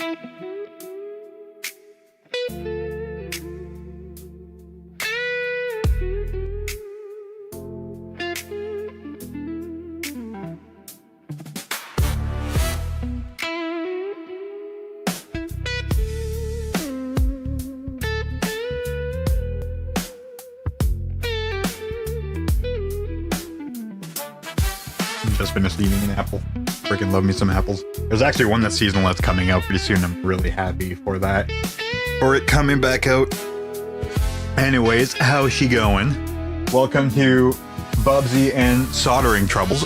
Just finished eating an apple. Freaking love me some apples. There's actually one that's seasonal that's coming out pretty soon. I'm really happy for that. For it coming back out. Anyways, how's she going? Welcome to Bubsy and soldering troubles.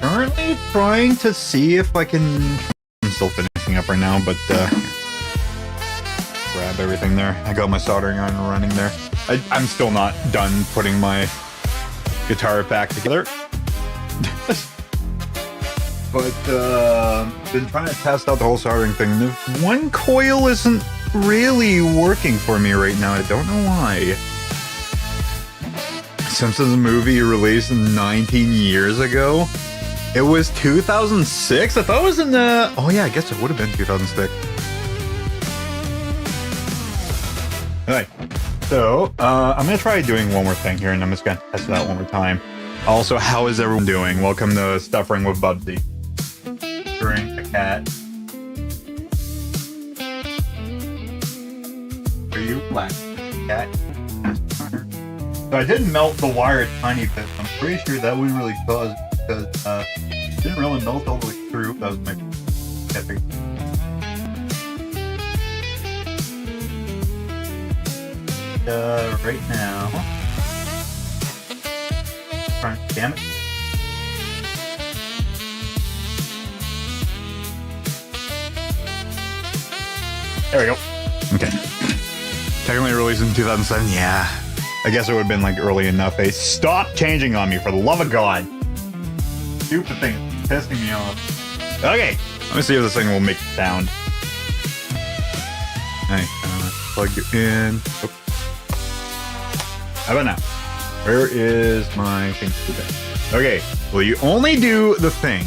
Currently trying to see if I can... I'm still finishing up right now, but grab everything there. I got my soldering iron running there. I'm still not done putting my guitar back together. But been trying to test out the whole soldering thing. The one coil isn't really working for me right now. I don't know why. Simpsons movie released 19 years ago. It was 2006? I thought it was in the... Oh yeah, I guess it would have been 2006. Alright. So, I'm going to try doing one more thing here, and I'm just going to test it out one more time. Also, how is everyone doing? Welcome to Stuffing with Bubsy. Featuring a cat. Are you black? Cat? So I did melt the wire a tiny bit. I'm pretty sure that wouldn't really cause because it didn't really melt all the way through. That was my epic. Right now. Damn it. There we go. Okay. Technically released in 2007. Yeah. I guess it would have been like early enough. Hey, stop changing on me, for the love of God. Stupid thing. It's pissing me off. Okay. Let me see if this thing will make sound. Alright. Plug you in. Oh. How about now? Where is my thing? Okay, well, you only do the thing.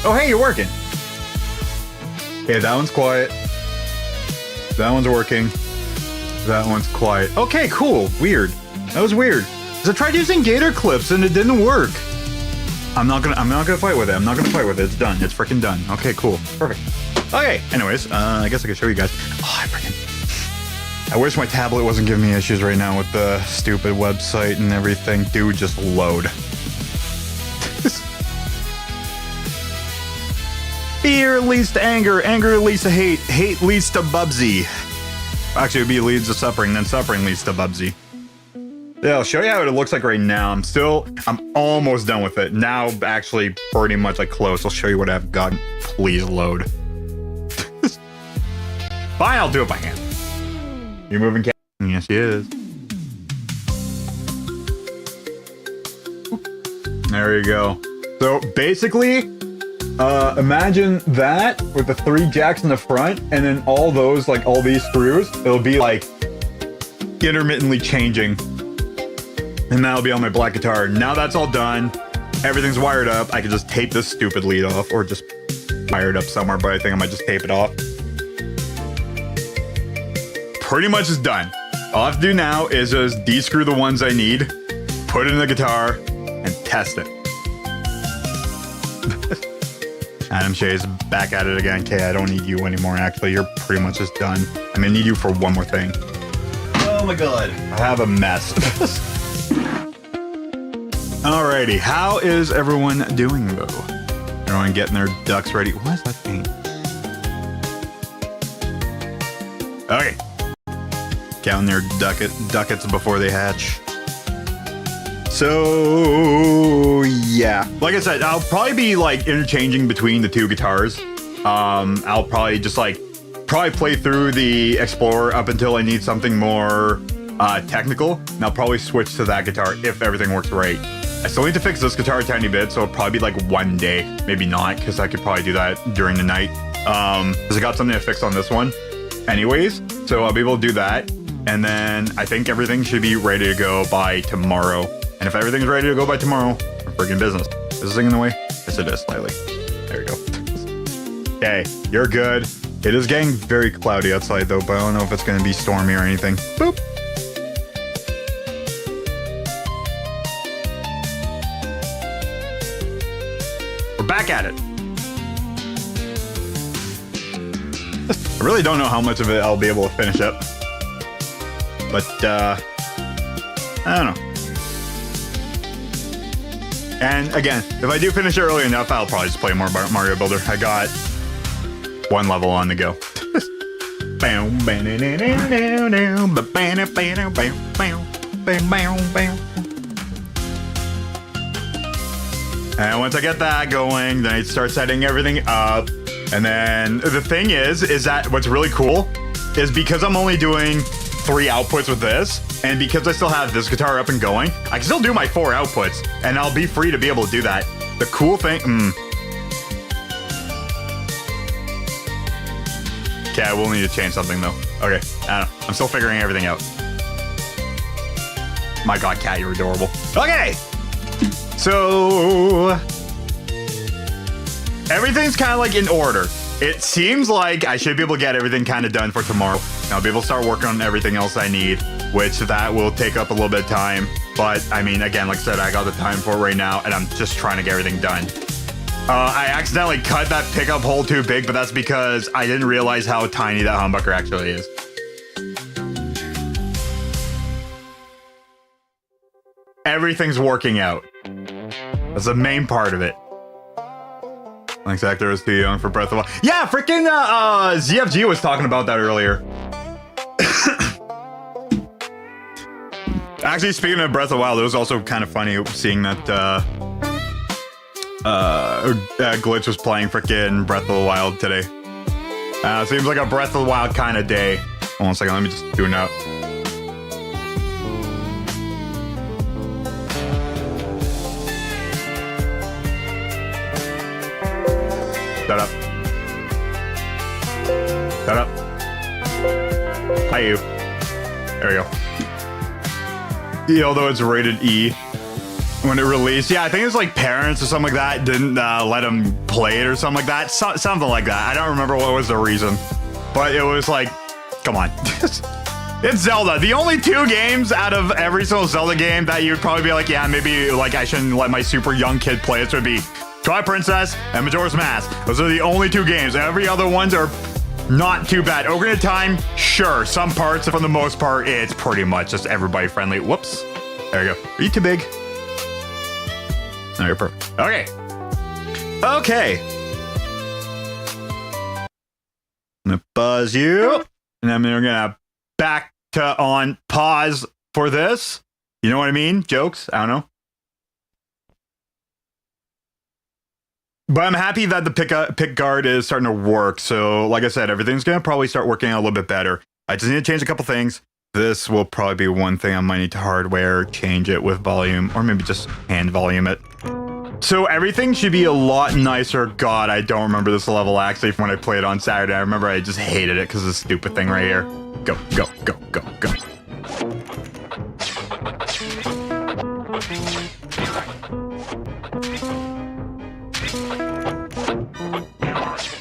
Oh, hey, you're working. Okay, that one's quiet. That one's working. That one's quiet. Okay, cool. Weird. That was weird. Because I tried using gator clips and it didn't work. I'm not gonna fight with it. I'm not gonna fight with it. It's done. It's freaking done. Okay, cool. Perfect. Okay, anyways, I guess I can show you guys. Oh, I wish my tablet wasn't giving me issues right now with the stupid website and everything. Dude, just load. Fear leads to anger, anger leads to hate, hate leads to Bubsy. Actually, it would be leads to suffering, then suffering leads to Bubsy. Yeah, I'll show you how it looks like right now. I'm almost done with it. Now, actually, pretty much like close. I'll show you what I've got. Please load. Fine, I'll do it by hand. You're moving, cat? Yes, she is. There you go. So basically, imagine that with the 3 jacks in the front, and then all those, like all these screws, it'll be like intermittently changing. And that'll be on my black guitar. Now that's all done. Everything's wired up. I can just tape this stupid lead off, or just wire it up somewhere, but I think I might just tape it off. Pretty much is done. All I have to do now is just de-screw the ones I need, put it in the guitar, and test it. Adam Shay's back at it again. Okay, I don't need you anymore, actually. You're pretty much just done. I'm gonna need you for one more thing. Oh my god. I have a mess. Alrighty, how is everyone doing, though? Everyone getting their ducks ready? What is that thing? Okay. Counting their ducats before they hatch. So, yeah. Like I said, I'll probably be, like, interchanging between the 2 guitars. I'll probably just, like, play through the Explorer up until I need something more technical. And I'll probably switch to that guitar if everything works right. I still need to fix this guitar a tiny bit, so it'll probably be like one day. Maybe not, because I could probably do that during the night. Because I got something to fix on this one. Anyways, so I'll be able to do that. And then I think everything should be ready to go by tomorrow. And if everything's ready to go by tomorrow, freaking business. Is this thing in the way? Yes, it is, slightly. There we go. Okay, you're good. It is getting very cloudy outside, though, but I don't know if it's going to be stormy or anything. Boop. We're back at it. I really don't know how much of it I'll be able to finish up. But, I don't know. And again, if I do finish it early enough, I'll probably just play more Mario Builder. I got one level on the go. And once I get that going, then I start setting everything up. And then the thing is that what's really cool is because I'm only doing 3 outputs with this, and because I still have this guitar up and going, I can still do my 4 outputs, and I'll be free to be able to do that. The cool thing, Okay, I will need to change something though. Okay, I don't know. I'm still figuring everything out. My God, Cat, you're adorable. Okay, so everything's kind of like in order. It seems like I should be able to get everything kind of done for tomorrow. And I'll be able to start working on everything else I need, which that will take up a little bit of time. But I mean, again, like I said, I got the time for it right now, and I'm just trying to get everything done. I accidentally cut that pickup hole too big, but that's because I didn't realize how tiny that humbucker actually is. Everything's working out. That's the main part of it. Thanks, actor is too young for Breath of the Wild. Yeah, freaking ZFG was talking about that earlier. Actually, speaking of Breath of the Wild, it was also kind of funny seeing that Glitch was playing freaking Breath of the Wild today. Seems like a Breath of the Wild kind of day. Hold on a second, let me just do it now. Shut up. Shut up. Hi, you. There we go. Yeah, although it's rated E when it released. Yeah, I think it's like parents or something like that didn't let them play it or something like that. Something like that. I don't remember what was the reason. But it was like, come on. It's Zelda. The only 2 games out of every single Zelda game that you'd probably be like, yeah, maybe like I shouldn't let my super young kid play it would be Twilight Princess and Majora's Mask. Those are the only 2 games. Every other ones are not too bad. Ocarina of Time, sure. Some parts, for the most part, it's pretty much just everybody friendly. Whoops. There you go. Are you too big? No, you're perfect. Okay. Okay. I'm gonna pause you. And then we're gonna back to on pause for this. You know what I mean? Jokes? I don't know. But I'm happy that the pick guard is starting to work. So, like I said, everything's going to probably start working out a little bit better. I just need to change a couple things. This will probably be one thing I might need to hardware, change it with volume, or maybe just hand volume it. So everything should be a lot nicer. God, I don't remember this level actually from when I played on Saturday. I remember I just hated it because of this stupid thing right here. Go, go, go, go, go.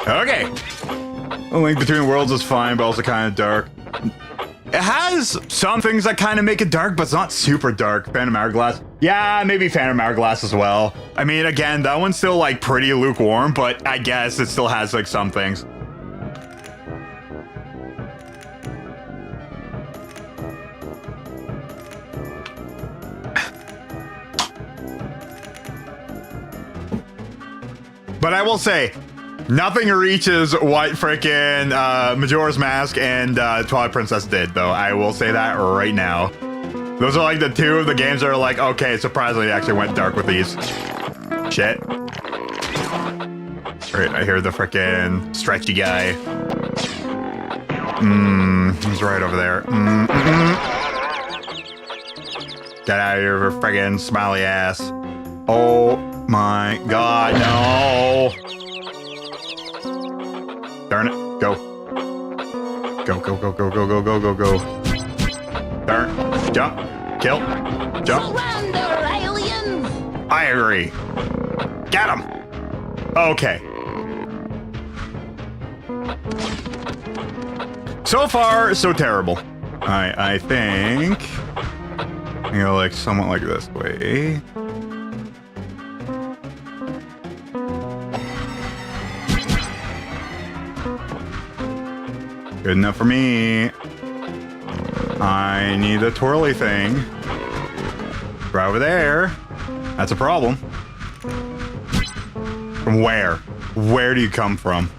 Okay. The Link Between Worlds is fine, but also kind of dark. It has some things that kind of make it dark, but it's not super dark. Phantom Hourglass. Yeah, maybe Phantom Hourglass as well. I mean, again, that one's still like pretty lukewarm, but I guess it still has like some things. But I will say, nothing reaches what freaking Majora's Mask and Twilight Princess did, though. I will say that right now. Those are like the 2 of the games that are like, okay, surprisingly, I actually went dark with these. Shit. Alright, I hear the freaking stretchy guy. He's right over there. Get out of here, freaking smiley ass. Oh my God, no. Darn it. Go. Go, go, go, go, go, go, go, go, go. Darn. Jump. Kill. Jump. Surrender, aliens! I agree. Get him. Okay. So far, so terrible. I think I'm gonna like somewhat like this way. Good enough for me. I need the twirly thing. Right over there. That's a problem. From where? Where do you come from?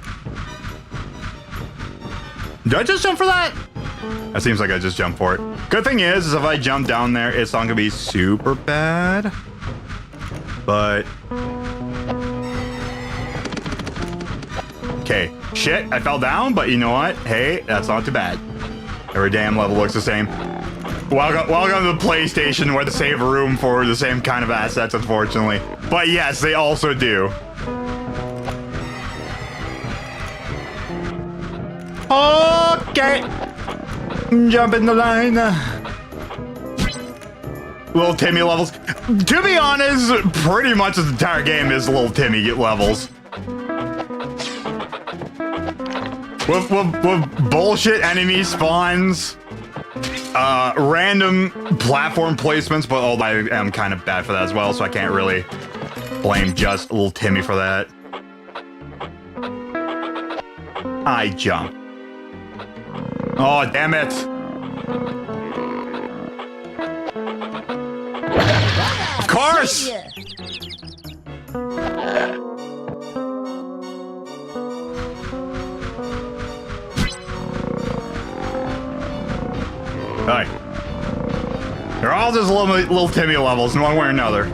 Did I just jump for that? That seems like I just jumped for it. Good thing is if I jump down there, it's not gonna be super bad. But... okay. Shit, I fell down, but you know what? Hey, that's not too bad. Every damn level looks the same. Welcome to the PlayStation, where the save room for the same kind of assets, unfortunately. But yes, they also do. Okay. Jump in the line. Little Timmy levels. To be honest, pretty much the entire game is little Timmy levels. With bullshit enemy spawns, random platform placements, but I am kind of bad for that as well, so I can't really blame just little Timmy for that. I jump. Oh, damn it. Of course! Hi. They're all just little Timmy levels in one way or another.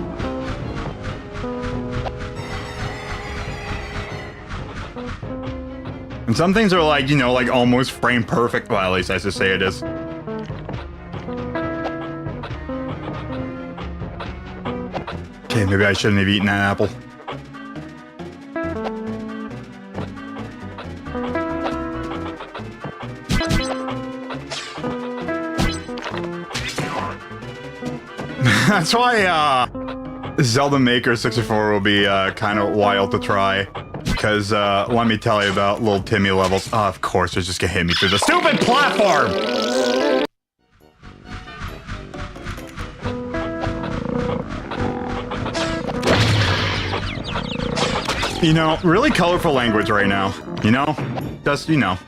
And some things are like, you know, like almost frame perfect. Well, at least I should say it is. Okay, maybe I shouldn't have eaten that apple. That's why Zelda Maker 64 will be kind of wild to try. Because let me tell you about little Timmy levels. Oh, of course, they're just gonna hit me through the stupid platform! You know, really colorful language right now. You know? Just, you know.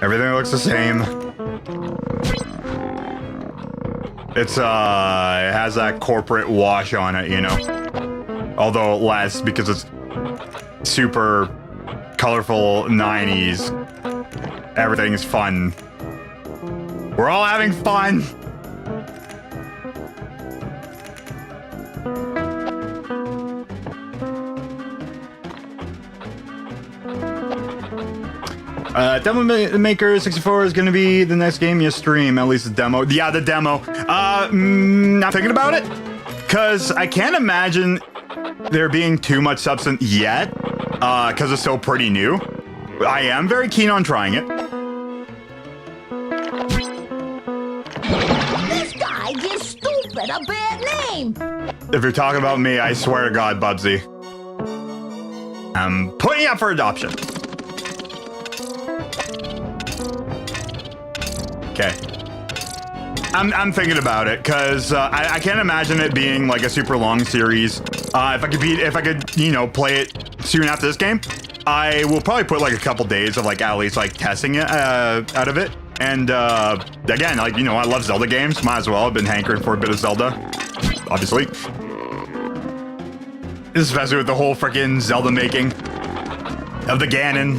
Everything looks the same. It's, it has that corporate wash on it, you know? Although less, because it's super colorful 90s. Everything's fun. We're all having fun! Demo Maker 64 is going to be the next game you stream, at least the demo. Yeah, the demo. I'm thinking about it, because I can't imagine there being too much substance yet, because it's still pretty new. I am very keen on trying it. This guy gives stupid a bad name. If you're talking about me, I swear to God, Bubsy. I'm putting you up for adoption. Okay. I'm thinking about it, because I can't imagine it being like a super long series. If I could, you know, play it soon after this game, I will probably put like a couple days of like at least like testing it out of it. And again, like, you know, I love Zelda games. Might as well. I've been hankering for a bit of Zelda, obviously. Especially with the whole freaking Zelda making of the Ganon,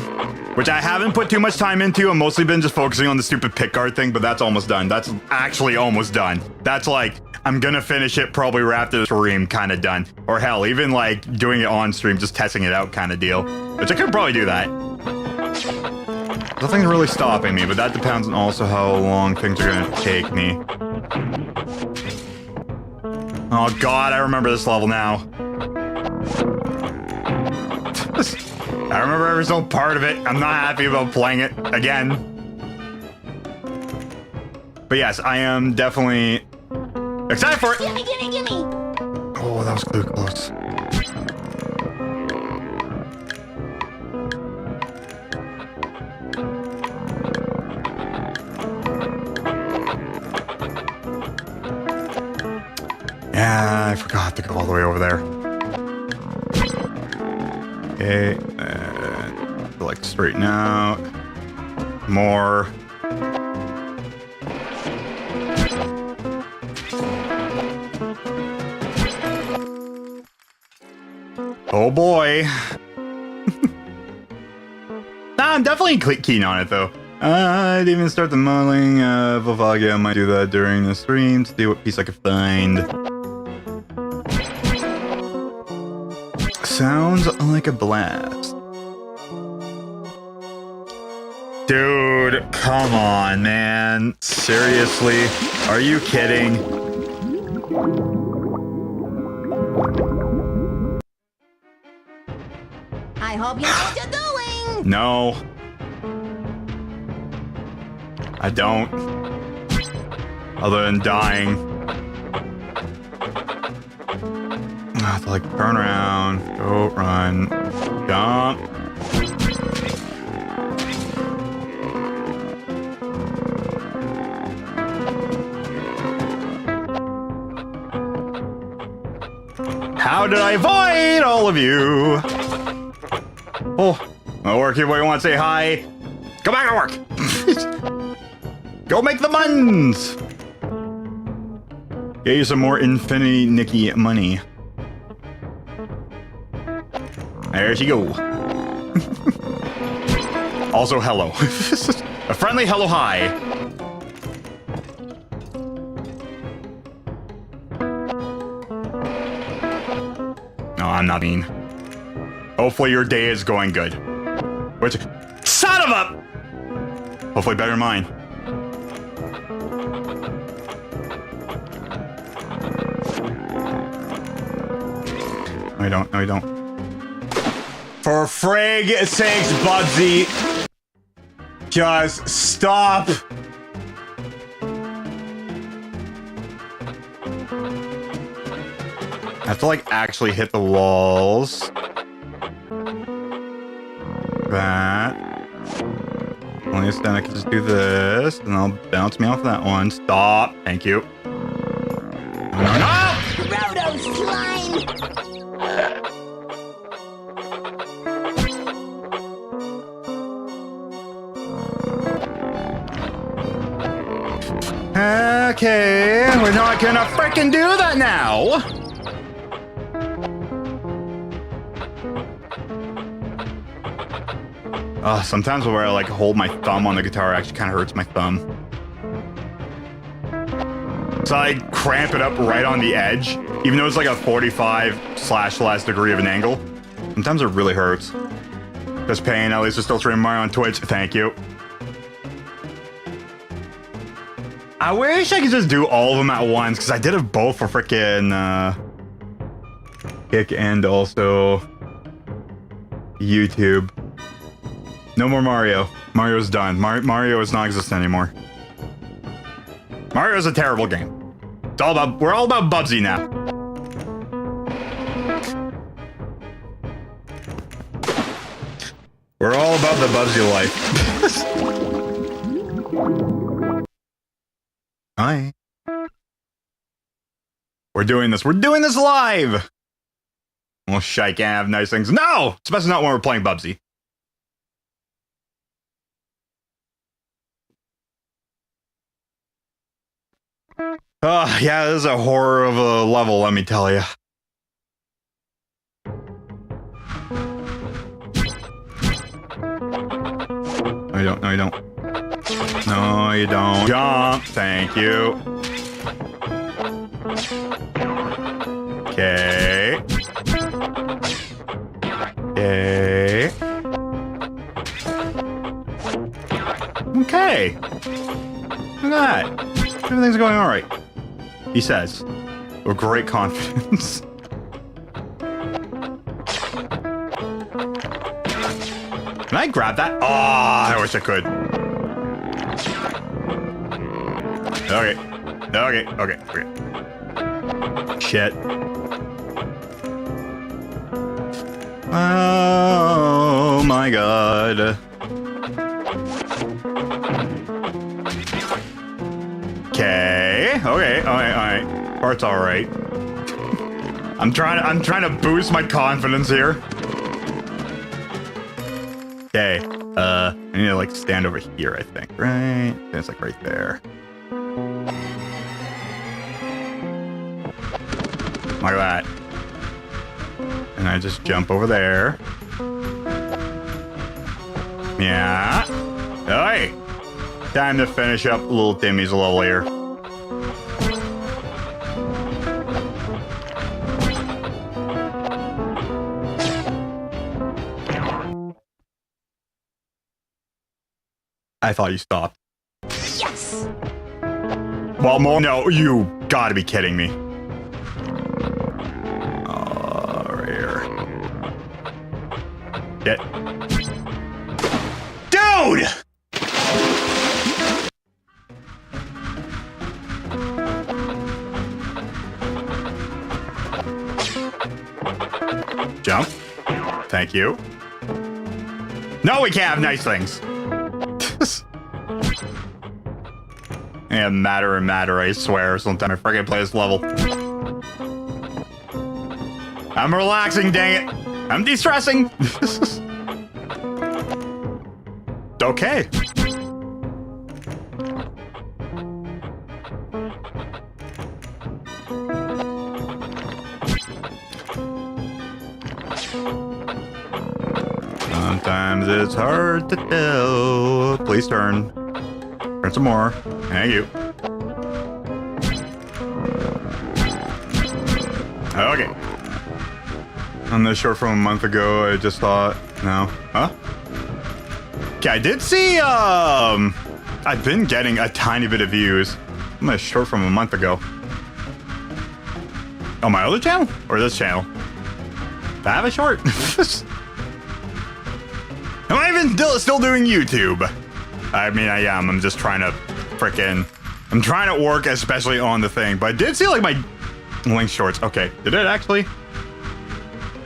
which I haven't put too much time into. I've mostly been just focusing on the stupid pickguard thing, but that's almost done. That's actually almost done. That's like, I'm gonna finish it probably right after the stream, kind of done. Or hell, even like doing it on stream, just testing it out kind of deal. Which I could probably do that. Nothing's really stopping me, but that depends on also how long things are gonna take me. Oh God, I remember this level now. I remember every single part of it. I'm not happy about playing it again. But yes, I am definitely Excited for it. Gimme, gimme, gimme. Oh, that was too close. Yeah, I forgot to go all the way over there. Okay, like straighten out. More. Oh boy. Nah, I'm definitely keen on it though. I didn't even start the modeling of a vlog. I might do that during the stream to see what piece I could find. Sounds like a blast. Dude, come on, man. Seriously? Are you kidding? I hope you know what you're doing. No. I don't. Other than dying. I have to like turn around, go run, jump. How did I avoid all of you? Oh, my work here. Boy, you want to say hi? Go back to work. Go make the buns. Get you some more Infinity Nikki money. There she go. Also, hello. A friendly hello hi. No, I'm not mean. Hopefully your day is going good. Which, son of a... Hopefully better than mine. No, you don't. No, you don't. For frig sakes, Bubsy. Just stop. I have to, like, actually hit the walls. That. Only then I can just do this, and I'll bounce me off that one. Stop. Thank you. No! Roto slime. Okay, we're not gonna frickin' do that now. Sometimes where I like hold my thumb on the guitar actually kind of hurts my thumb. So I cramp it up right on the edge, even though it's like a 45/less degree of an angle. Sometimes it really hurts. Just pain. At least we're still streaming Mario on Twitch. Thank you. I wish I could just do all of them at once, because I did it both for frickin' Kick and also YouTube. No more Mario. Mario's done. Mario is non-existent anymore. Mario's a terrible game. It's all about. We're all about Bubsy now. We're all about the Bubsy life. Hi. We're doing this. We're doing this live. Well, shy can't have nice things. No, especially not when we're playing Bubsy. Yeah, this is a horror of a level, let me tell you. No, you don't. No, you don't. No, you don't. Jump. Thank you. Okay. Okay. Okay. Look at that. Everything's going all right. He says, with great confidence. Can I grab that? Oh, I wish I could. Okay. Okay. Okay. Okay. Shit. Oh my god. Okay. Alright. Part's alright. I'm trying to boost my confidence here. Okay. I need to like stand over here, I think. Right? It's like right there. Like that. And I just jump over there. Yeah. Hey! Time to finish up little Timmy's level here. I thought you stopped. Yes! Well, no, you gotta be kidding me. Right here. Get. Dude! Jump. Thank you. No, we can't have nice things. Yeah, matter and matter, I swear. Sometime I freaking play this level. I'm relaxing, dang it. I'm de-stressing. Okay. Sometimes it's hard to tell. Please turn. Turn some more. Thank you. Okay. On this short from a month ago, I just thought, no. Huh? Okay, I did see, I've been getting a tiny bit of views. I'm a short from a month ago. On my other channel? Or this channel? Do I have a short? Am I even still doing YouTube? I mean, I am. I'm just trying to I'm trying to work, especially on the thing. But I did see, like, my link shorts. Okay, did it actually?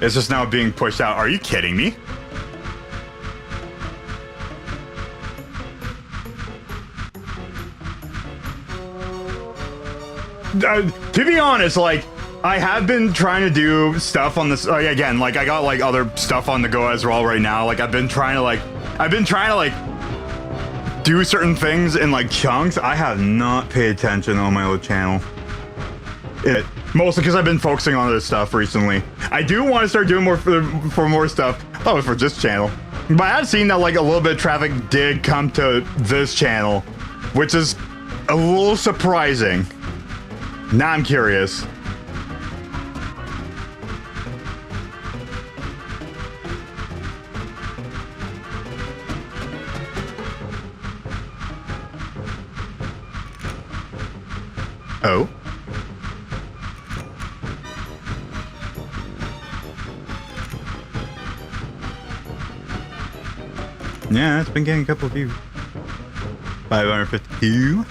It's just now being pushed out. Are you kidding me? To be honest, like, I have been trying to do stuff on this. Again, like, I got, like, other stuff on the go as well right now. Like, I've been trying to, like, do certain things in, like, chunks. I have not paid attention on my other channel. Mostly because I've been focusing on other stuff recently. I do want to start doing more for more stuff. Oh, for this channel. But I have seen that, like, a little bit of traffic did come to this channel, which is a little surprising. Now I'm curious. Oh. Yeah, it's been getting a couple of views. 552.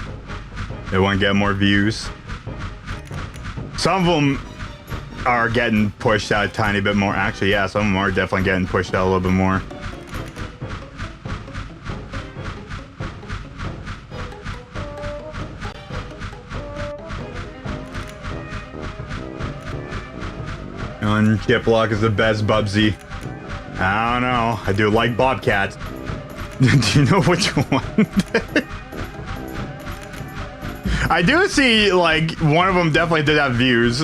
They want to get more views. Some of them are getting pushed out a tiny bit more. Actually, yeah, some of them are definitely getting pushed out a little bit more. Chiplock is the best Bubsy. I don't know. I do like Bobcats. Do you know which one? I do see, like, one of them definitely did have views.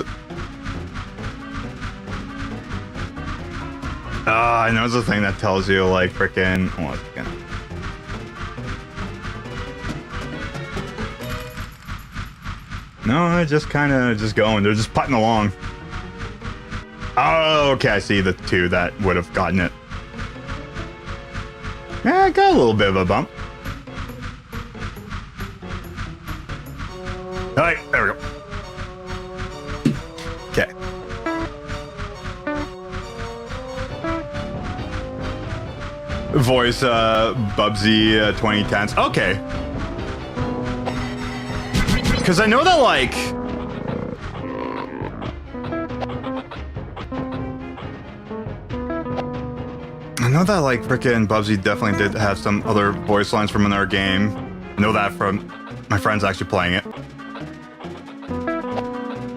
I know it's a thing that tells you, like, frickin'. One second. No, they're just kind of just going. They're just putting along. Oh, okay, I see the two that would have gotten it. Yeah, I got a little bit of a bump. All right, there we go. Okay. Voice, Bubsy, 2010s. Okay. Because I know that, like, know that like frickin' Bubsy definitely did have some other voice lines from another game. I know that from my friends actually playing it.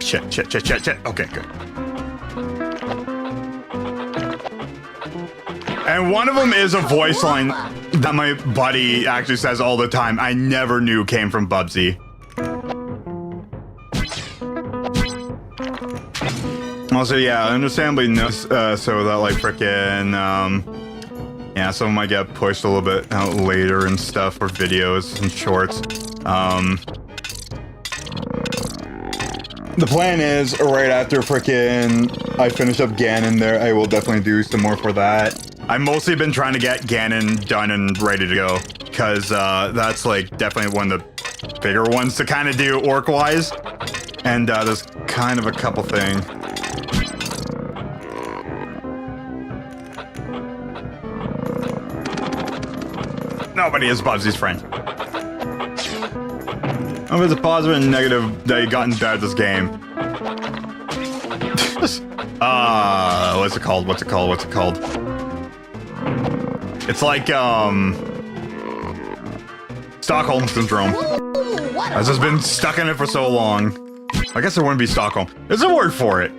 Shit. Okay, good. And one of them is a voice line that my buddy actually says all the time. I never knew came from Bubsy. Also, yeah, understandably, no, so that like frickin', yeah, some might get pushed a little bit out later and stuff for videos and shorts. The plan is right after frickin' I finish up Ganon there, I will definitely do some more for that. I've mostly been trying to get Ganon done and ready to go, because that's like definitely one of the bigger ones to kind of do orc-wise. And there's kind of a couple things. Nobody is Bubsy's friend. Oh, there's a positive and negative that you gotten bad at this game. What's it called? It's like, Stockholm Syndrome. I've just been stuck in it for so long. I guess it wouldn't be Stockholm. There's a word for it.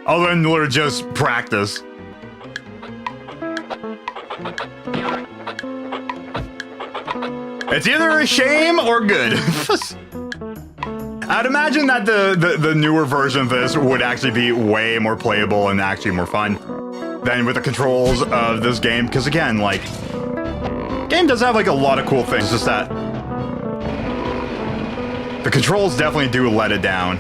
Other than literally just practice. It's either a shame or good. I'd imagine that the newer version of this would actually be way more playable and actually more fun than with the controls of this game. Because again, like, game does have like a lot of cool things. Just that the controls definitely do let it down.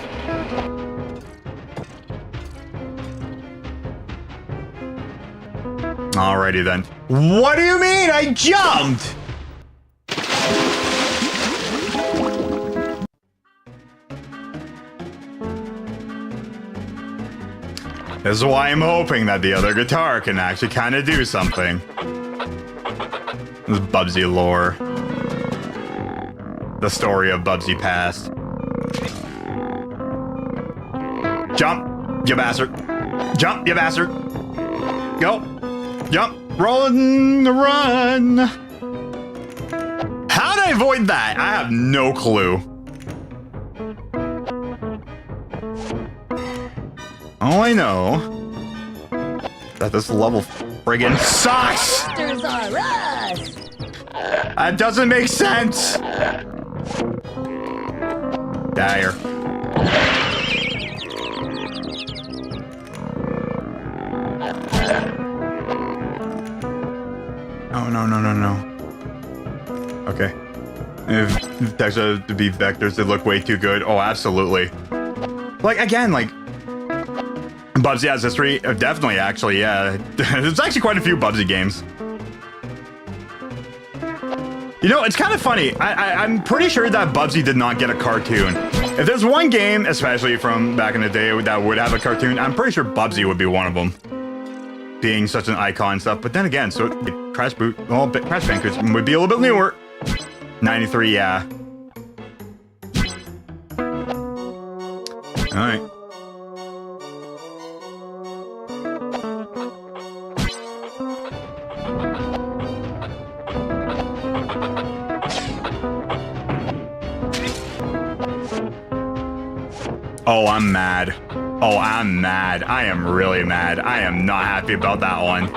Alrighty then. What do you mean? I jumped! This is why I'm hoping that the other guitar can actually kind of do something. This is Bubsy lore. The story of Bubsy past. Jump, you bastard. Jump, you bastard. Go. Jump. Run, run. How did I avoid that? I have no clue. All I know that this level friggin' sucks. Monsters are us. That doesn't make sense. Die here. Oh no. Okay. If text to be vectors, they look way too good. Oh, absolutely. Like again, like. Bubsy has history. Definitely, actually, yeah. There's actually quite a few Bubsy games. You know, it's kind of funny. I'm pretty sure that Bubsy did not get a cartoon. If there's one game, especially from back in the day, that would have a cartoon, I'm pretty sure Bubsy would be one of them. Being such an icon and stuff. But then again, so Crash Bandicoot would be a little bit newer. 93, yeah. All right. Oh, I'm mad. Oh, I'm mad. I am really mad. I am not happy about that one.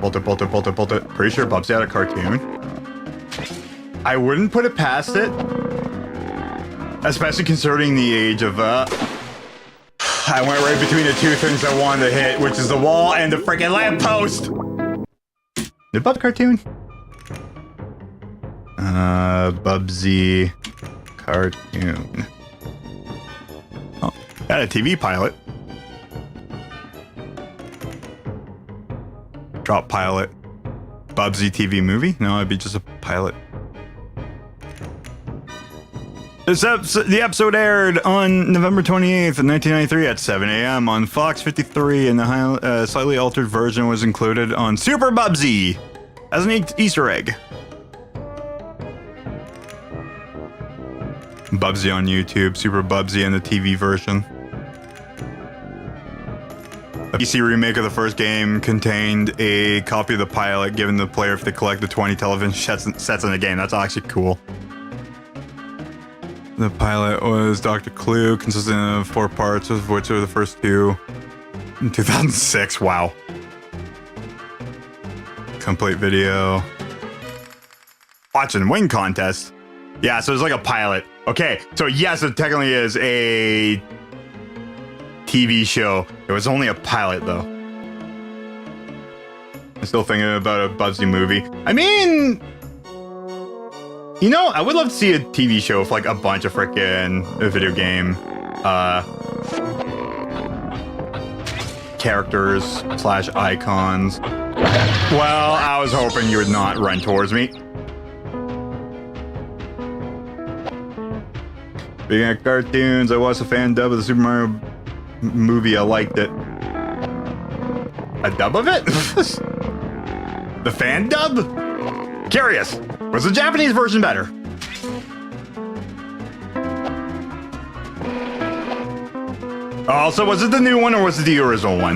Bolt it. Pretty sure Bubsy had a cartoon. I wouldn't put it past it. Especially considering the age of, I went right between the two things I wanted to hit, which is the wall and the freaking lamppost. Did Bubsy cartoon? Bubsy cartoon. Oh, got a TV pilot. Drop pilot. Bubsy TV movie? No, it'd be just a pilot. The episode aired on November 28th, 1993 at 7 a.m. on Fox 53, and the slightly altered version was included on Super Bubsy as an Easter egg. Bubsy on YouTube, Super Bubsy and the TV version. A PC remake of the first game contained a copy of the pilot given the player if they collect the 20 television sets in the game. That's actually cool. The pilot was Dr. Clue, consisting of 4 parts, of which were the first 2 in 2006. Wow. Complete video. Watch and win contest. Yeah, so it's like a pilot. Okay, so yes, it technically is a TV show. It was only a pilot, though. I'm still thinking about a Bubsy movie. I mean, you know, I would love to see a TV show with like a bunch of freaking video game characters / icons. Well, I was hoping you would not run towards me. Being at cartoons, I watched a fan dub of the Super Mario movie. I liked it. A dub of it? The fan dub? Curious. Was the Japanese version better? Also, was it the new one or was it the original one?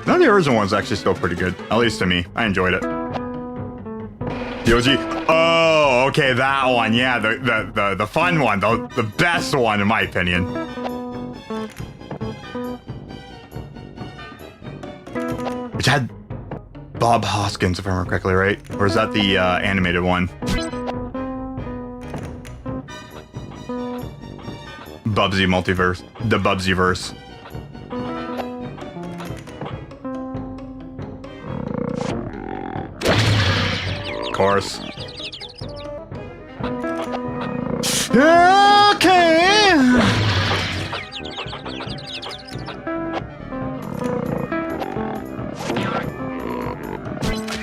No, the original one's actually still pretty good. At least to me. I enjoyed it. The OG. Oh, okay, that one. Yeah, the fun one. The best one, in my opinion. Which had Bob Hoskins, if I remember correctly, right? Or is that the animated one? Bubsy multiverse. The Bubsy-verse. Of course. Okay.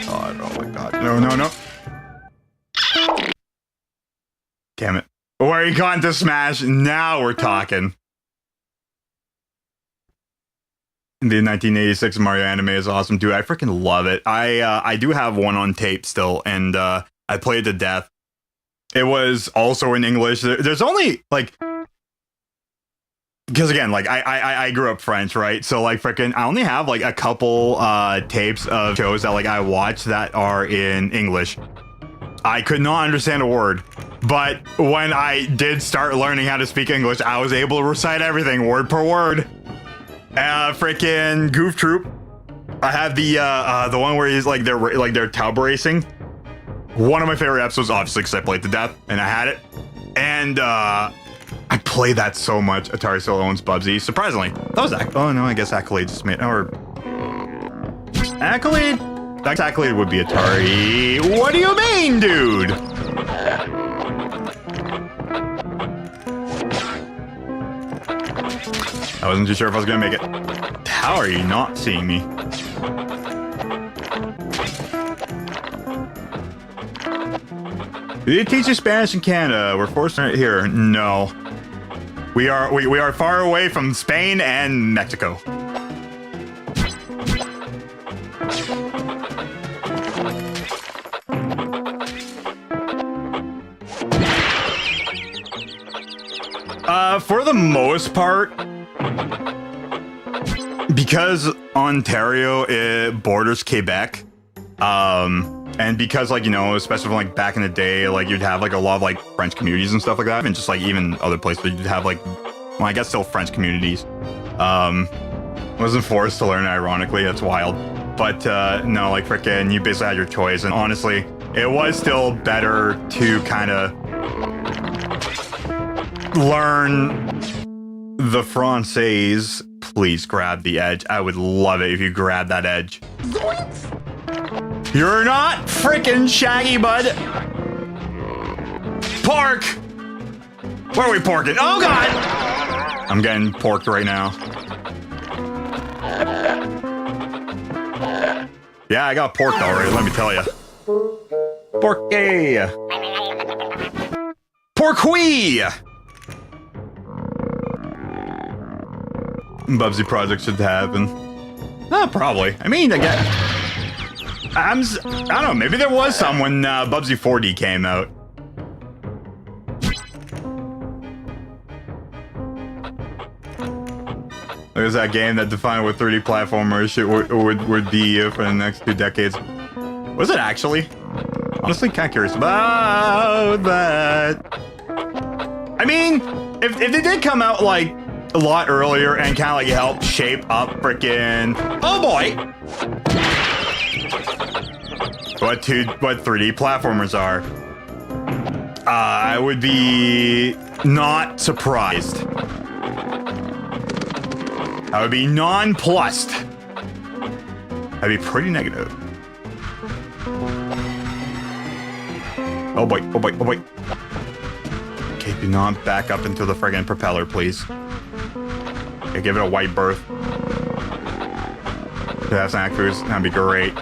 Oh my god. No. Damn it. Where you gone to Smash? Now we're talking. The 1986 Mario anime is awesome too. I freaking love it. I do have one on tape still, and I played to death. It was also in English. There's only like, because again, like I grew up French, right? So like freaking, I only have like a couple tapes of shows that like I watch that are in English. I could not understand a word, but when I did start learning how to speak English, I was able to recite everything word per word. Freaking Goof Troop. I have the one where he's like they're tub racing. One of my favorite episodes, obviously, because I played to death and I had it. And I played that so much. Atari still owns Bubsy. Surprisingly, that was oh no, I guess Accolade just made Accolade. That Accolade would be Atari. What do you mean, dude? I wasn't too sure if I was gonna make it. How are you not seeing me? Do they teach you Spanish in Canada? We're forced right here. No. We are far away from Spain and Mexico. For the most part, because Ontario it borders Quebec, and because like, you know, especially from, like back in the day, like you'd have like a lot of like French communities and stuff like that, and just like even other places you'd have like, well, I guess still French communities. Wasn't forced to learn, ironically. That's wild. But no, like frickin', you basically had your choice, and honestly, it was still better to kind of learn the Francais. Please grab the edge. I would love it if you grab that edge. You're not freaking Shaggy, bud. Pork. Where are we porking? Oh god! I'm getting porked right now. Yeah, I got porked already, let me tell you. Porky. Porquee. Bubsy project should happen. Probably. I mean, I don't know, maybe there was some when Bubsy 4D came out. There's that game that defined what 3D platformers would be for the next 2 decades. Was it actually? Honestly, kind of curious about that. I mean, if they did come out like a lot earlier and kind of like help shape up frickin' oh boy, what 3D platformers are, I would be not surprised. I would be nonplussed. I'd be pretty negative. Oh boy, oh boy, oh boy. Okay, do not back up into the friggin' propeller, please. Okay, give it a wide berth. To have snack foods, that'd be great.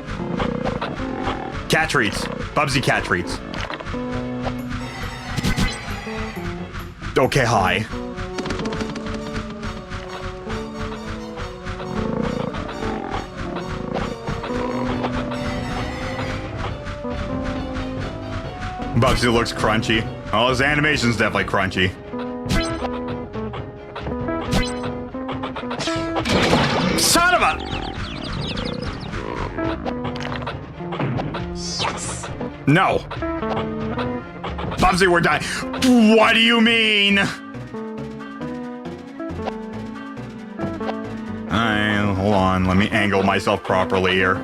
Cat treats. Bubsy cat treats. Okay, hi. Bubsy looks crunchy. Oh, his animation's definitely crunchy. Son of a... Yes! No. Bubsy, we're dying. What do you mean? Alright, hold on. Let me angle myself properly here.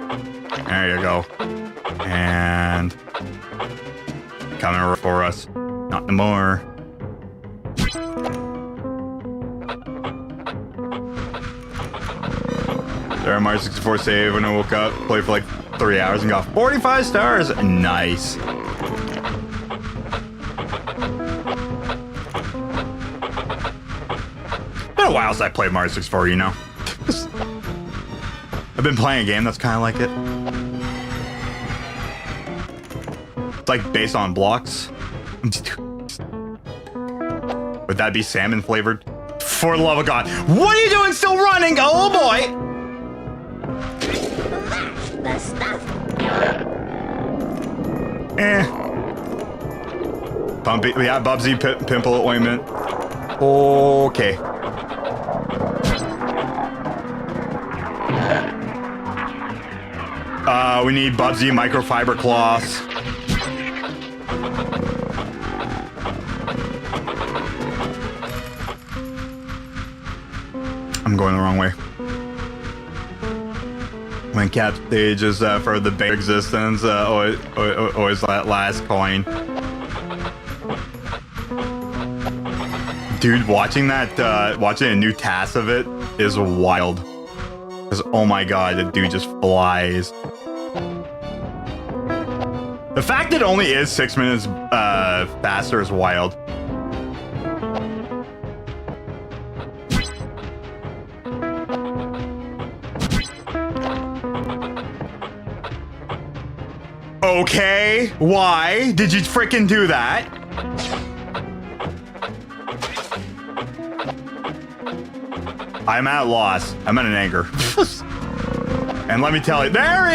There you go. And... coming for us. Not anymore. There, Mario 64 save when I woke up, played for like 3 hours and got 45 stars. Nice. Been a while since I played Mario 64, you know. I've been playing a game that's kind of like it. It's like based on blocks. Would that be salmon flavored? For the love of God. What are you doing still running? Oh boy! That's the stuff. Bumpy, yeah, Bubsy pimple ointment. Okay. We need Bubsy microfiber cloths. I'm going the wrong way. When cap stage is for the base existence, always that last coin. Dude, watching that, watching a new task of it is wild. Because, oh my god, the dude just flies. The fact that it only is 6 minutes faster is wild. Okay, why did you freaking do that? I'm at a loss. I'm at an anger. And let me tell you, there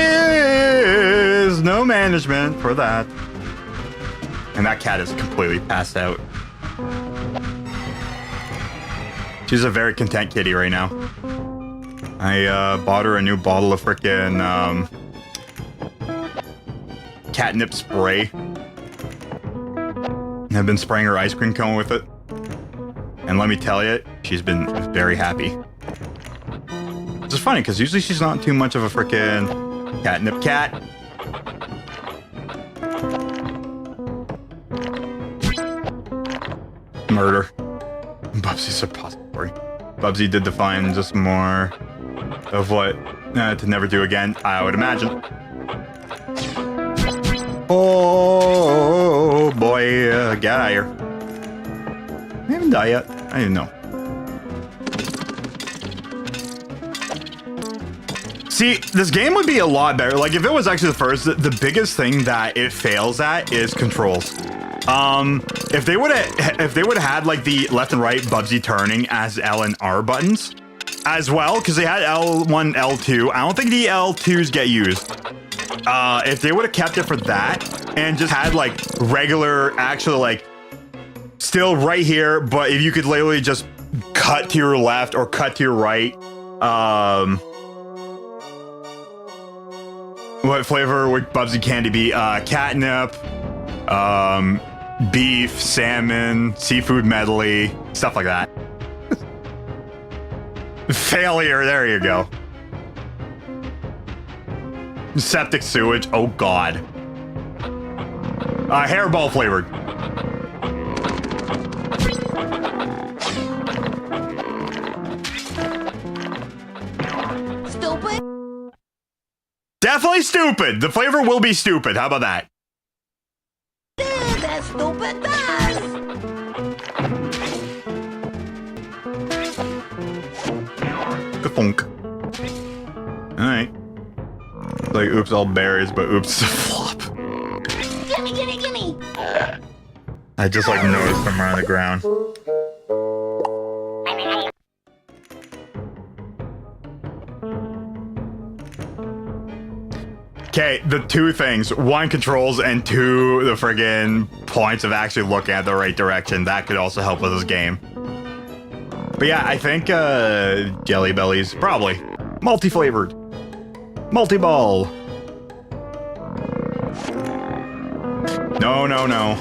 is no management for that. And that cat is completely passed out. She's a very content kitty right now. I bought her a new bottle of frickin' catnip spray. And I've been spraying her ice cream cone with it. And let me tell you, she's been very happy. It's just funny, because usually she's not too much of a frickin' catnip cat. Murder. Bubsy's suppository. Bubsy did define just more of what to never do again, I would imagine. Oh boy, get out of here. I haven't died yet. I didn't know. See, this game would be a lot better. Like, if it was actually the first, the biggest thing that it fails at is controls. If they would have had like the left and right Bubsy turning as L and R buttons as well, because they had L1, L2. I don't think the L2s get used. If they would have kept it for that and just had like regular, actually like still right here, but if you could literally just cut to your left or cut to your right What flavor would Bubsy candy be? Catnip, beef, salmon, seafood medley, stuff like that. Failure, there you go. Septic sewage, oh god. Hairball flavored. Stupid. Definitely stupid. The flavor will be stupid. How about that? That stupid does. Ka-thunk. Alright. Like, oops, all berries, but oops, it's a flop. Gimme, gimme, gimme. I just, like, noticed them around the ground. Okay, the two things. one, controls, and two, the friggin' points of actually looking at the right direction. That could also help with this game. But yeah, I think, Jelly Bellies, probably. Multi-flavored. Multi-ball. No, no, no.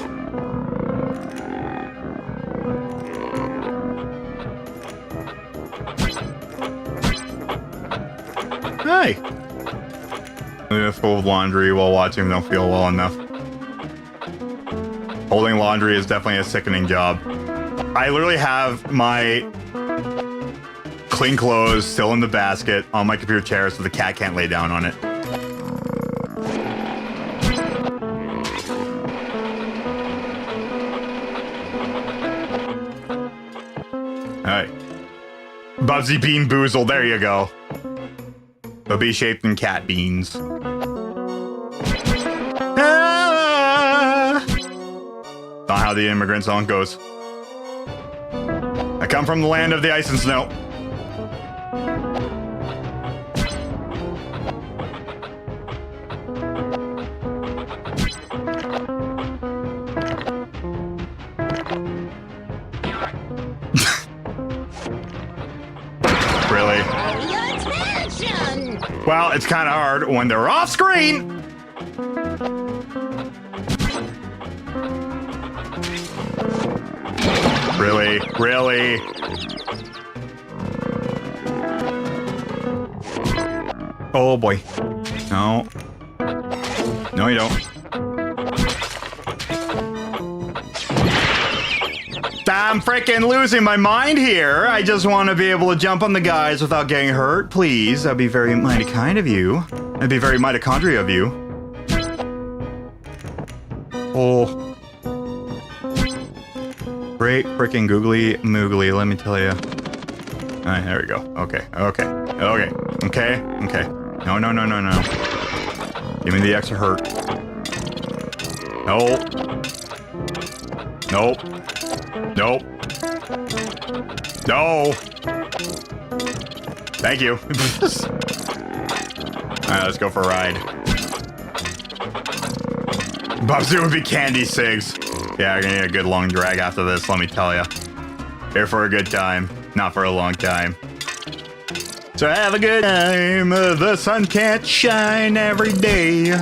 Hey. Full of laundry while watching them don't feel well enough. Holding laundry is definitely a sickening job. I literally have my clean clothes still in the basket on my computer chair so the cat can't lay down on it. Alright. Bubsy Bean Boozle, there you go. They'll be shaped in cat beans. Ah! Not how the immigrant song goes. I come from the land of the ice and snow. Really? Well, it's kind of hard when they're off screen. Really? Really? Oh boy. No. No, you don't. I'm freaking losing my mind here. I just want to be able to jump on the guys without getting hurt, please. That'd be very mighty kind of you. That'd be very mitochondria of you. Oh. Great freaking googly moogly, let me tell you. Alright, there we go. Okay, okay, okay, okay, okay. No, no, no, no, no. Give me the extra hurt. No. Nope. Nope. No. Thank you. Alright, let's go for a ride. Bubsy would be candy cigs. Yeah, I'm gonna need a good long drag after this, let me tell you. Here for a good time, not for a long time. So have a good time. The sun can't shine every day.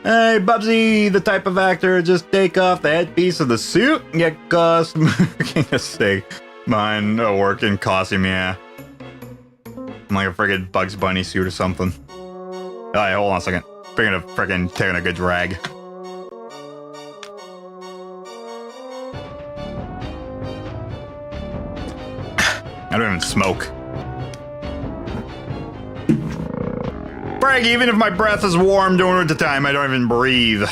Hey, Bubsy, the type of actor, just take off the headpiece of the suit and get making a stake behind a working costume, yeah. I'm like a friggin' Bugs Bunny suit or something. Alright, hold on a second. Speaking of friggin' taking a good drag. I don't even smoke. Brag, even if my breath is warm during winter time, I don't even breathe.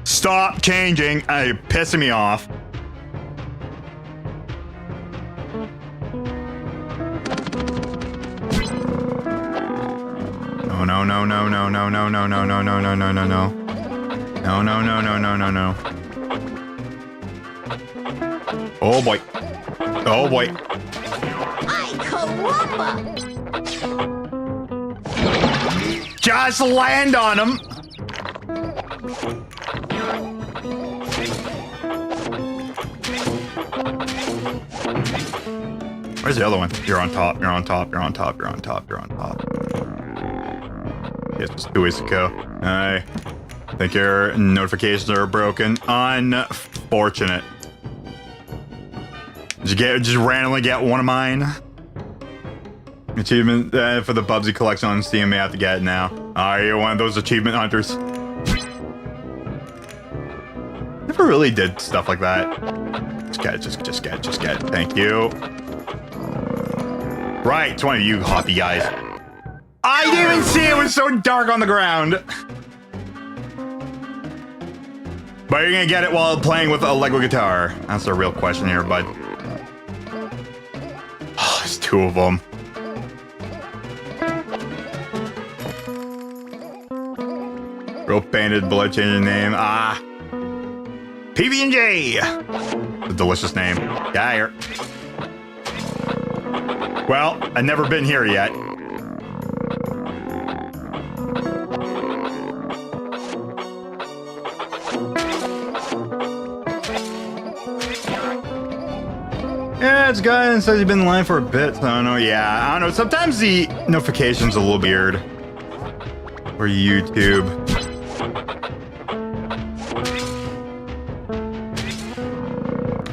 Stop changing. You're pissing me off. No, no, no, no, no, no, no, no, no, no, no, no, no, no, no. No, no, no, no, no, no, no. Oh boy. Oh boy. Just land on him. Where's the other one? You're on top. You're on top. You're on top. You're on top. You're on top. Yes, there's 2 ways to go. I think your notifications are broken. Unfortunate. Did you just randomly get one of mine? Achievement for the Bubsy collection on Steam. You have to get it now. Are you one of those achievement hunters? Never really did stuff like that. Just get it. Just get it. Thank you. Right, it's one of you hoppy guys. I didn't even see it. It was so dark on the ground. But you're gonna get it while playing with a Lego guitar. That's the real question here, bud. Oh, there's 2 of them. Real painted, blood changing name. Ah. PB&J. A delicious name. Yeah, here. Well, I've never been here yet. Yeah, it's guy and says he's been in line for a bit. So I don't know. Yeah, I don't know. Sometimes the notification's a little weird. Or YouTube.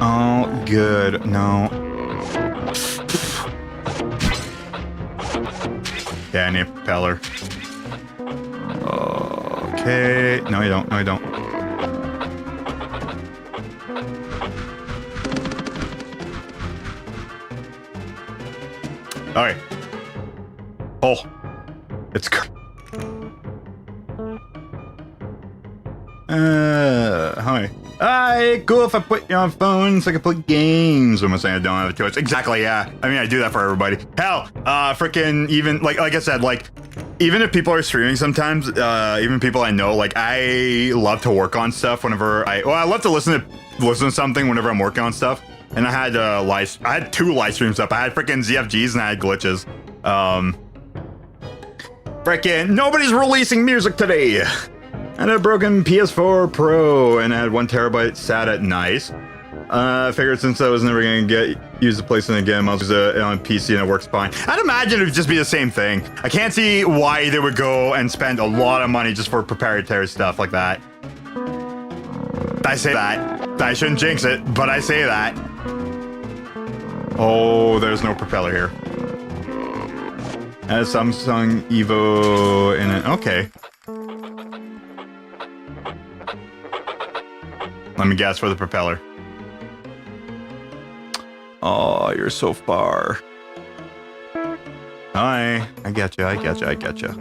Oh, good. No. Yeah, I need a propeller. Okay. No, you don't. No, you don't. Alright. Oh. It's... hi. Hi, cool if I put you on phone so I can play games. I'm saying I don't have a choice. Exactly, yeah. I mean, I do that for everybody. Hell, freaking even, like I said, like, even if people are streaming sometimes, even people I know, like, I love to work on stuff whenever I love to listen to something whenever I'm working on stuff. And I had I had 2 live streams up. I had freaking ZFGs and I had glitches. Freaking nobody's releasing music today. I had a broken PS4 Pro and I had 1 terabyte SATA. Nice. I figured since I was never gonna use the place in the game, I'll use it on PC and it works fine. I'd imagine it would just be the same thing. I can't see why they would go and spend a lot of money just for proprietary stuff like that. I say that. I shouldn't jinx it, but I say that. Oh, there's no propeller here. A Samsung Evo in it. Okay. Let me guess for the propeller. Oh, you're so far. Hi. I get you. I get you. I get you.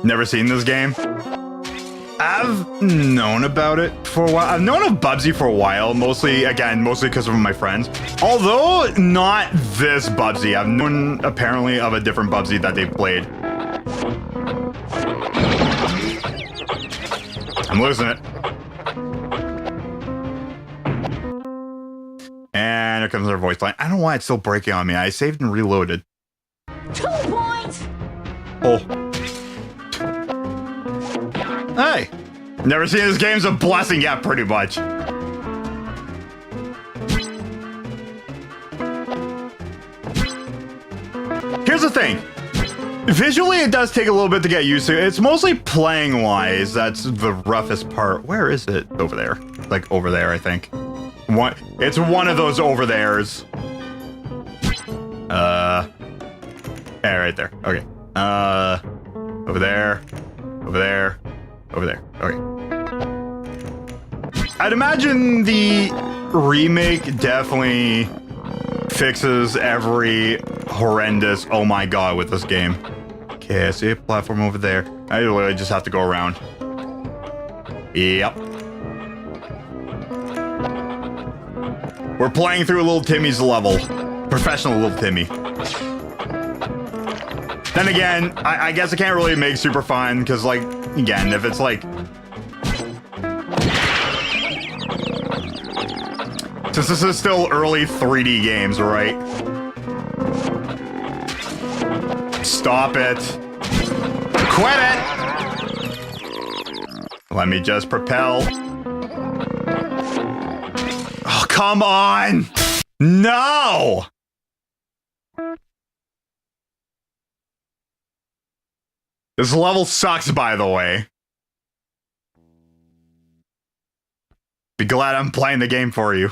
Never seen this game? I've known about it for a while. I've known of Bubsy for a while, mostly because of my friends. Although not this Bubsy. I've known apparently of a different Bubsy that they played. I'm losing it. And here comes our voice line. I don't know why it's still breaking on me. I saved and reloaded. 2 points! Oh. Hey! Never seen this game's a blessing yet, pretty much. Here's the thing. Visually, it does take a little bit to get used to. It's mostly playing-wise that's the roughest part. Where is it? Over there. Like, over there, I think. It's one of those over there's. Yeah, right there. Okay. Over there. Over there. Over there. Okay. I'd imagine the remake definitely fixes every horrendous oh my god with this game. Okay, I see a platform over there. I literally just have to go around. Yep. We're playing through Little Timmy's level. Professional Little Timmy. Then again, I guess I can't really make super fun because, like, again, if it's like... Since this is still early 3D games, right? Stop it. Quit it! Let me just propel. come on! No! This level sucks, by the way. Be glad I'm playing the game for you.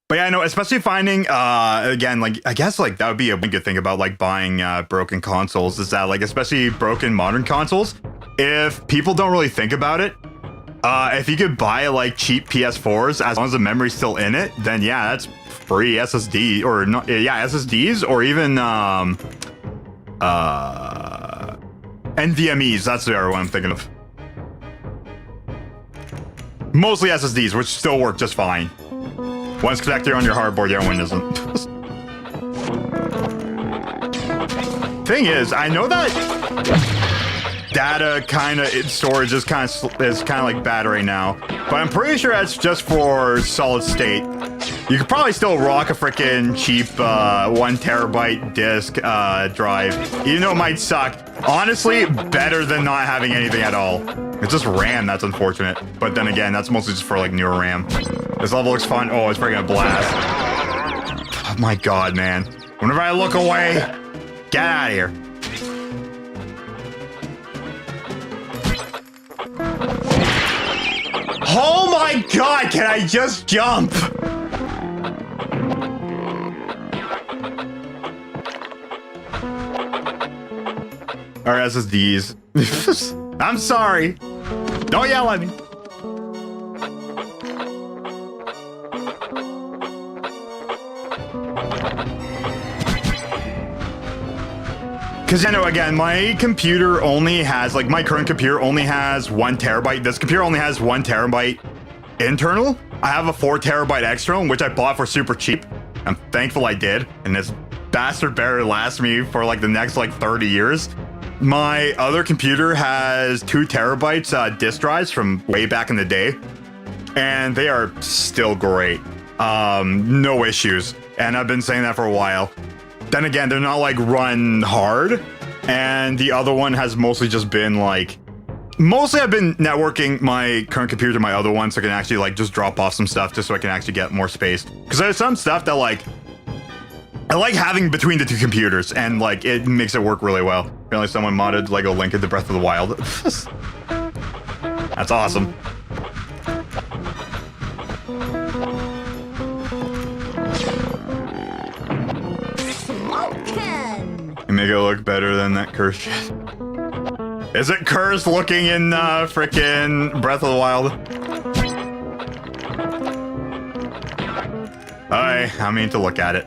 But yeah, no, especially finding, again, like, I guess, like, that would be a good thing about, like, buying broken consoles, is that, like, especially broken modern consoles, if people don't really think about it, if you could buy, like, cheap PS4s, as long as the memory's still in it, then, yeah, that's free SSD, or, not, yeah, SSDs, or even, NVMEs, that's the other one I'm thinking of. Mostly SSDs, which still work just fine. One's connected on your hardboard, the other one isn't. Thing is, I know that data storage is kind of like bad right now, but I'm pretty sure that's just for solid state. You could probably still rock a freaking cheap 1 terabyte disk drive, even though it might suck. Honestly, better than not having anything at all. It's just RAM that's unfortunate, but then again, that's mostly just for like newer RAM. This level looks fun. Oh, it's freaking a blast. Oh my god, man. Whenever I look away, get out of here. Oh my god, can I just jump? Our SSDs. I'm sorry. Don't yell at me. Because, you know, again, my computer only has, like, my current computer only has 1 terabyte. This computer only has 1 terabyte internal. I have a 4 terabyte external, which I bought for super cheap. I'm thankful I did. And this bastard better last me for, like, the next, like, 30 years. My other computer has 2 terabytes disk drives from way back in the day. And they are still great. No issues. And I've been saying that for a while. Then again, they're not like run hard, and the other one has mostly just been like, mostly I've been networking my current computer to my other one so I can actually like just drop off some stuff just so I can actually get more space. Because there's some stuff that like, I like having between the two computers, and like it makes it work really well. Apparently someone modded Lego Link into Breath of the Wild. That's awesome. Make it look better than that curse shit. Is it cursed looking in frickin' Breath of the Wild? I mean to look at it.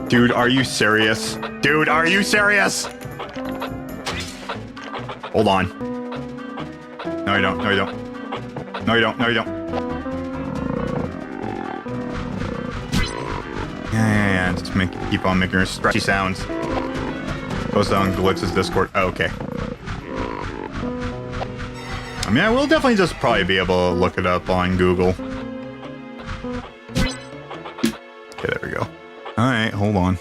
Dude, are you serious? Dude, are you serious? Hold on. No, you don't. No, you don't. No, you don't. No, you don't. Yeah, just keep on making stretchy sounds. Post on Glitz's Discord. Oh, okay. I mean, I will definitely just probably be able to look it up on Google. Okay, there we go. Alright, hold on.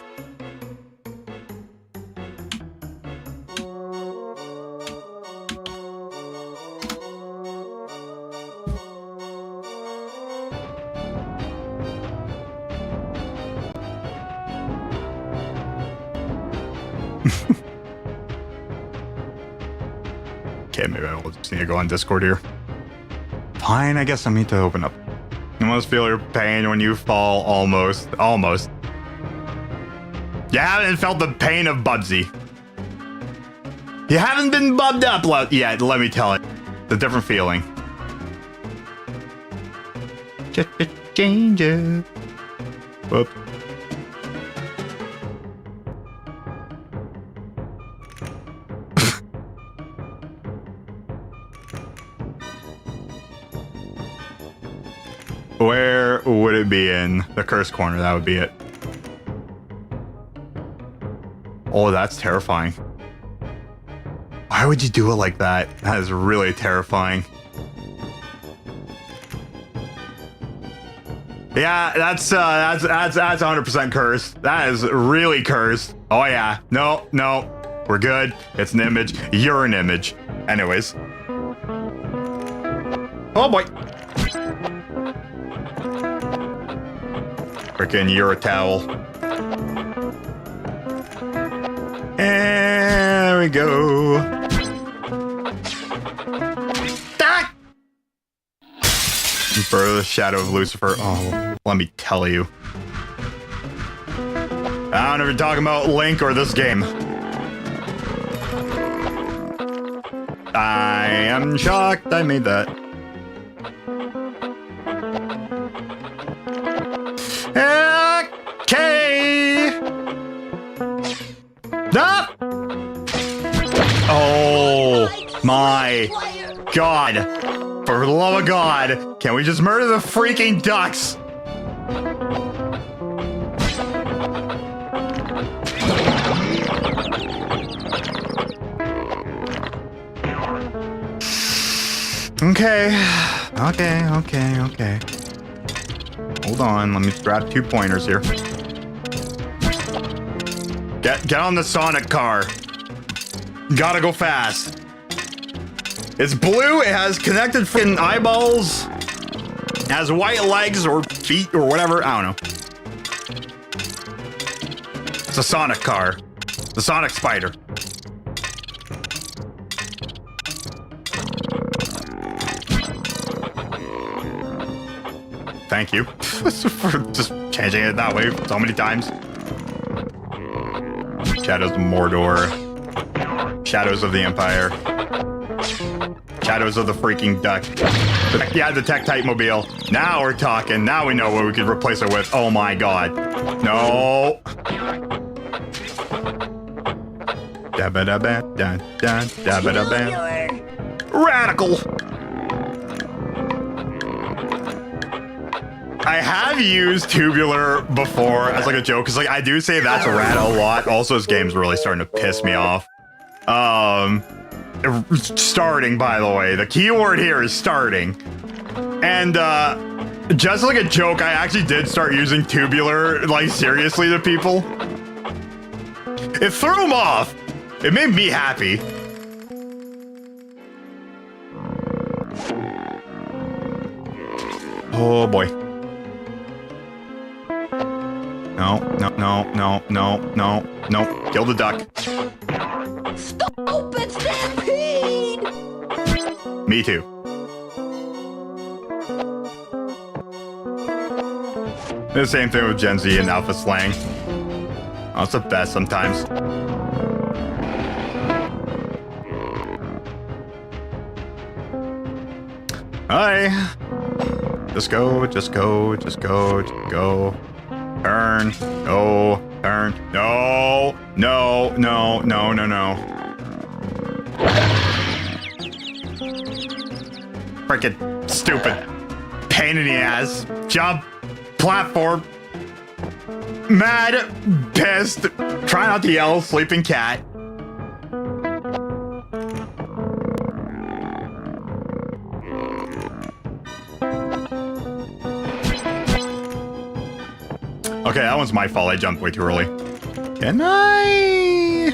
Okay, maybe I will just need to go on Discord here. Fine, I guess I need to open up. You must feel your pain when you fall almost. Almost. You haven't felt the pain of Bubsy. You haven't been bubbed up yet, let me tell it. It's a different feeling. Just a change it. Whoop. Where would it be in? The curse corner, that would be it. Oh, that's terrifying. Why would you do it like that? That is really terrifying. Yeah, that's 100% cursed. That is really cursed. Oh yeah. No, we're good. It's an image. You're an image. Anyways. Oh boy. Frickin' Eurotowel. And there we go. Ah! For the Shadow of Lucifer. Oh, let me tell you. I don't know if you're talking about Link or this game. I am shocked I made that. Okay. Ah! Oh my God. For the love of God. Can we just murder the freaking ducks? Okay. Hold on, let me grab 2 pointers here. Get on the Sonic car. Gotta go fast. It's blue, it has connected freaking eyeballs. It has white legs or feet or whatever, I don't know. It's a Sonic car. The Sonic Spider. Thank you for just changing it that way so many times. Shadows of Mordor. Shadows of the Empire. Shadows of the freaking duck. Yeah, the Tech-Type Mobile. Now we're talking. Now we know what we could replace it with. Oh my God. No. Radical. I have used tubular before as like a joke, because like I do say that's rad a lot. Also, this game's really starting to piss me off. Starting, by the way, the keyword here is starting. And just like a joke, I actually did start using tubular like seriously to people. It threw them off. It made me happy. Oh boy. No. Kill the duck. Stupid stampede! Me too. The same thing with Gen Z and Alpha Slang. Oh, it's the best sometimes. Hi. Just go. Turn. No. Turn. No. Frickin' stupid. Pain in the ass. Jump. Platform. Mad. Pissed. Try not to yell. Sleeping cat. Okay, that one's my fault. I jumped way too early. Can I?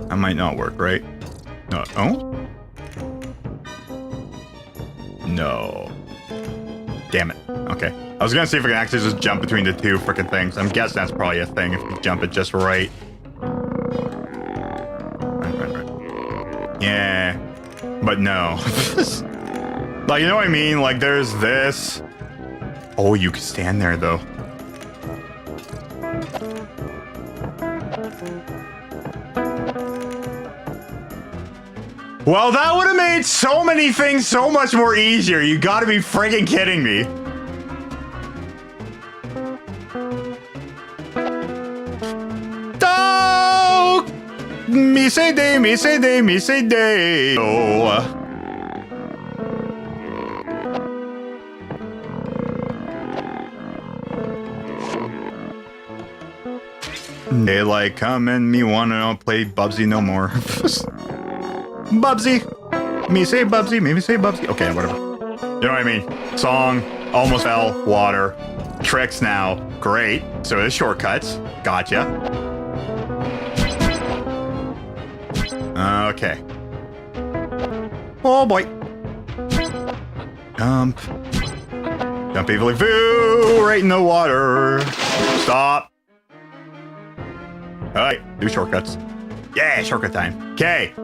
That might not work, right? Oh? No. Damn it. Okay. I was gonna see if I can actually just jump between the two frickin' things. I'm guessing that's probably a thing if you jump it just right. Right. Yeah. But no. Like, you know what I mean? Like, there's this. Oh, you can stand there, though. Well, that would have made so many things so much more easier. You gotta be freaking kidding me. Oh! Me say day. Oh. Daylight coming, me wanna play Bubsy no more. Bubsy! Me say Bubsy, maybe say Bubsy. Okay, whatever. You know what I mean? Song, almost fell, water. Tricks now, great. So there's shortcuts. Gotcha. Okay. Oh boy. Jump. Jump evilly foo right in the water. Stop. Alright, do shortcuts. Yeah, shortcut time. Okay.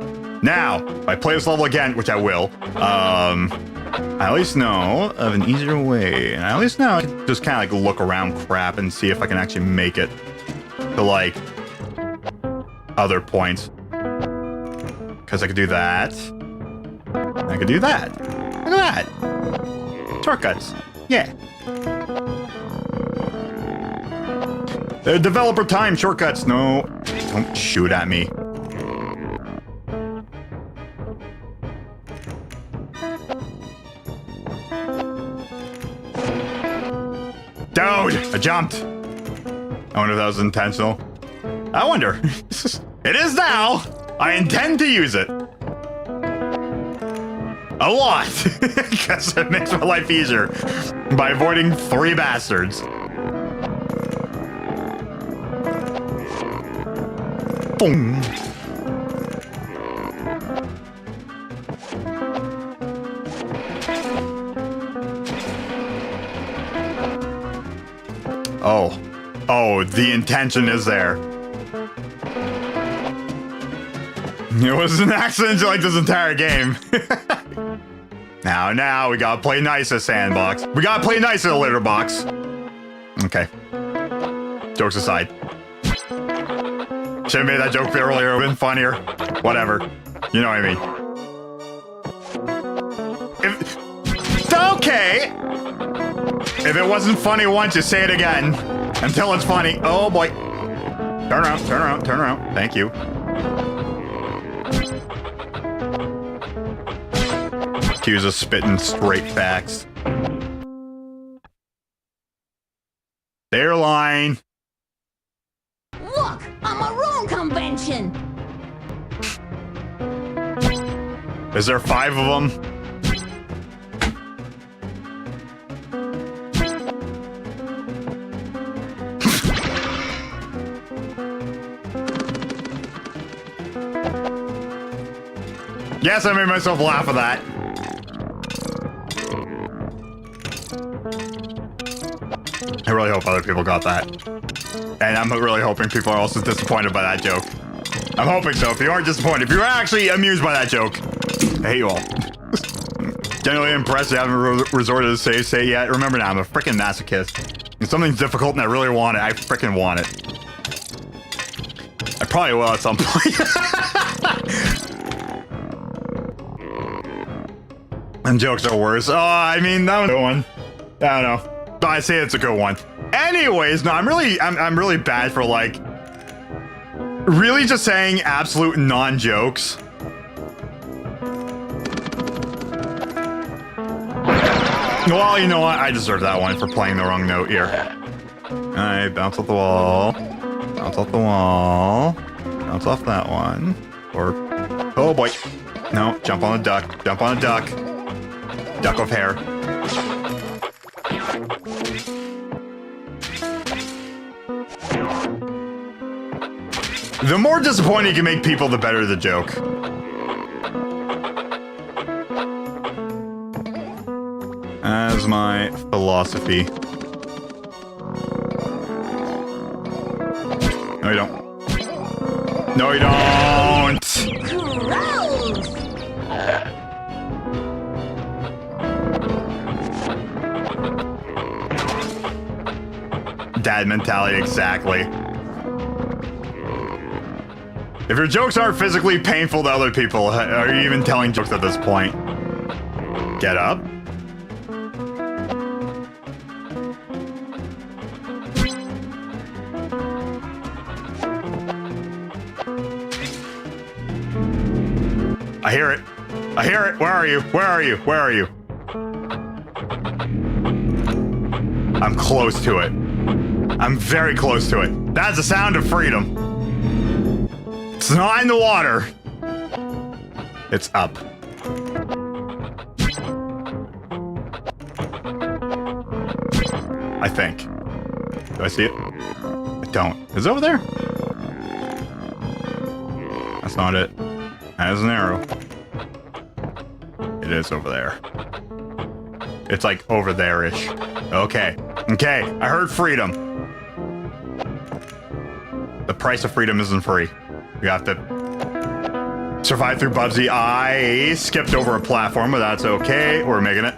Now, if I play this level again, which I will, I at least know of an easier way. And I at least know I can just kind of like look around crap and see if I can actually make it to like other points. Because I could do that. I could do that. Look at that. Shortcuts. Yeah. They're developer time shortcuts. No, don't shoot at me. Dude, I jumped. I wonder if that was intentional. I wonder. It is now. I intend to use it. A lot. Because it makes my life easier by avoiding 3 bastards. Boom. Oh. Oh, the intention is there. It was an accident like this entire game. Now, we gotta play nice at Sandbox. We gotta play nice at a litter box. Okay. Jokes aside. Should've made that joke earlier, it would've been funnier. Whatever. You know what I mean. Okay! If it wasn't funny once, you say it again. Until it's funny. Oh boy. Turn around, turn around, turn around. Thank you. Accused of spitting straight facts. They're lying. Look, a maroon convention. Is there 5 of them? Yes, I made myself laugh at that. I really hope other people got that. And I'm really hoping people are also disappointed by that joke. I'm hoping so. If you aren't disappointed, if you're actually amused by that joke, I hate you all. Generally impressed you haven't resorted to save state yet. Remember now, I'm a freaking masochist. If something's difficult and I really want it, I freaking want it. I probably will at some point. And jokes are worse. Oh, I mean, that was a good one. I don't know. But I say it's a good one. Anyways, no, I'm really bad for like really just saying absolute non-jokes. Well, you know what? I deserve that one for playing the wrong note here. Alright, bounce off the wall. Bounce off the wall. Bounce off that one. Or... oh boy. No, jump on a duck. Jump on a duck. Duck of hair. The more disappointing you can make people, the better the joke. As my philosophy. No, you don't. No, you don't! Gross! Dad mentality, exactly. If your jokes aren't physically painful to other people, are you even telling jokes at this point? Get up. I hear it. I hear it. Where are you? Where are you? Where are you? I'm close to it. I'm very close to it. That's the sound of freedom. It's not in the water. It's up. I think. Do I see it? I don't. Is it over there? That's not it. That is an arrow. It is over there. It's like over there-ish. Okay. Okay. I heard freedom. The price of freedom isn't free. You have to survive through Bubsy. I skipped over a platform, but that's okay. We're making it.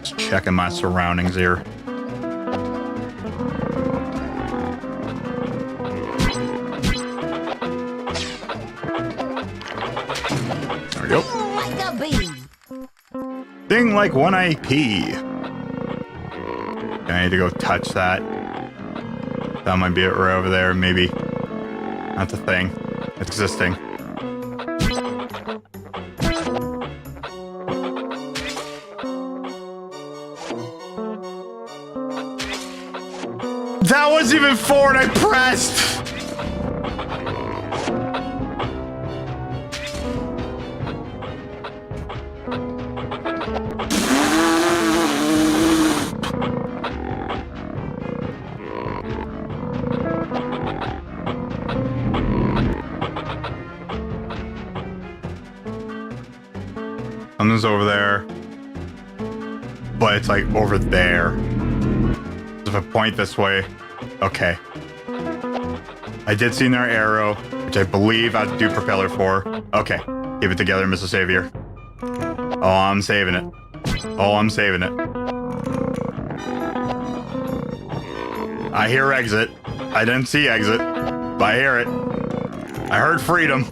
Just checking my surroundings here. There we go. Like a bee. Thing like 1 IP. I need to go touch that. That might be it right over there, maybe. That's a thing. It's existing. That wasn't even forward, I pressed! Something's over there, but it's like over there. If I point this way, okay. I did see their arrow, which I believe I have to do propeller for. Okay, keep it together, Mr. Savior. Oh, I'm saving it. Oh, I'm saving it. I hear exit. I didn't see exit, but I hear it. I heard freedom.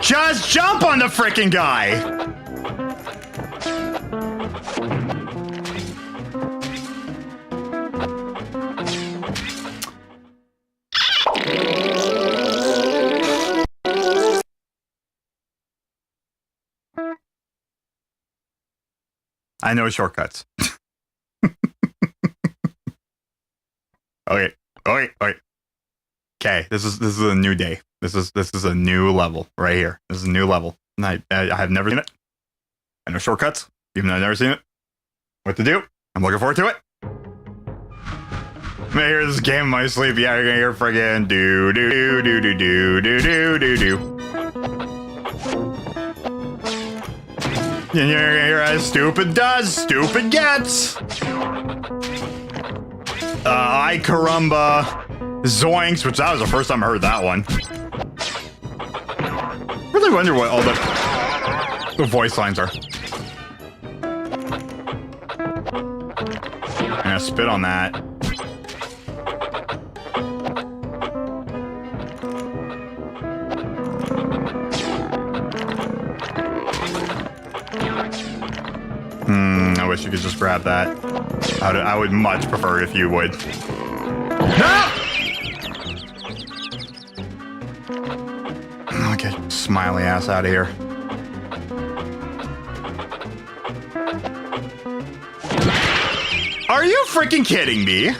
Just jump on the frickin' guy! I know shortcuts. Okay. Okay, this is a new day. This is a new level right here. This is a new level. And I have never seen it. I know shortcuts, even though I've never seen it. What to do? I'm looking forward to it. I'm gonna hear this game in my sleep. Yeah, you're gonna hear friggin' do do do do do do do do do do. And you're gonna hear as stupid does, stupid gets. I caramba, zoinks, which that was the first time I heard that one. Really wonder what all the voice lines are. I'm gonna spit on that. I wish you could just grab that. I would much prefer if you would. No! Okay, smiley ass out of here. Are you freaking kidding me?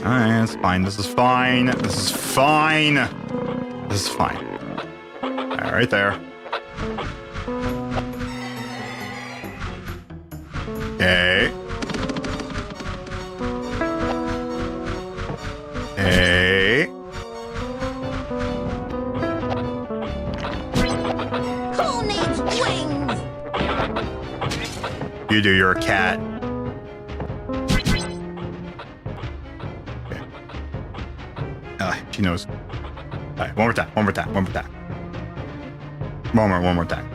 Alright, it's fine. This is fine. This is fine. This is fine. Alright, right there. Okay. Hey. Who needs wings? You do, you're a cat. Okay. She knows. Alright, one more time. One more time.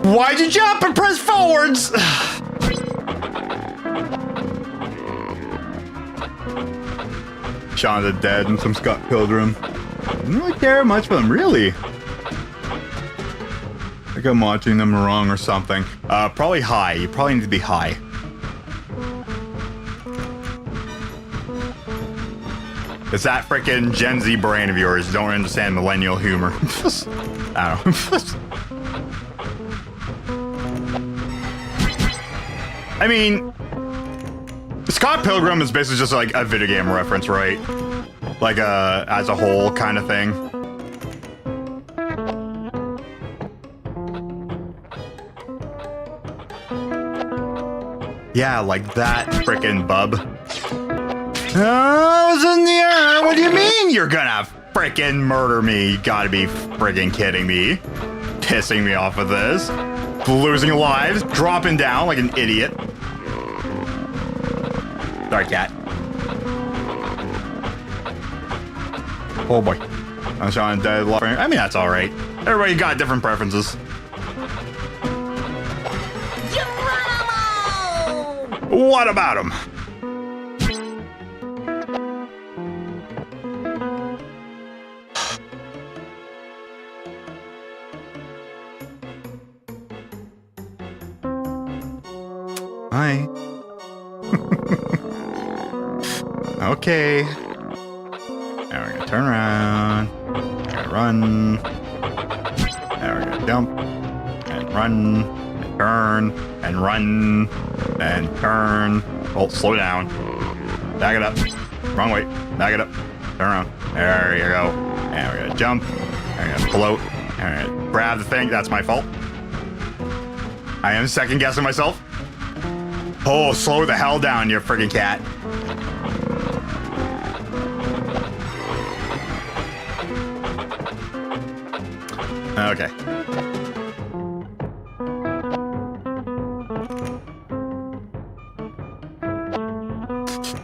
Why'd you jump and press forwards? Shaun of the Dead and some Scott Pilgrim. I don't really care much for them, really. I think I'm watching them wrong or something. Probably high. You probably need to be high. It's that freaking Gen Z brain of yours. You don't understand millennial humor. I don't know. I mean, Scott Pilgrim is basically just like a video game reference, right? Like as a whole kind of thing. Yeah, like that frickin' bub. I was in the air. What do you mean you're gonna frickin' murder me? You gotta be frickin' kidding me. Pissing me off with this. Losing lives, dropping down like an idiot. Sorry, cat. Oh boy. I'm showing dead love. I mean, that's alright. Everybody got different preferences. What about him? Hi. Okay. Now we're gonna turn around. We're gonna run. Now we're gonna jump and run and turn and run and turn. Oh, slow down. Back it up. Wrong way. Back it up. Turn around. There you go. And we're gonna jump. And we're gonna float. And we're gonna grab the thing. That's my fault. I am second guessing myself. Oh, slow the hell down, you friggin' cat. Okay.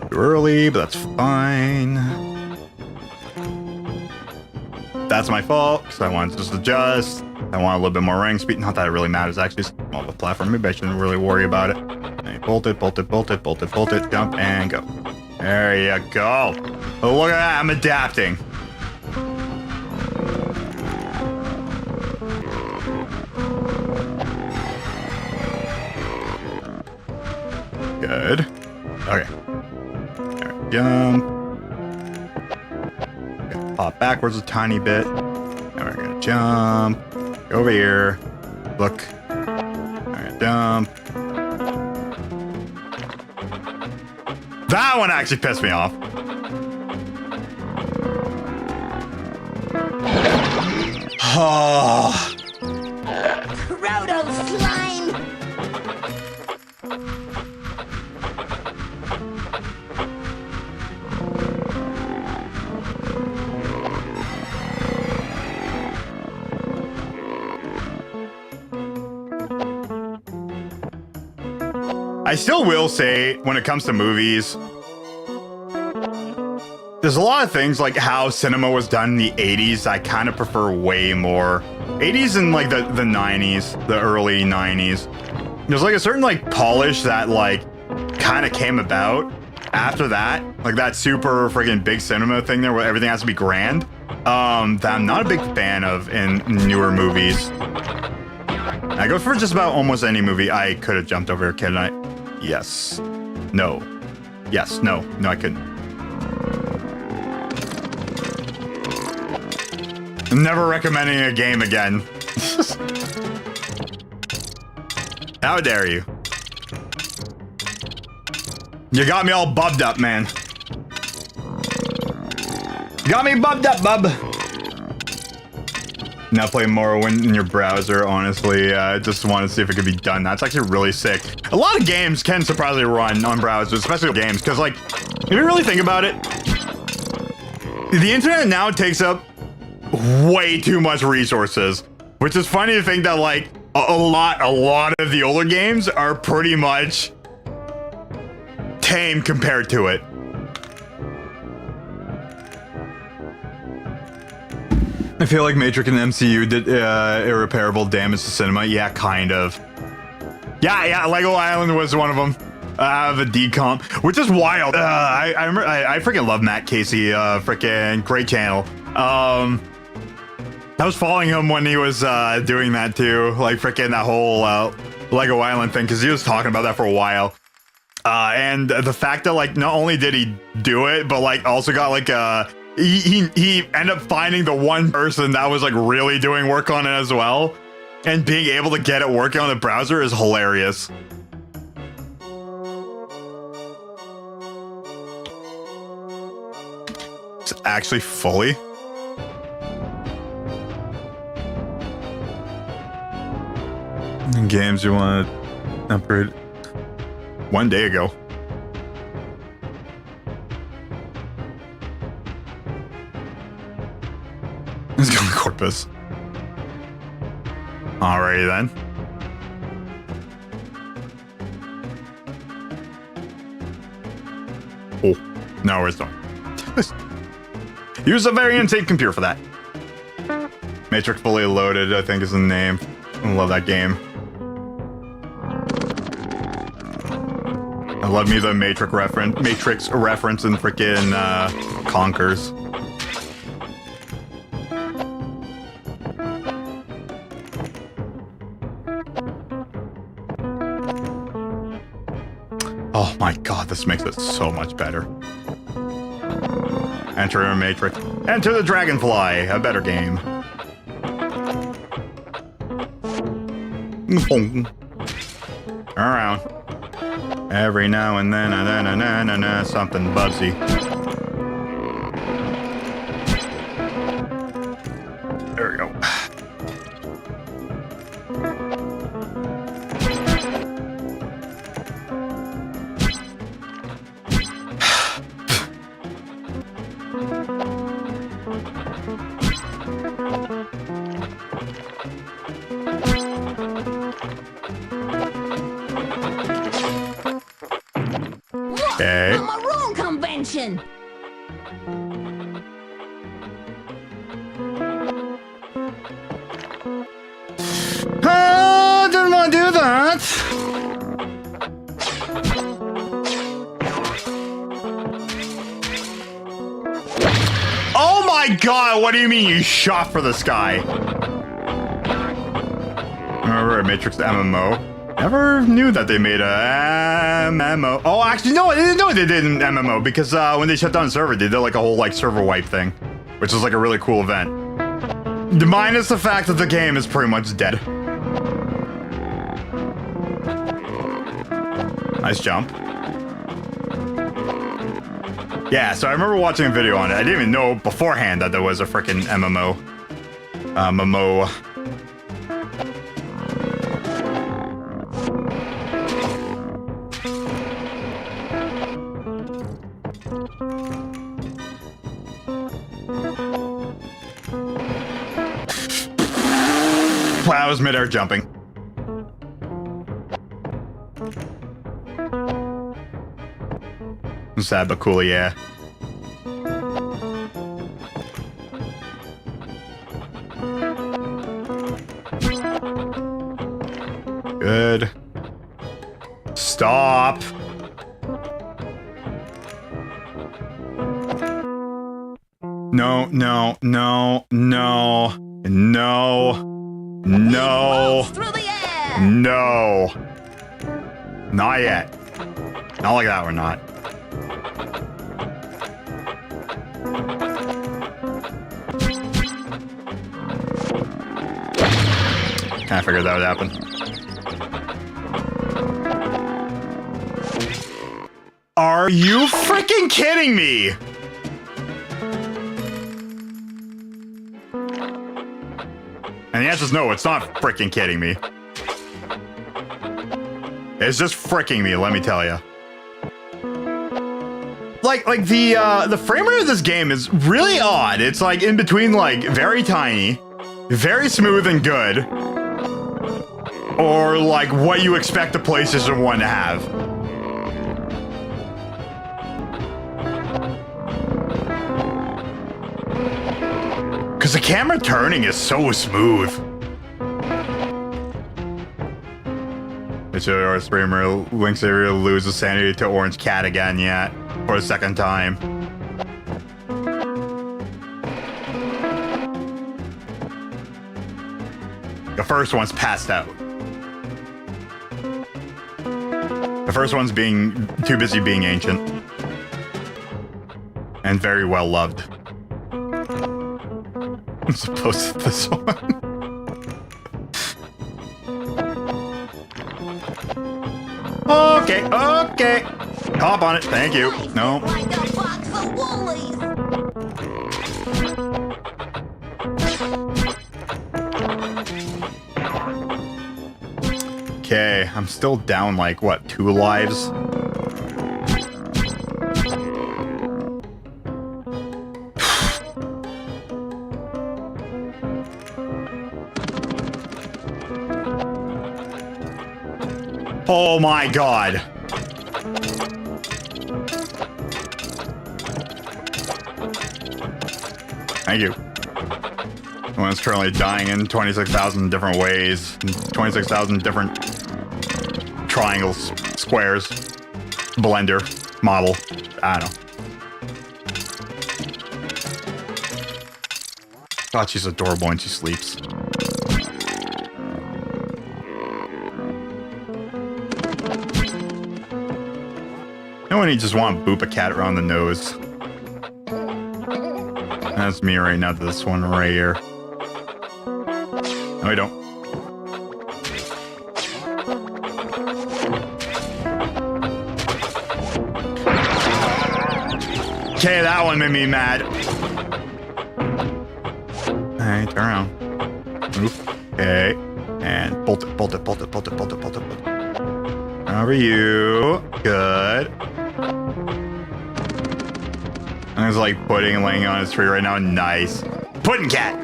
Too early, but that's fine. That's my fault, because I wanted to just adjust. I want a little bit more ring speed. Not that it really matters, actually. It's small of a platform. Maybe I shouldn't really worry about it. And bolt it, bolt it, bolt it, bolt it, bolt it, jump, and go. There you go. Oh, look at that. I'm adapting. Good. Okay. There, jump. Gonna pop backwards a tiny bit. And we're gonna jump. Go over here. Look. Alright, jump. That one actually pissed me off. Oh. Proto slime! I still will say, when it comes to movies, there's a lot of things like how cinema was done in the 80s I kind of prefer way more. 80s and like the 90s, the early 90s. There's like a certain like polish that like kind of came about after that. Like that super friggin' big cinema thing there where everything has to be grand. That I'm not a big fan of in newer movies. I go for just about almost any movie. I could have jumped over here, couldn't I? Yes. No. Yes. No. No, I couldn't. I'm never recommending a game again. How dare you? You got me all bubbed up, man. You got me bubbed up, bub. Now play Morrowind in your browser, honestly. I just want to see if it could be done. That's actually really sick. A lot of games can surprisingly run on browsers, especially games, because, like, if you really think about it, the internet now takes up way too much resources, which is funny to think that, like, a lot of the older games are pretty much tame compared to it. I feel like Matrix and MCU did irreparable damage to cinema. Yeah, kind of. Yeah, Lego Island was one of them. The decomp, which is wild. I remember, I freaking love Matt Casey. Freaking great channel. I was following him when he was doing that too. Like freaking that whole Lego Island thing, because he was talking about that for a while. And the fact that like not only did he do it, but like also got like he ended up finding the one person that was like really doing work on it as well, and being able to get it working on the browser is hilarious. It's actually fully. Games you want to upgrade 1 day ago. Let's go to Corpus. Alrighty then. Oh, no, we're still. Use a very insane computer for that. Matrix Fully Loaded, I think is the name. I love that game. I love me the Matrix reference in freaking Conkers. Oh my god, this makes it so much better. Enter a Matrix. Enter the Dragonfly, a better game. Around. Every now and then, something Bubsy. There we go. Okay. The Maroon Convention. Didn't want to do that. Oh my god, what do you mean you shot for the sky? Remember Matrix MMO? Never knew that they made a MMO. Oh, actually, no, I didn't know they did an MMO because when they shut down the server, they did like a whole like server wipe thing, which was like a really cool event. Minus the fact that the game is pretty much dead. Nice jump. Yeah, so I remember watching a video on it. I didn't even know beforehand that there was a freaking MMO. MMO. Wow, I was mid-air jumping. Sad but cool, yeah. Good. Stop. No, no, no, no, no. No. No. Not yet. Not like that, we're not. I figured that would happen. Are you freaking kidding me? And the answer is no, it's not freaking kidding me. It's just freaking me, let me tell you. Like the frame rate of this game is really odd. It's like in between like very tiny, very smooth and good, or like what you expect a PlayStation 1 to have. Because the camera turning is so smooth. It's your streamer Link's area loses sanity to Orange Cat again yet for a second time. The first one's passed out. The first one's being too busy being ancient. And very well loved. As opposed to this one. Okay, okay. Hop on it, thank you. No. Like a box of Woolies. Okay, I'm still down like, what, 2 lives? Oh my god. Thank you. One's currently dying in 26,000 different ways. 26,000 different triangles, squares, blender, model. I don't know. God, she's adorable when she sleeps. No one just want to boop a cat around the nose. That's me right now, this one right here. No, I don't. Okay, that one made me mad. Alright, turn around. Move. Okay. And bolt it, bolt it, bolt it, bolt it, bolt it, bolt it, bolt it. Over you. Good. And it's like pudding laying on his tree right now. Nice. Pudding cat.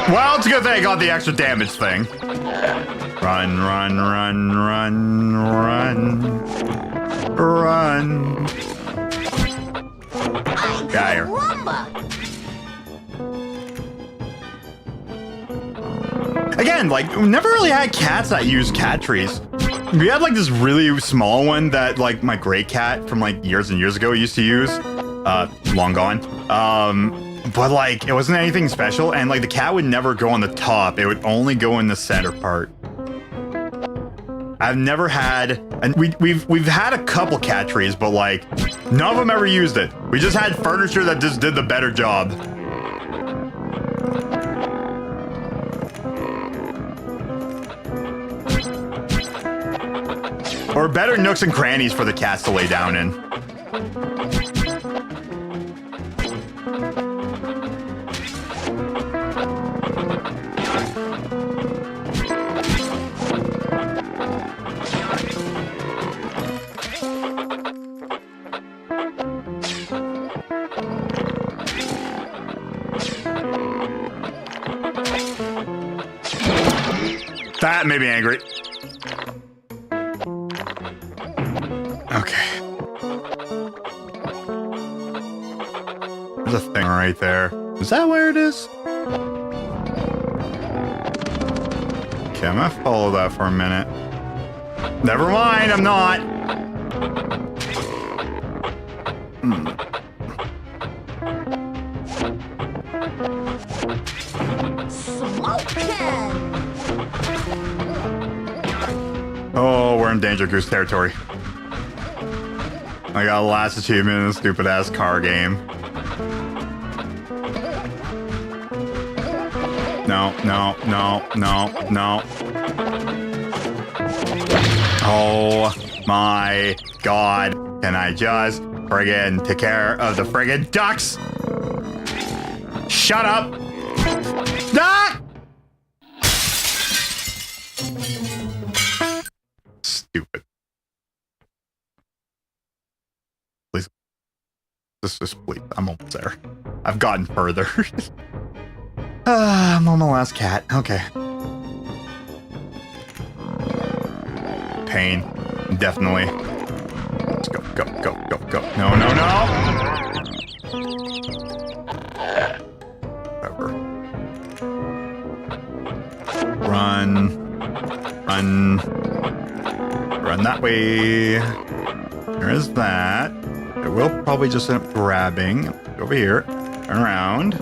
Well, it's a good thing I got the extra damage thing. Run, run, run, run, run. Run. Got here. Again, like, we never really had cats that use cat trees. We had like this really small one that like my gray cat from like years and years ago used to use. Long gone. But like it wasn't anything special, and like the cat would never go on the top. It would only go in the center part. I've never had, and we've had a couple cat trees, but like none of them ever used it. We just had furniture that just did the better job. Or better nooks and crannies for the cats to lay down in. That made me angry. Okay. There's a thing right there. Is that where it is? Okay, I'm gonna follow that for a minute. Never mind, I'm not. Oh, we're in Danger Goose territory. I got the last achievement in a stupid ass car game. No, no, no, no, no. Oh my god. Can I just friggin' take care of the friggin' ducks? Shut up! Ah! Stupid. Please. Just please. I'm almost there. I've gotten further. I'm on my last cat. Okay. Pain. Definitely. Let's go, go, go, go, go. No, no, no! Whatever. Run. Run. Run that way. There is that. I will probably just end up grabbing. Over here. Turn around.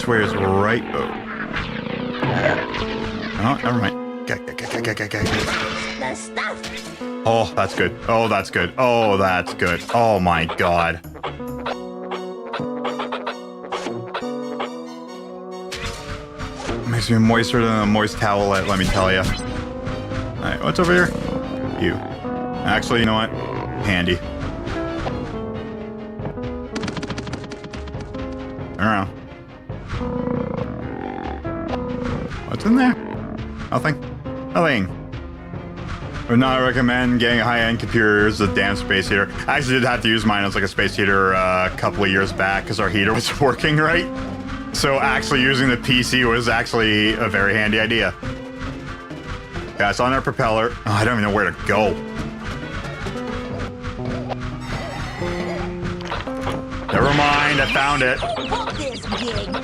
way is right. Oh, never mind. The stuff. Oh, that's good. Oh, that's good. Oh, that's good. Oh my god. Makes me moister than a moist towelette, let me tell you. Alright, what's over here? You. Actually, you know what? Handy. Around. What's in there? Nothing. Nothing. Would not recommend getting a high-end computer as a damn space heater. I actually did have to use mine as like a space heater a couple of years back because our heater was working right. So actually using the PC was actually a very handy idea. Yeah, it's on our propeller. Oh, I don't even know where to go. Never mind, I found it. Fuck this gig.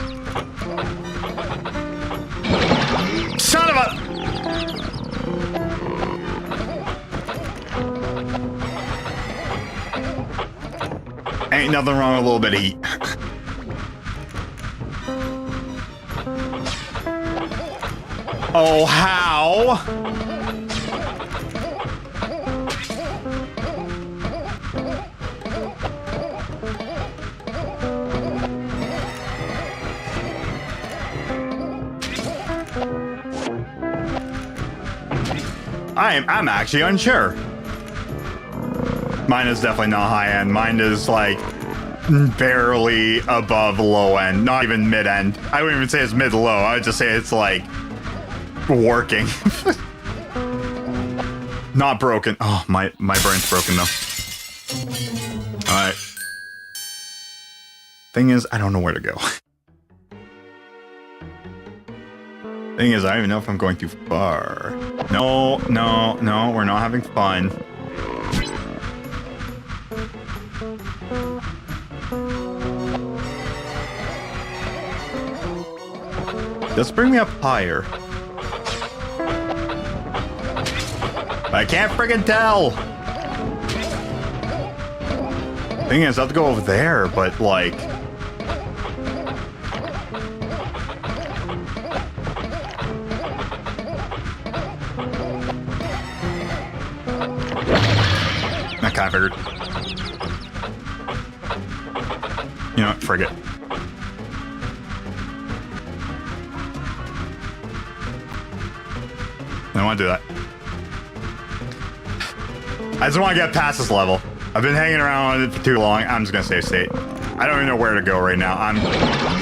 Son of a... Ain't nothing wrong with a little bit of heat. Oh, how? I'm actually unsure. Mine is definitely not high end. Mine is like barely above low end, not even mid end. I wouldn't even say it's mid low. I would just say it's like working. Not broken. Oh, my brain's broken though. All right. Thing is, I don't know where to go. Thing is, I don't even know if I'm going too far. No, no, no, we're not having fun. Let's bring me up higher. I can't friggin' tell. Thing is, I have to go over there, but like... I kind of figured. You know what? Frig it. I don't want to do that. I just want to get past this level. I've been hanging around with it for too long. I'm just going to save state. I don't even know where to go right now. I'm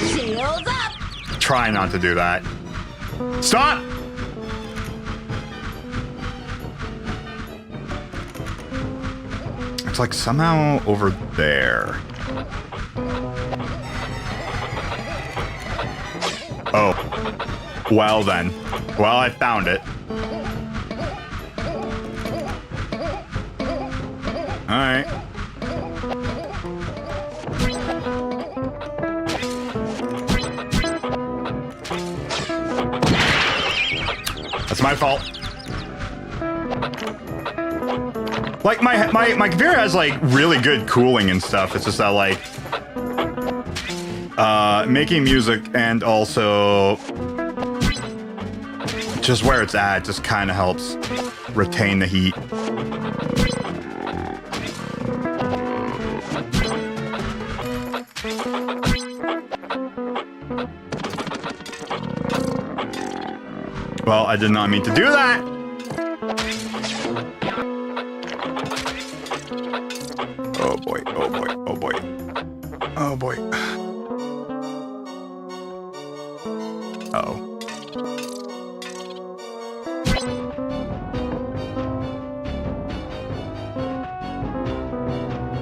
Shields up. trying not to do that. Stop! It's like somehow over there. Oh. Well then. Well, I found it. Alright. That's my fault. Like, my computer has, like, really good cooling and stuff. It's just that, like, making music and also just where it's at just kind of helps retain the heat. Well, I did not mean to do that. Oh boy, oh boy, oh boy. Oh boy. Uh-oh.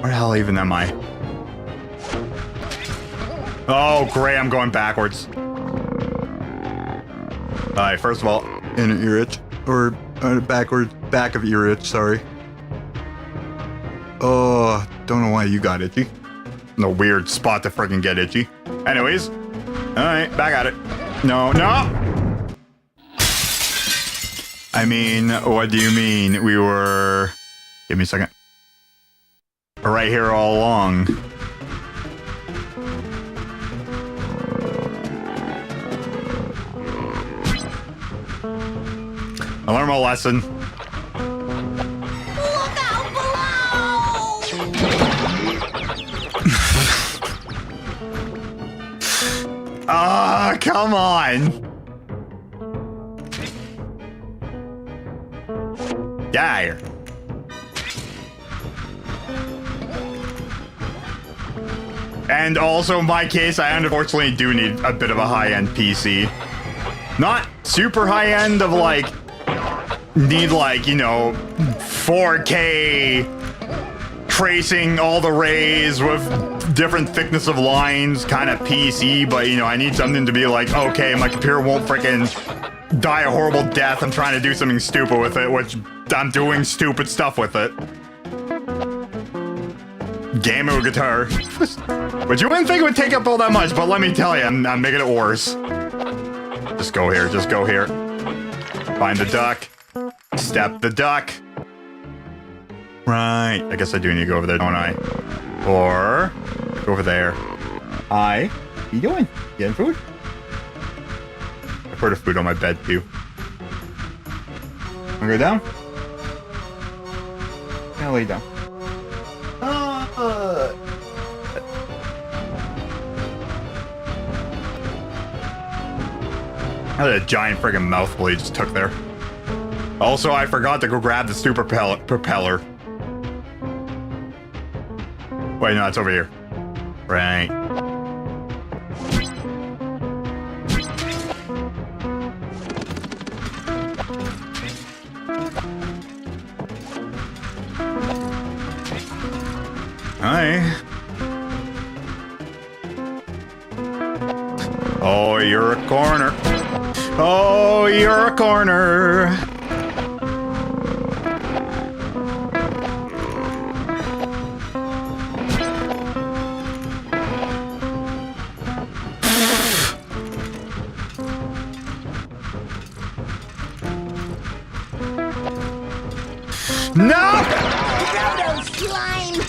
Where the hell even am I? Oh, great, I'm going backwards. Alright, first of all, in an ear itch. Or backwards, back of ear itch, sorry. Oh, don't know why you got itchy. No weird spot to freaking get itchy. Anyways, alright, back at it. No, no! I mean, what do you mean? We were... Give me a second. Right here all along. I learned my lesson. Look out below! Ah, come on. Get out of here. And also, in my case, I unfortunately do need a bit of a high-end PC. Not super high-end of, like, need, like, you know, 4K tracing all the rays with different thickness of lines kind of PC, but, you know, I need something to be like, okay, my computer won't freaking die a horrible death. I'm trying to do something stupid with it, which I'm doing stupid stuff with it. Gaming with guitar. But you wouldn't think it would take up all that much, but let me tell you, I'm making it worse. Just go here, just go here. Find the duck. Step the duck. Right. I guess I do need to go over there, don't I? Or go over there. Hi. What you doing? Getting food? I've heard of food on my bed too. Wanna go down? I'll lay down. That a giant friggin' mouthful he just took there. Also, I forgot to go grab the super propeller. Wait, no, it's over here. Right. Hi. Oh, you're a corner. Oh, you're a corner. No! Proto slime!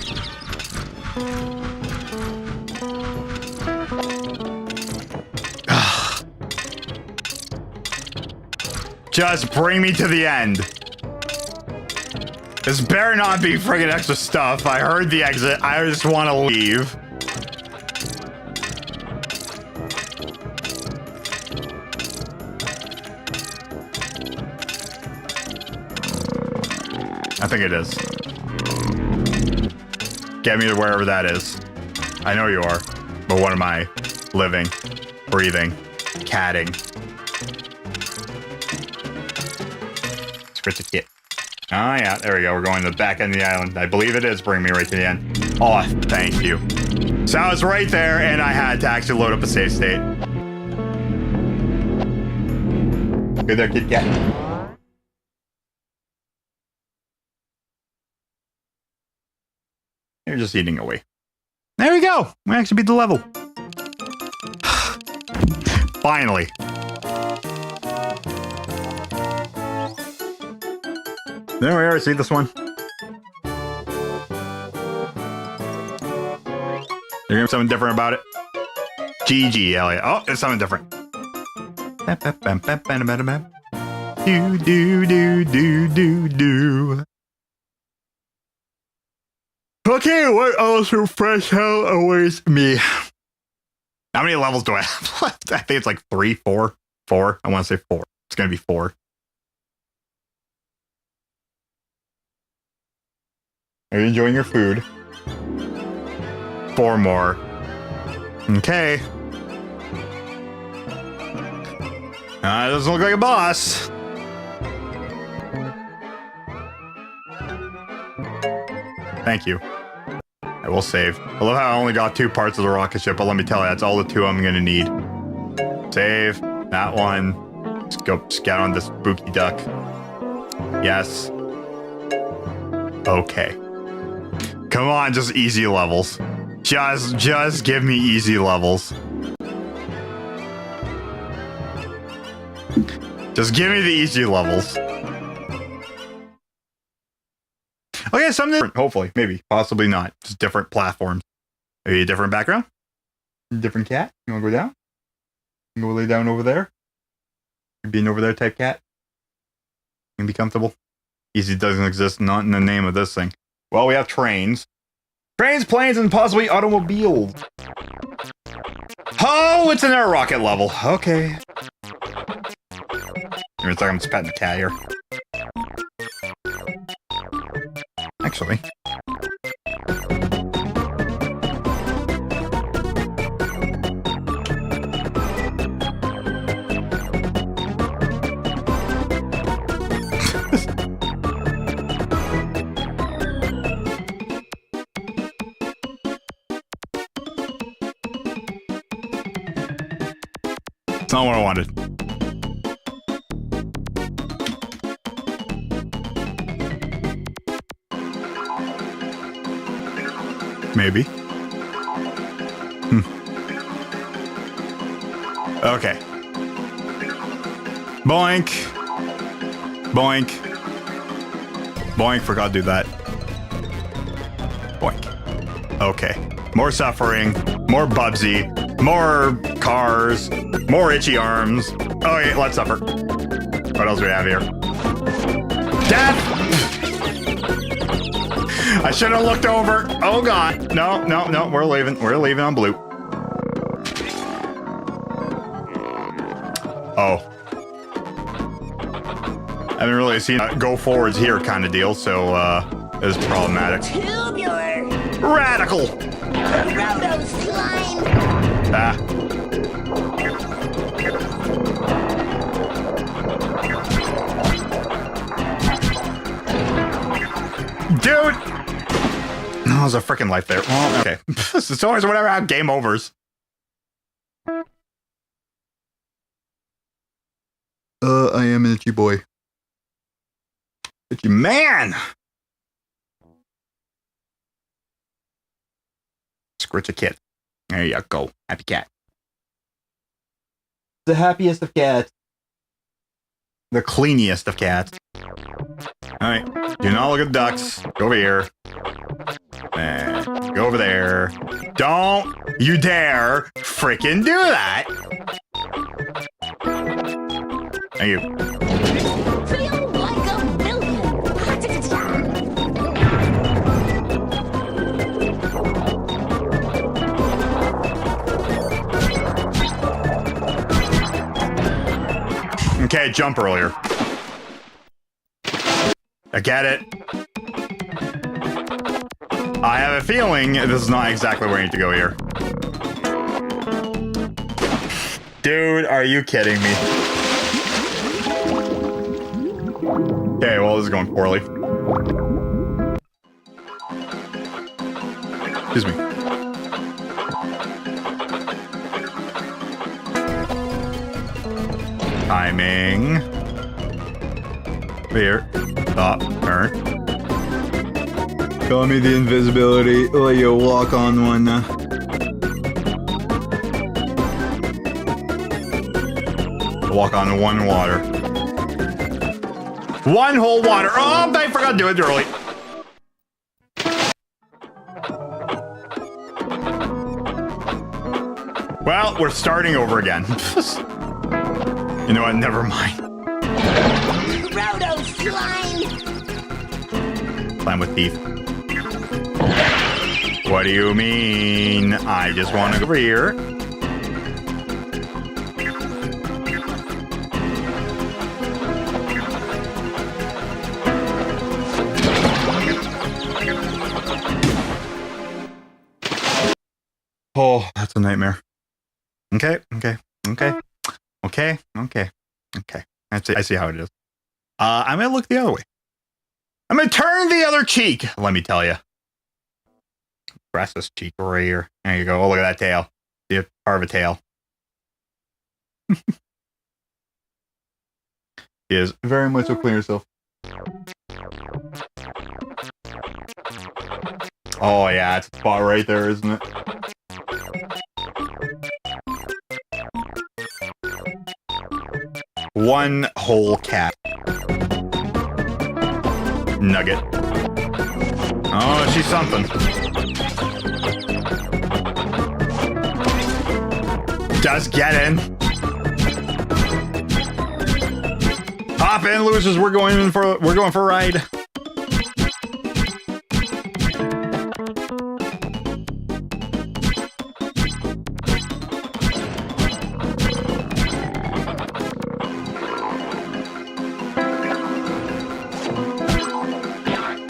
Just bring me to the end. This better not be friggin' extra stuff. I heard the exit. I just want to leave. I think it is. Get me to wherever that is. I know you are. But what am I? Living. Breathing. Catting. Script kit. Oh yeah, there we go. We're going to the back end of the island. I believe it is bringing me right to the end. Oh, thank you. So I was right there, and I had to actually load up a save state. Good there, Kit Kat. You're just eating away. There we go. We actually beat the level. Finally. There we are. See this one? You're gonna have something different about it? GG, Elliot. Oh, there's something different. Do, do, do, do, do, do. Okay, what else from fresh hell awaits me? How many levels do I have left? I think it's like 3, 4. 4. I want to say 4. It's gonna be 4. Are you enjoying your food? 4 more. Okay. Doesn't look like a boss. Thank you. I will save. I love how I only got 2 parts of the rocket ship, but let me tell you, that's all the 2 I'm gonna need. Save. That one. Let's go scout on this spooky duck. Yes. Okay. Come on, just easy levels. Just give me easy levels. Just give me the easy levels. Okay, something different. Hopefully, maybe, possibly not. Just different platforms. Maybe a different background. Different cat. You want to go down? You go lay down over there. You being over there type cat. be comfortable. Easy doesn't exist, not in the name of this thing. Well, we have trains. Trains, planes, and possibly automobiles. Oh, it's an air rocket level. Okay. It's like I'm just petting the cat here. Actually. It's not what I wanted. Maybe. Okay. Boink. Boink. Boink. Forgot to do that. Boink. Okay. More suffering. More Bubsy. More cars. More itchy arms. Okay, let's suffer. What else do we have here? Death! I should have looked over. Oh god. No, no, no. We're leaving. We're leaving on blue. Oh. I haven't really seen go forwards here kind of deal, so it's problematic. Tubular. Radical. Proto slime. Ah. Dude! No, there's a freaking life there. Well, okay. It's always whatever. I have game overs. I am an itchy boy. Itchy man! Scritch a kid. There you go. Happy cat. The happiest of cats. The cleaniest of cats. Alright. Do not look at the ducks. Go over here. And go over there. Don't you dare freaking do that! Thank you. Feel like a billion. Okay, jump earlier. I get it. I have a feeling this is not exactly where I need to go here. Dude, are you kidding me? Okay, well, this is going poorly. Excuse me. Timing. Here. Stop. Turn. Call me the invisibility. Let you walk on one. Walk on one water. One whole water. Oh, I forgot to do it early. Well, we're starting over again. You know what? Never mind. Proto slime. Slime with teeth. What do you mean? I just want to go over here. Oh, that's a nightmare. Okay, okay, okay, okay, okay, okay. I see how it is. I'm gonna look the other way. I'm gonna turn the other cheek. Let me tell you. Press this cheek right here. There you go. Oh, look at that tail. See a part of a tail. He is very much so clean yourself. Oh yeah, it's a spot right there, isn't it? One whole cat. Nugget. Oh, she's something. Just get in. Hop in, losers. We're going for a ride.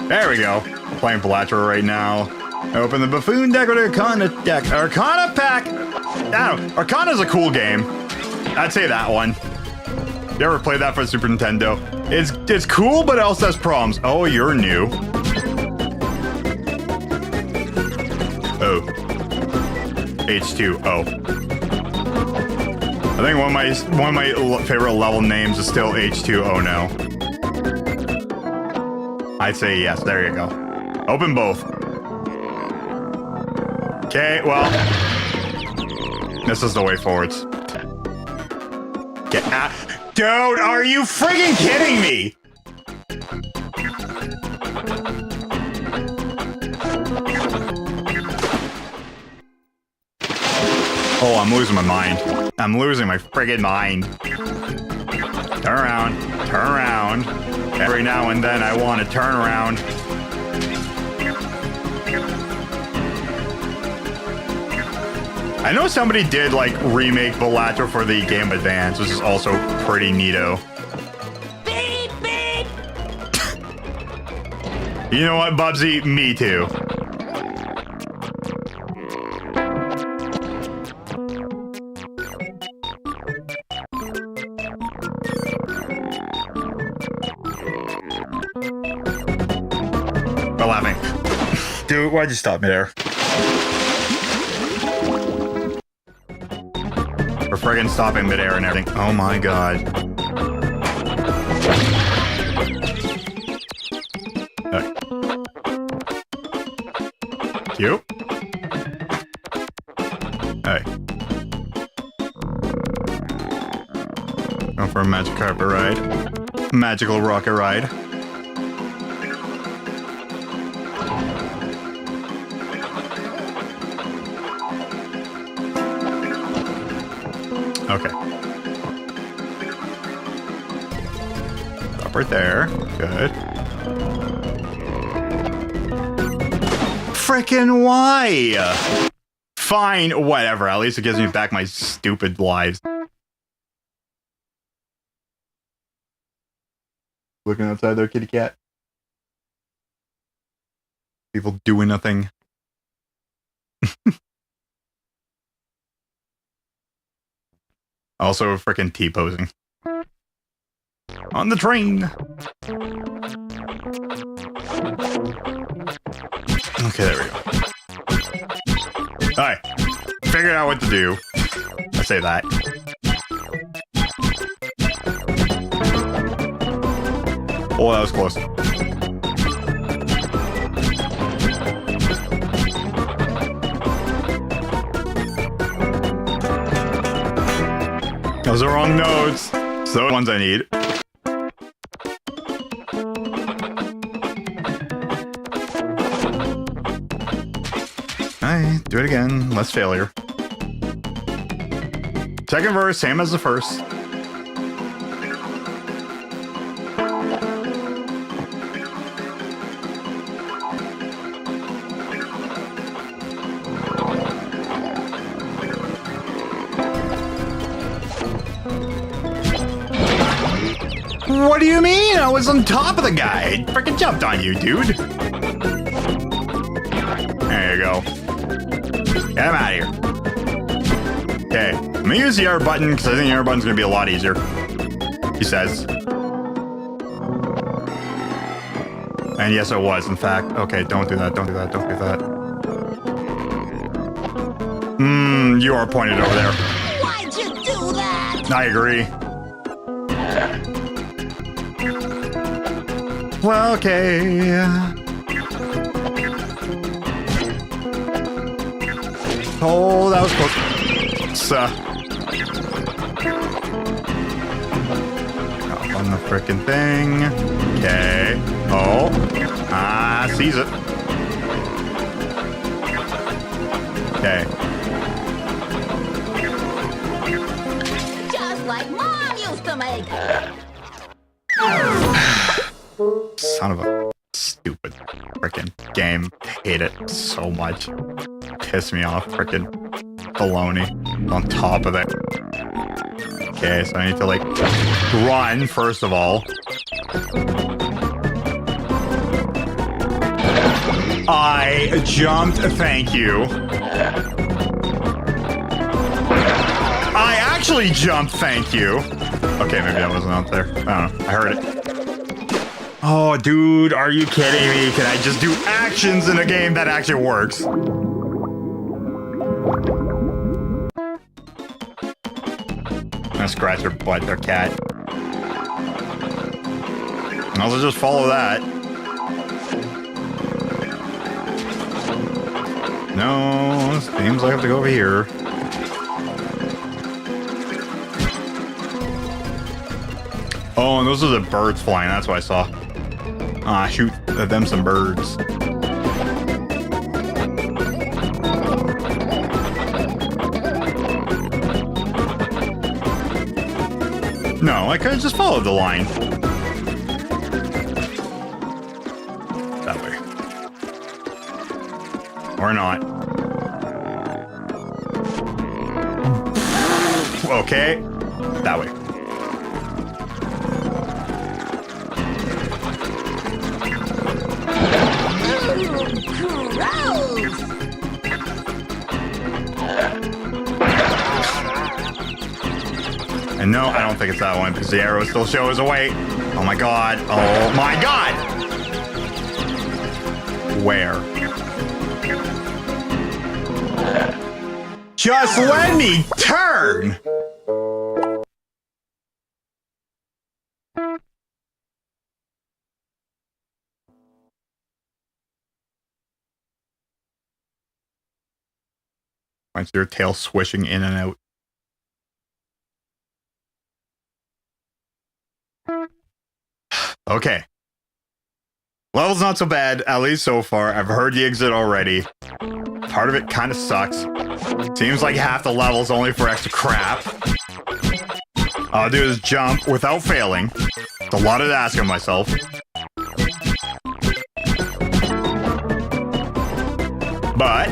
There we go. Playing Bellatrix right now. Open the Buffoon deck with Arcana deck. Arcana pack! I don't know. Arcana's a cool game. I'd say that one. You ever played that for the Super Nintendo? It's cool, but it also has problems. Oh, you're new. Oh. H2O. I think one of my favorite level names is still H2O now. I'd say yes. There you go. Open both. Okay, well, this is the way forwards. Get out. Dude, are you friggin' kidding me? Oh, I'm losing my mind. I'm losing my friggin' mind. Turn around. Turn around. Every now and then I want to turn around. I know somebody did like remake Bellatrix for the Game Advance, which is also pretty neato. Beep, beep. You know what, Bubsy? Me too. I'm laughing. Dude, why'd you stop me there? We're friggin' stopping midair and everything. Oh my god. Okay. Cute. Hey. Going for a magic carpet ride. Magical rocket ride. Okay. Stop right there. Good. Frickin' why? Fine, whatever. At least it gives me back my stupid lives. Looking outside there, kitty cat. People doing nothing. Also frickin' T-posing. On the train! Okay, there we go. Alright. Figured out what to do. I say that. Oh, that was close. Those are wrong notes. So the ones I need. Alright, do it again. Less failure. Second verse, same as the first. What do you mean? I was on top of the guy. I freaking jumped on you, dude. There you go. Get him out of here. Okay, I'm gonna use the R button because I think the R button's gonna be a lot easier. He says. And yes, it was, in fact. Okay, don't do that, don't do that, don't do that. You are pointed over there. Why'd you do that? I agree. Well, okay. Oh, that was close. Up on the frickin' thing. Okay. Oh. Sees it. Okay. Just like Mom used to make. Son of a stupid freaking game. Hate it so much. Piss me off. Freaking baloney. On top of it. Okay, so I need to like run first of all. I jumped. Thank you. I actually jumped. Thank you. Okay, maybe that wasn't out there. I don't know. I heard it. Oh, dude, are you kidding me? Can I just do actions in a game that actually works? I'm gonna scratch her butt, her cat. And I'll just follow that. No, seems like I have to go over here. Oh, and those are the birds flying. That's what I saw. Ah, shoot them some birds. No, I could have just followed the line. That way. Or not. Okay. That way. And no, I don't think it's that one because the arrow still shows away. Oh my god. Oh my god! Where? Just let me turn! Why is your tail swishing in and out? Okay. Level's not so bad, at least so far. I've heard the exit already. Part of it kind of sucks. Seems like half the level's only for extra crap. All I'll do is jump without failing. It's a lot to ask of myself. But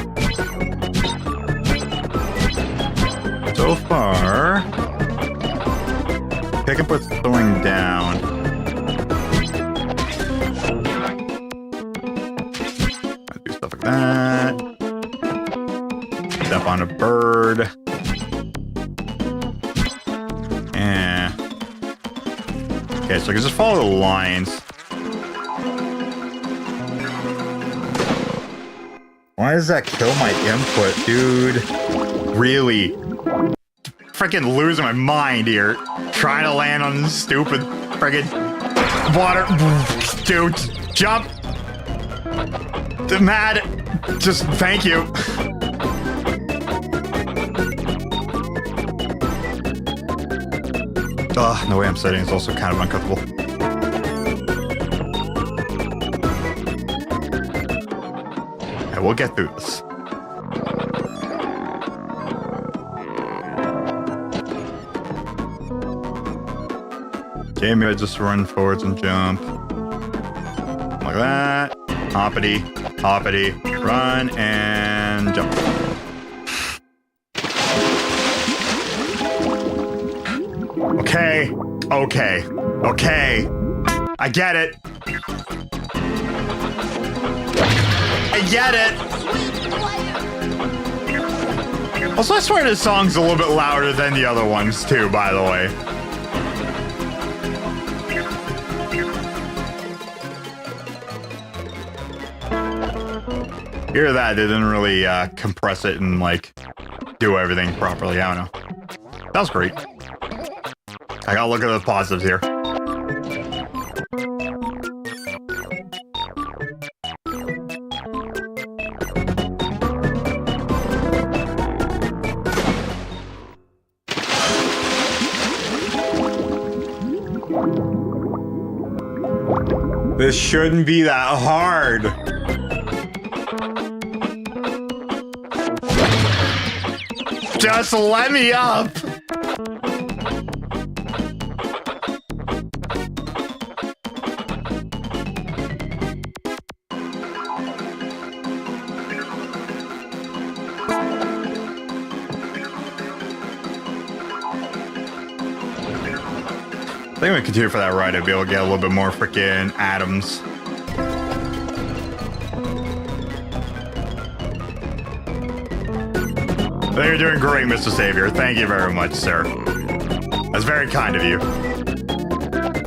so far, pick up what's going down. Do stuff like that. Step on a bird. Eh. Okay, so I can just follow the lines. Why does that kill my input, dude? Really? Freaking losing my mind here. Trying to land on this stupid freaking water. Dude, jump. I'm mad. Just thank you. Ugh, the way I'm sitting is also kind of uncomfortable. Okay, we'll get through this. Okay, maybe I just run forwards and jump. Like that. Hoppity, hoppity, run and jump. Okay, okay, okay. I get it. I get it. Also, I swear this song's a little bit louder than the other ones too, by the way. Hear that, they didn't really compress it and like do everything properly. I don't know. That was great. I gotta look at the positives here. This shouldn't be that hard. Just let me up. I'm gonna continue for that ride. I'd be able to get a little bit more freaking atoms. I think you're doing great, Mr. Savior. Thank you very much, sir. That's very kind of you.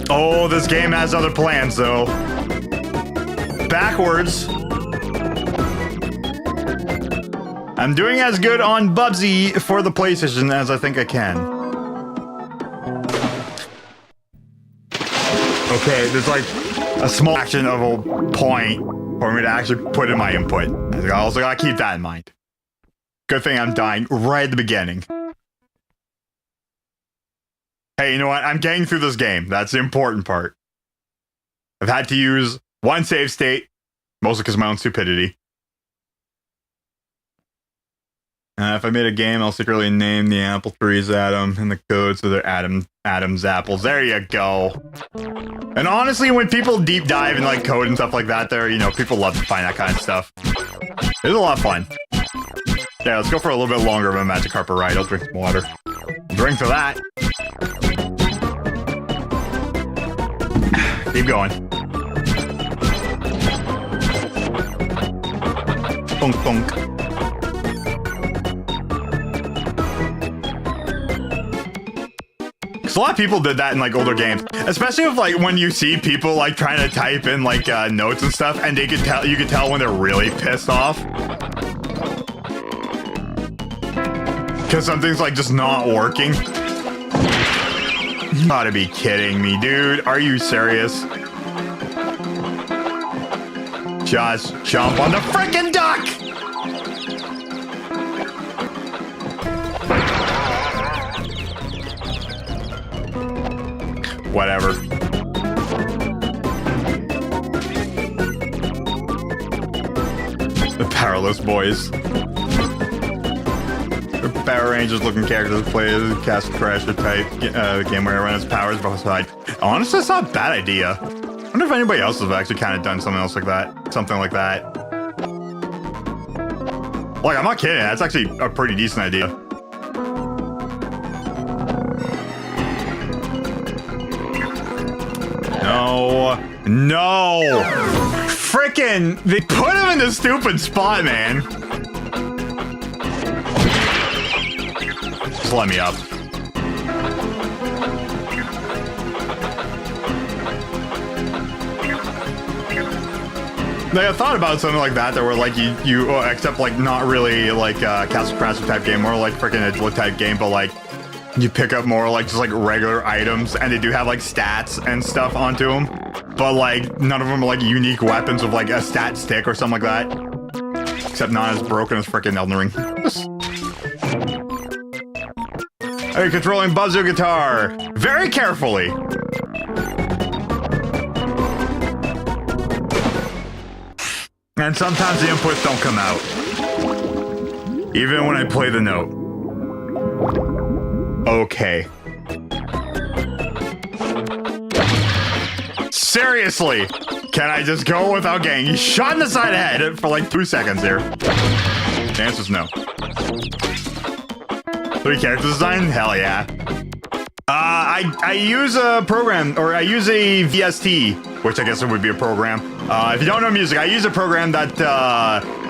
Oh, this game has other plans, though. Backwards. I'm doing as good on Bubsy for the PlayStation as I think I can. Okay, there's like a small action of a point for me to actually put in my input. I also gotta keep that in mind. Good thing I'm dying right at the beginning. Hey, you know what? I'm getting through this game. That's the important part. I've had to use one save state, mostly because of my own stupidity. If I made a game, I'll secretly name the apple trees Adam and the code so they're Adam's apples. There you go. And honestly, when people deep dive in like code and stuff like that, there, you know, people love to find that kind of stuff. It's a lot of fun. Yeah, let's go for a little bit longer of a magic carpet ride. I'll drink some water. Drink to that. Keep going. Thunk, thunk. A lot of people did that in like older games, especially if like when you see people like trying to type in like notes and stuff, and you could tell when they're really pissed off because something's like just not working. You gotta be kidding me, dude. Are you serious? Just jump on the freaking duck! Whatever. The Powerless Boys. The Power Rangers looking characters play as Castle Crasher type game where everyone has powers both sides. Honestly, it's not a bad idea. I wonder if anybody else has actually kind of done something else like that. Something like that. Like, I'm not kidding. That's actually a pretty decent idea. No! Frickin'! They put him in the stupid spot, man! Just let me up. Like, I thought about something like that where like you except like not really like Castle Crasher type game, more like frickin' a type game, but like you pick up more like just like regular items, and they do have like stats and stuff onto them, but like none of them are like unique weapons with like a stat stick or something like that. Except not as broken as freaking Elden Ring. Are you controlling Bubsy guitar? Very carefully. And sometimes the inputs don't come out. Even when I play the note. Okay. Seriously! Can I just go without getting shot in the side of the head for like 2 seconds here? The answer's no. 3 character design? Hell yeah. I use a program, or I use a VST, which I guess it would be a program. If you don't know music, I use a program that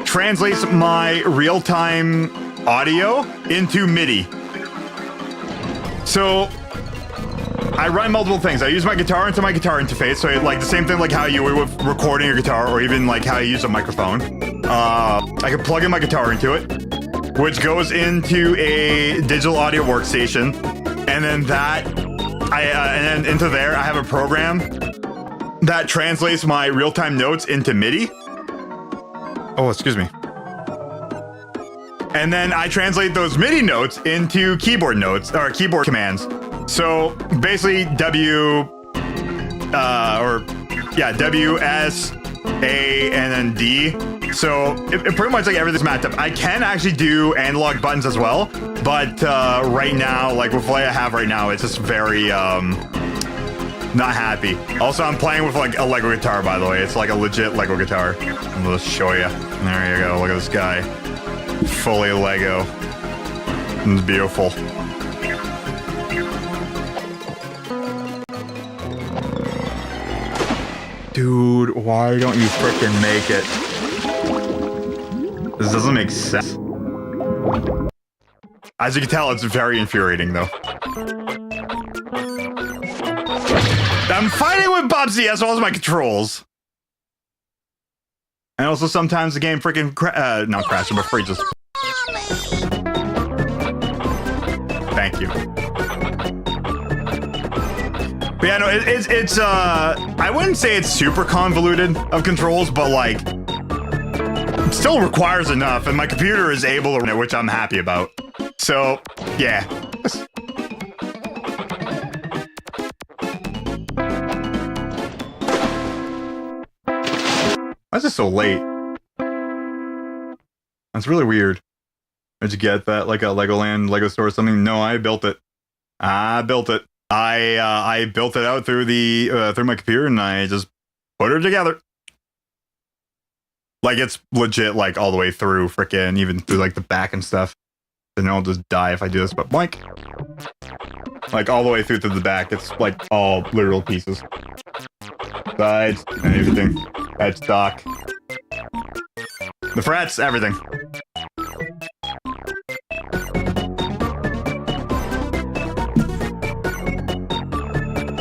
translates my real-time audio into MIDI. So I run multiple things. I use my guitar into my guitar interface, so like the same thing like how you would with recording your guitar, or even like how you use a microphone. I can plug in my guitar into it, which goes into a digital audio workstation, and then and then into there I have a program that translates my real-time notes into MIDI. Oh, excuse me. And then I translate those MIDI notes into keyboard notes, or keyboard commands. So basically W, W, S, A, and then D. So it pretty much like everything's mapped up. I can actually do analog buttons as well, but right now, like with what I have right now, it's just very, not happy. Also, I'm playing with like a Lego guitar, by the way. It's like a legit Lego guitar. I'm gonna show you. There you go. Look at this guy. Fully Lego. It's beautiful. Dude, why don't you frickin' make it? This doesn't make sense. As you can tell, it's very infuriating, though. I'm fighting with Bubsy as well as my controls. And also sometimes the game freaking not crashes, but freezes. Thank you. But yeah, no, it's I wouldn't say it's super convoluted of controls, but like it still requires enough, and my computer is able to run it, which I'm happy about. So yeah. Why is it so late? That's really weird. Did you get that like a Legoland, Lego store or something? No, I built it. I built it. I built it out through the through my computer, and I just put it together. Like it's legit, like all the way through, frickin' even through like the back and stuff. Then I'll just die if I do this, but blank. Like all the way through to the back, it's like all literal pieces. Sides and everything. Headstock. The frets, everything.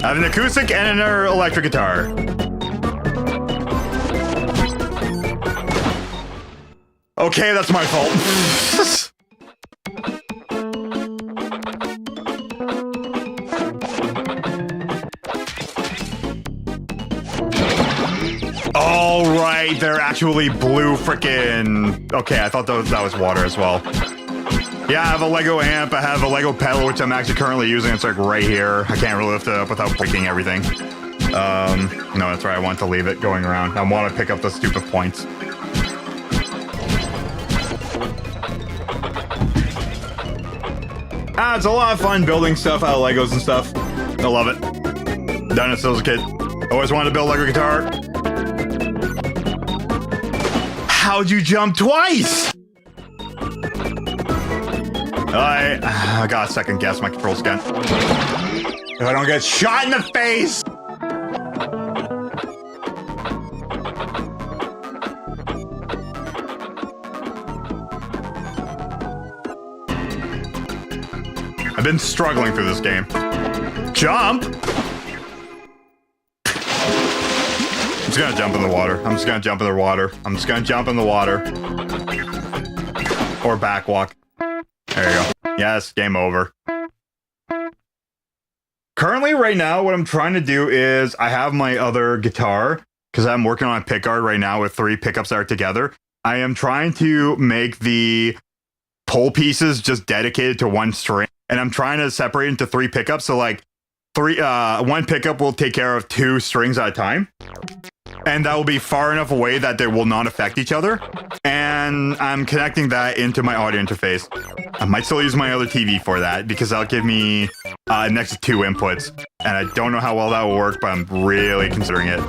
I have an acoustic and an electric guitar. Okay, that's my fault. All right, they're actually blue frickin'. Okay, I thought that was water as well. Yeah, I have a Lego amp. I have a Lego pedal, which I'm actually currently using. It's like right here. I can't really lift it up without breaking everything. No, that's right. I want to leave it going around. I want to pick up the stupid points. It's a lot of fun building stuff out of Legos and stuff. I love it. Done it since I was a kid. Always wanted to build a Lego guitar. How'd you jump twice? I gotta second guess my controls again. If I don't get shot in the face! I've been struggling through this game. Jump! I'm just gonna jump in the water. I'm just gonna jump in the water. I'm just gonna jump in the water. Or backwalk. There you go. Yes, game over. Currently, right now, what I'm trying to do is I have my other guitar because I'm working on a pickguard right now with 3 pickups that are together. I am trying to make the pole pieces just dedicated to one string, and I'm trying to separate into 3 pickups. So like one pickup will take care of 2 strings at a time. And that will be far enough away that they will not affect each other. And I'm connecting that into my audio interface. I might still use my other TV for that because that'll give me an extra 2 inputs. And I don't know how well that will work, but I'm really considering it.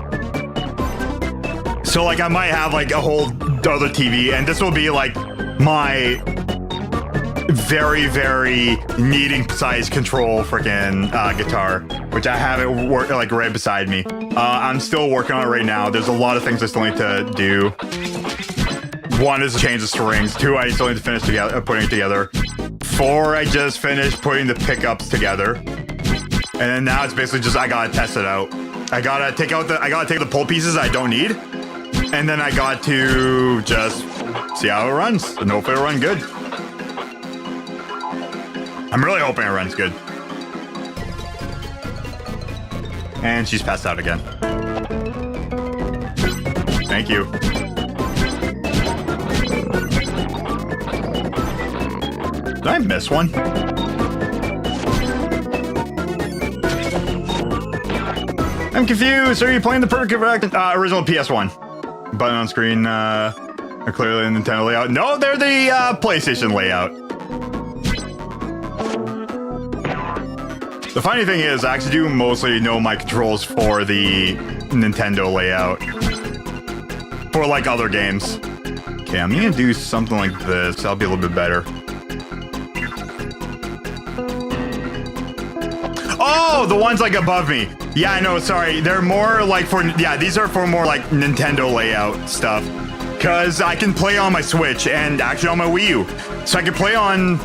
So like I might have like a whole other TV, and this will be like my very, very needing size control freaking guitar, which I have it like right beside me. I'm still working on it right now. There's a lot of things I still need to do. 1 is to change the strings. 2, I still need to finish putting it together. 4, I just finished putting the pickups together. And then now it's basically just I gotta test it out. I gotta take the pole pieces I don't need, and then I got to just see how it runs and hope it'll run good. I'm really hoping it runs good. And she's passed out again. Thank you. Did I miss one? I'm confused. Are you playing the perfect original PS1? Button on screen are clearly the Nintendo layout. No, they're the PlayStation layout. The funny thing is, I actually do mostly know my controls for the Nintendo layout. For like other games. Okay, I'm gonna do something like this. That'll be a little bit better. Oh, the ones like above me. Yeah, no, sorry. They're more like for, yeah, these are for more like Nintendo layout stuff. Because I can play on my Switch and actually on my Wii U. So I can play on,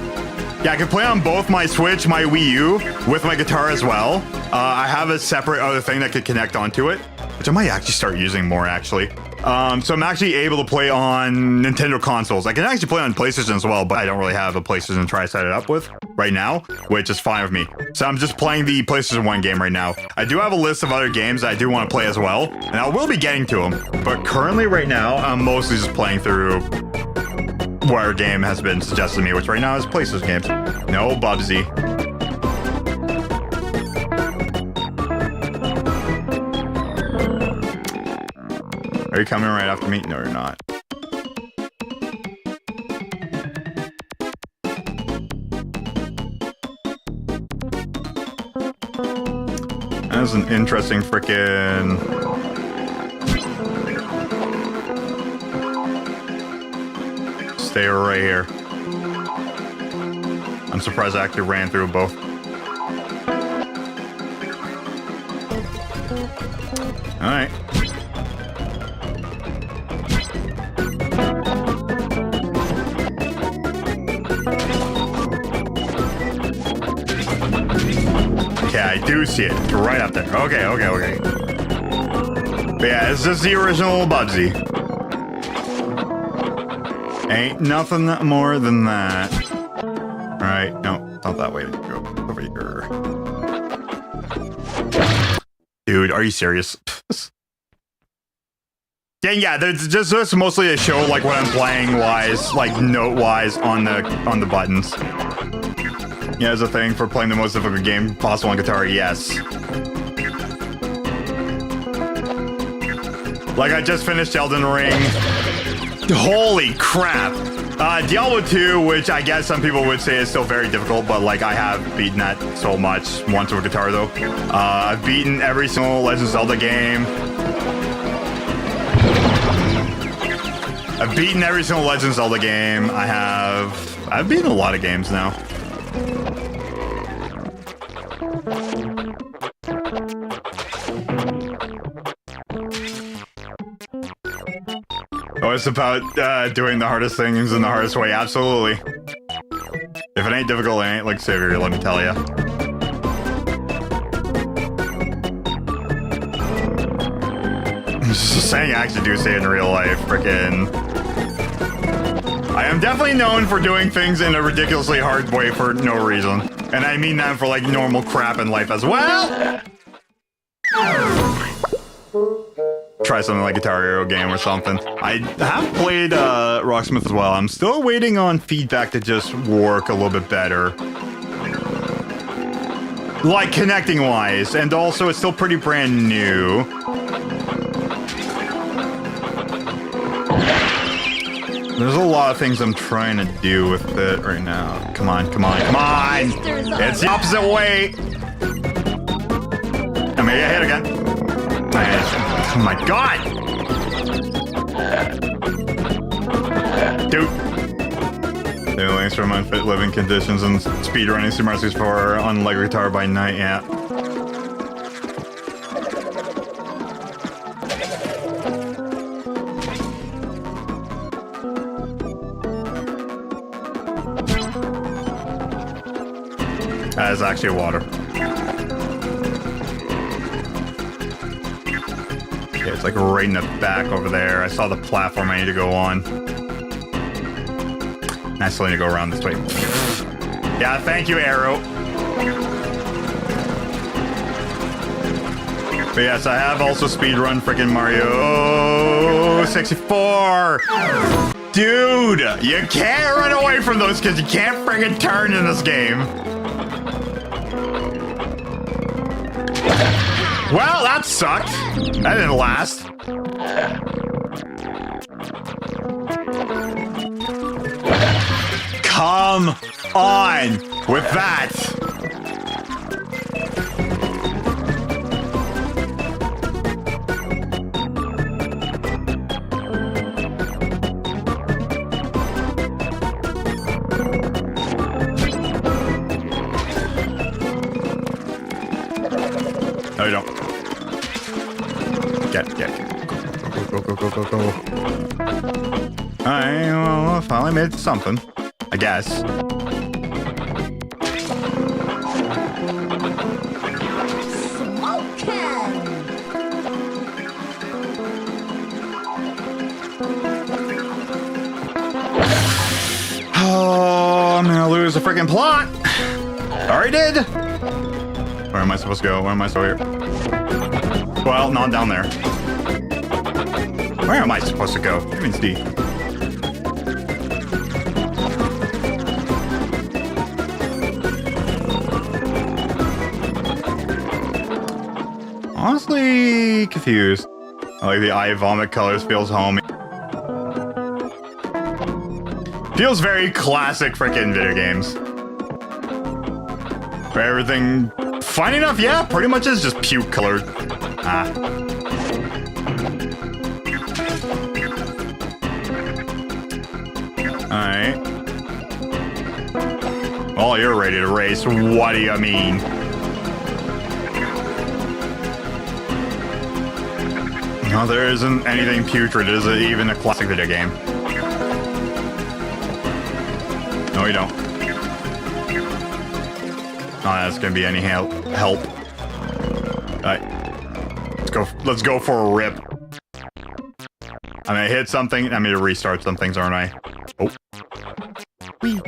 yeah, I can play on both my Switch, my Wii U, with my guitar as well. I have a separate other thing that could connect onto it, which I might actually start using more, actually. So I'm actually able to play on Nintendo consoles. I can actually play on PlayStation as well, but I don't really have a PlayStation to try to set it up with right now, which is fine with me. So I'm just playing the PlayStation 1 game right now. I do have a list of other games that I do want to play as well, and I will be getting to them. But currently right now, I'm mostly just playing through whatever game has been suggested to me, which right now is PlayStation games. No, Bubsy. Are you coming right after me? No, you're not. That was an interesting frickin'... Stay right here. I'm surprised I actually ran through both. Alright. Okay, I do see it. It's right up there. Okay. But yeah, it's just the original Bubsy. Ain't nothing more than that. Alright, no, not that way. Go over here. Dude, are you serious? Yeah, there's just mostly a show like what I'm playing wise, like note wise on the buttons. Yeah, there's a thing for playing the most difficult game possible on guitar, yes. Like I just finished Elden Ring. Holy crap! Diablo 2, which I guess some people would say is still very difficult, but like I have beaten that so much once with a guitar though. I've beaten every single Legend of Zelda game. I've beaten every single Legend of Zelda game. I've beaten a lot of games now. Oh, it's about doing the hardest things in the hardest way. Absolutely. If it ain't difficult, it ain't like Savior, let me tell ya. Just saying, I actually do say it in real life. Frickin'. I am definitely known for doing things in a ridiculously hard way for no reason. And I mean that for like normal crap in life as well. Try something like Guitar Hero game or something. I have played Rocksmith as well. I'm still waiting on feedback to just work a little bit better. Like connecting wise, and also it's still pretty brand new. There's a lot of things I'm trying to do with it right now. Come on. It's the opposite way. I mean, get hit again. Oh my god! Dude. New links from unfit living conditions and speedrunning Super Mario 64 on Lego Guitar by night, yeah. That is actually water. Okay, it's like right in the back over there. I saw the platform I need to go on. I still need to go around this way. Yeah, thank you, Arrow. But yes, I have also speedrun freaking Mario 64. Dude, you can't run away from those because you can't freaking turn in this game. Well, that sucked. That didn't last. Come on with that. No, you don't. go, go, go. Alright, well, finally made something. I guess. Oh, I'm gonna lose the freaking plot. Already did. Where am I supposed to go? Where am I supposed to go here? Well, not down there. Where am I supposed to go? That means D. Honestly confused. I like the eye vomit colors, feels homey. Feels very classic freaking video games. Where everything, funny enough, yeah, pretty much is just puke colored. Ah. Alright. Oh, you're ready to race. What do you mean? No, there isn't anything putrid. Is it even a classic video game? No, you don't. Oh, that's gonna be any help. Alright. Let's go for a rip. I'm gonna hit something. I'm gonna restart some things, aren't I? Oh. Whee.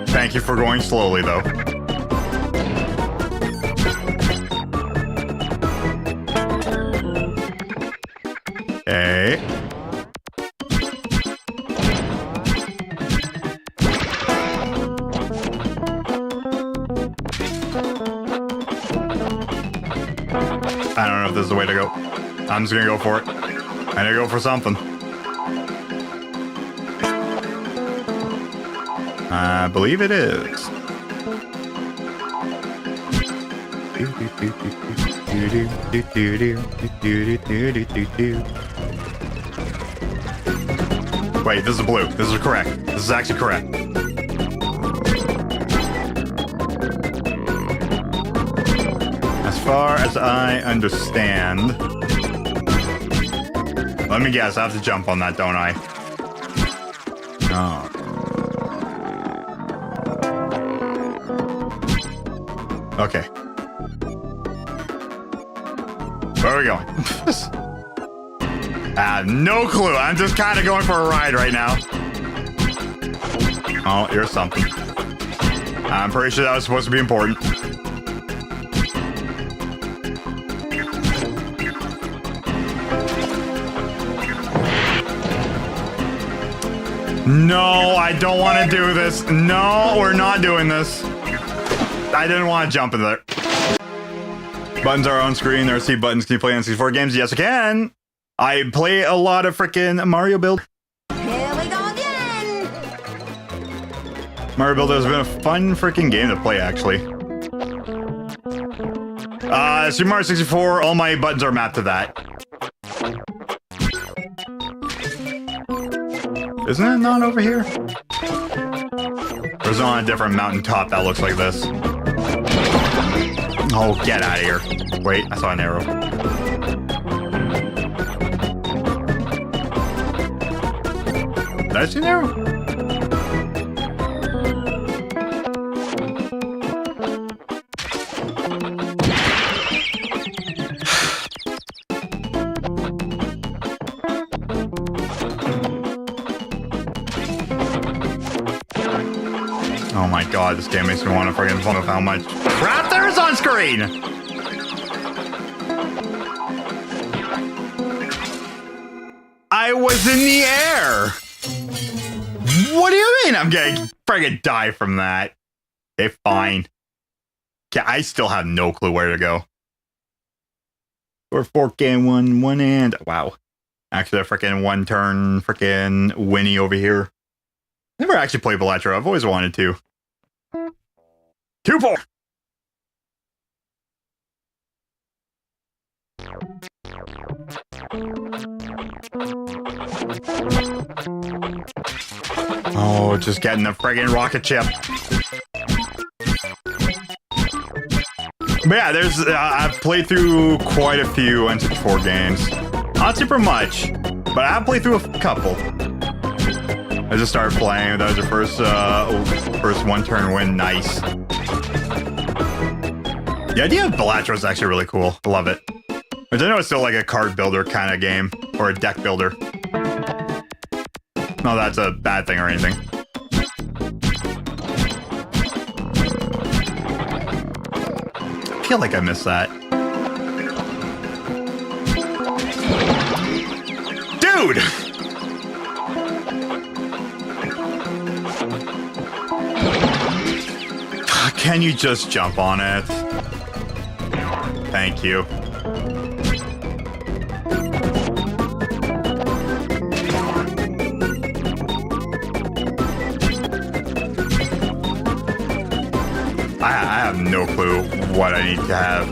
Thank you for going slowly, though. Okay. I don't know if this is the way to go. I'm just gonna go for it. I'm gonna go for something. I believe it is. Wait, this is blue. This is correct. This is actually correct. As far as I understand... Let me guess, I have to jump on that, don't I? Oh. Okay. Where are we going? I have no clue. I'm just kind of going for a ride right now. Oh, here's something. I'm pretty sure that was supposed to be important. No, I don't want to do this. No, we're not doing this. I didn't want to jump in there. Buttons are on screen. There are C buttons. Can you play N64 games? Yes, I can. I play a lot of freaking Mario Build. Here we go again. Mario Build has been a fun freaking game to play, actually. Super Mario 64, all my buttons are mapped to that. Isn't it not over here? There's on a different mountaintop that looks like this. Oh, get out of here. Wait, I saw an arrow. Did I see an arrow? Oh my god, this game makes me want to freaking fun of how much crap there is on screen! I was in the air! What do you mean I'm gonna friggin' die from that? Okay, fine. Okay, I still have no clue where to go. Or fork and one and... Wow. Actually, a freaking one turn freaking Winnie over here. Never actually played Electro. I've always wanted to. 2-4. Oh, just getting the friggin' rocket ship. But yeah, there's I've played through quite a few N64 games. Not super much, but I have played through a couple. I just started playing. That was your first one-turn win. Nice. The idea of Balatro is actually really cool. I love it. Which I know it's still like a card builder kind of game, or a deck builder. No, that's a bad thing or anything. I feel like I missed that. Dude! Can you just jump on it? Thank you. I have no clue what I need to have.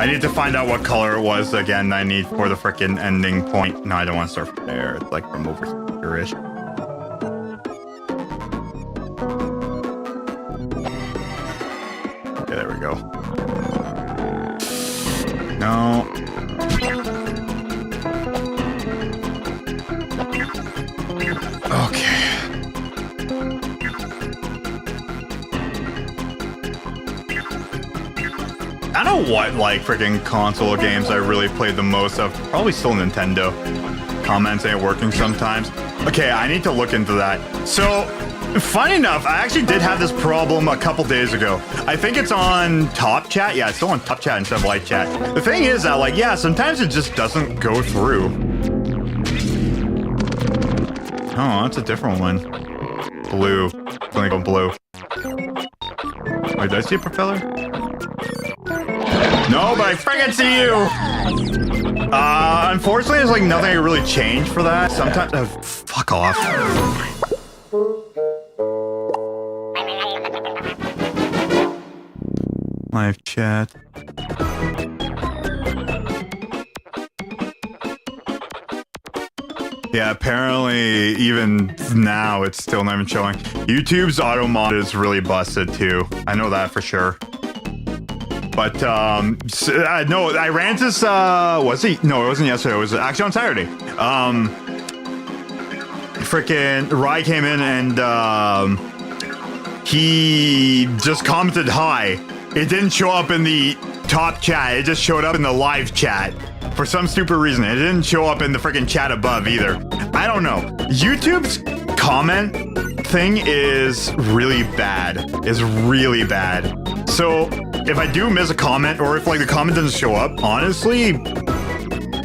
I need to find out what color it was again I need for the frickin' ending point. No, I don't want to start from there. It's like from over here-ish. Okay, there we go. No. Okay. I don't know what, like, freaking console games I really played the most of. Probably still Nintendo. Comments ain't working sometimes. Okay, I need to look into that. So, funny enough, I actually did have this problem a couple days ago. I think it's on Top Chat. Yeah, it's still on Top Chat instead of Live Chat. The thing is that, like, yeah, sometimes it just doesn't go through. Oh, that's a different one. Blue. It's only going blue. Wait, did I see a propeller? No, but I friggin' see you! Unfortunately, there's like nothing I really changed for that. Sometimes, fuck off. Live chat. Yeah, apparently even now it's still not even showing. YouTube's auto mod is really busted too. I know that for sure. But, no, I ran into this, was it? No, it wasn't yesterday. It was actually on Saturday. Frickin' Rye came in and, he just commented hi. It didn't show up in the top chat. It just showed up in the live chat. For some stupid reason. It didn't show up in the frickin' chat above either. I don't know. YouTube's comment thing is really bad. Is really bad. So, if I do miss a comment, or if, like, the comment doesn't show up, honestly,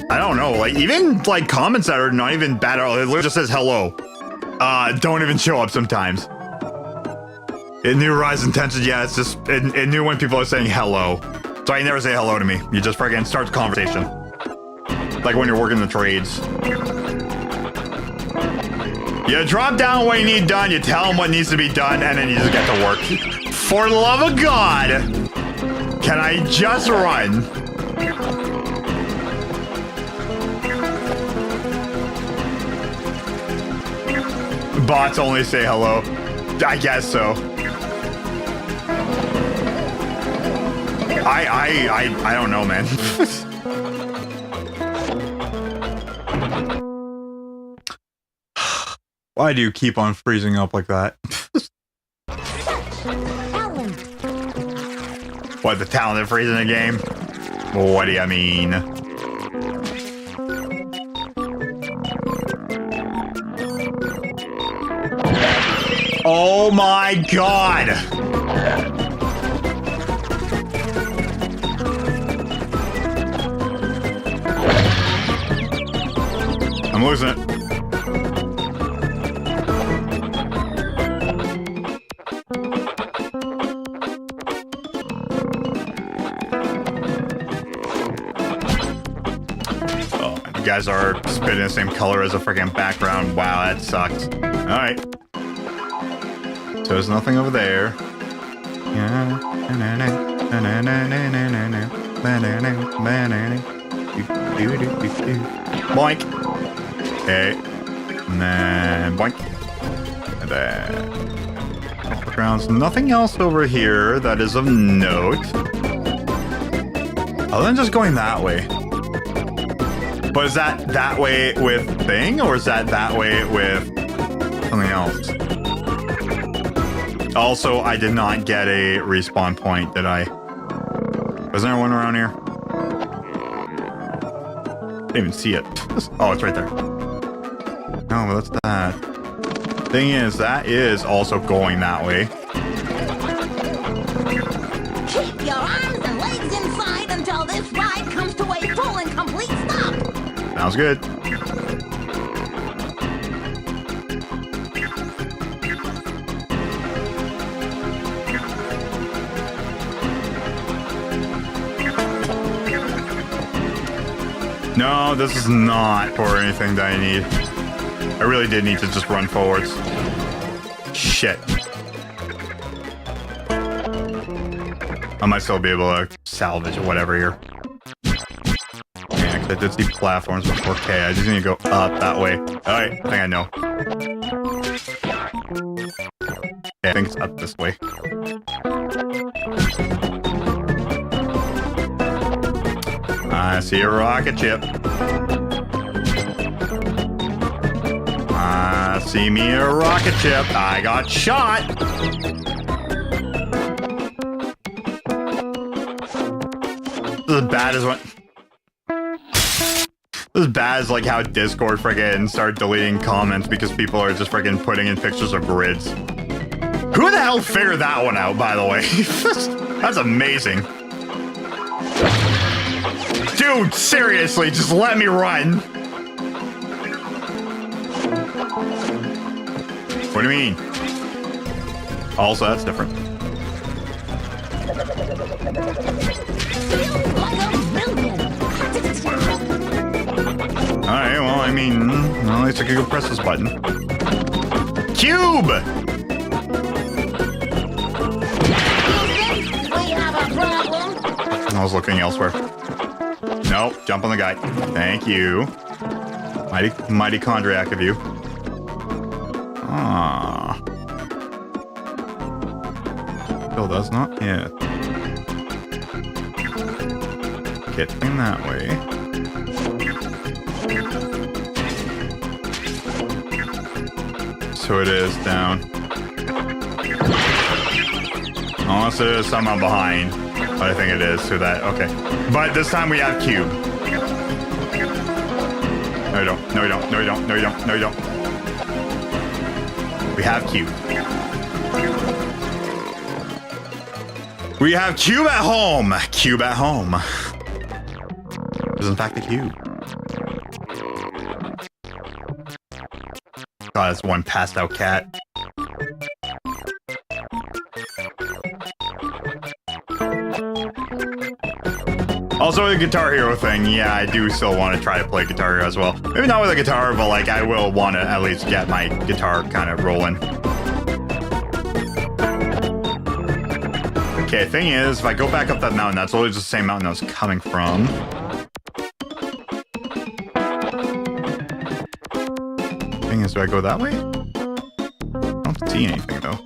I don't know. Like, even, like, comments that are not even bad at all, it literally just says hello. Don't even show up sometimes. It knew Rise Intentions, yeah, it's just, it knew when people are saying hello. So you never say hello to me. You just freaking start the conversation. Like when you're working the trades. You drop down what you need done, you tell them what needs to be done, and then you just get to work. For the love of God, can I just run? Bots only say hello. I guess so. I don't know, man. Why do you keep on freezing up like that? What, the talented freeze in the game? What do you mean? Oh my God! I'm losing it. Oh, you guys are spitting the same color as a freaking background. Wow, that sucks. Alright. So there's nothing over there. Boink. Okay. And then boink. And then grounds. Nothing else over here that is of note. Other than just going that way. But is that way with thing, or is that way with something else? Also, I did not get a respawn point, did I? Was there one around here? Didn't even see it. Oh, it's right there. No, but that's that. Thing is, that is also going that way. Keep your arms and legs inside until this ride comes to a full and complete stop. Sounds good. No, this is not for anything that I need. I really did need to just run forwards. Shit. I might still be able to salvage or whatever here. Yeah, because I did see platforms before. Okay, I just need to go up that way. Alright, I think I know. Yeah, I think it's up this way. I see a rocket ship. See me a rocket ship. I got shot. This is as bad as what. This is bad as like how Discord friggin' started deleting comments because people are just friggin' putting in pictures of grids. Who the hell figured that one out, by the way? That's amazing. Dude, seriously, just let me run. What do you mean? Also, that's different. Alright, well, I mean, well, at least I could go press this button. Cube! We have a problem. I was looking elsewhere. Nope, jump on the guy. Thank you. Mighty chondriac of you. Ah. Still does not hit. Getting that way. So it is down. Unless it is somehow behind. But I think it is, so that, okay. But this time we have cube. No, you don't. No, you don't. No, you don't. No, you don't. No, you don't. We have cube. We have cube at home. Cube at home. It is in fact a cube. God, it's one passed out cat. Also, the Guitar Hero thing, yeah, I do still want to try to play Guitar Hero as well. Maybe not with a guitar, but like I will want to at least get my guitar kind of rolling. Okay, thing is, if I go back up that mountain, that's always the same mountain I was coming from. Thing is, do I go that way? I don't see anything though.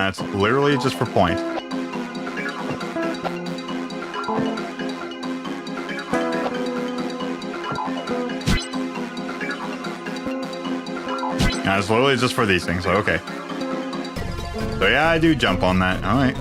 It's literally just for point. Yeah, it's literally just for these things, so okay. So yeah, I do jump on that. Alright.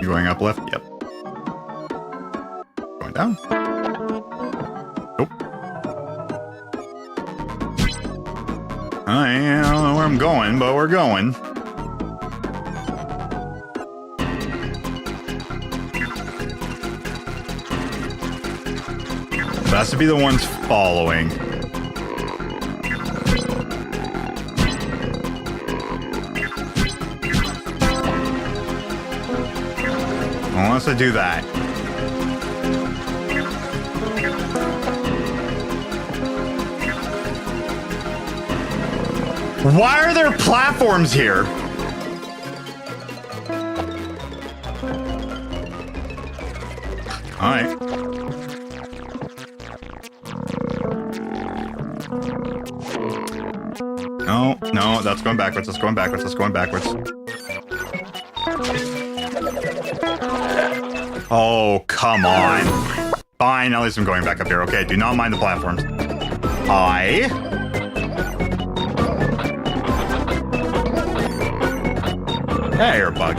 You going up left? Yep. Going down? Nope. I don't know where I'm going, but we're going. That has to be the ones following. Unless I do that. Why are there platforms here? All right. No, no, that's going backwards. That's going backwards. That's going backwards. Oh, come on. Fine, at least I'm going back up here. Okay, do not mind the platforms. Hi. Hey, you're a bug.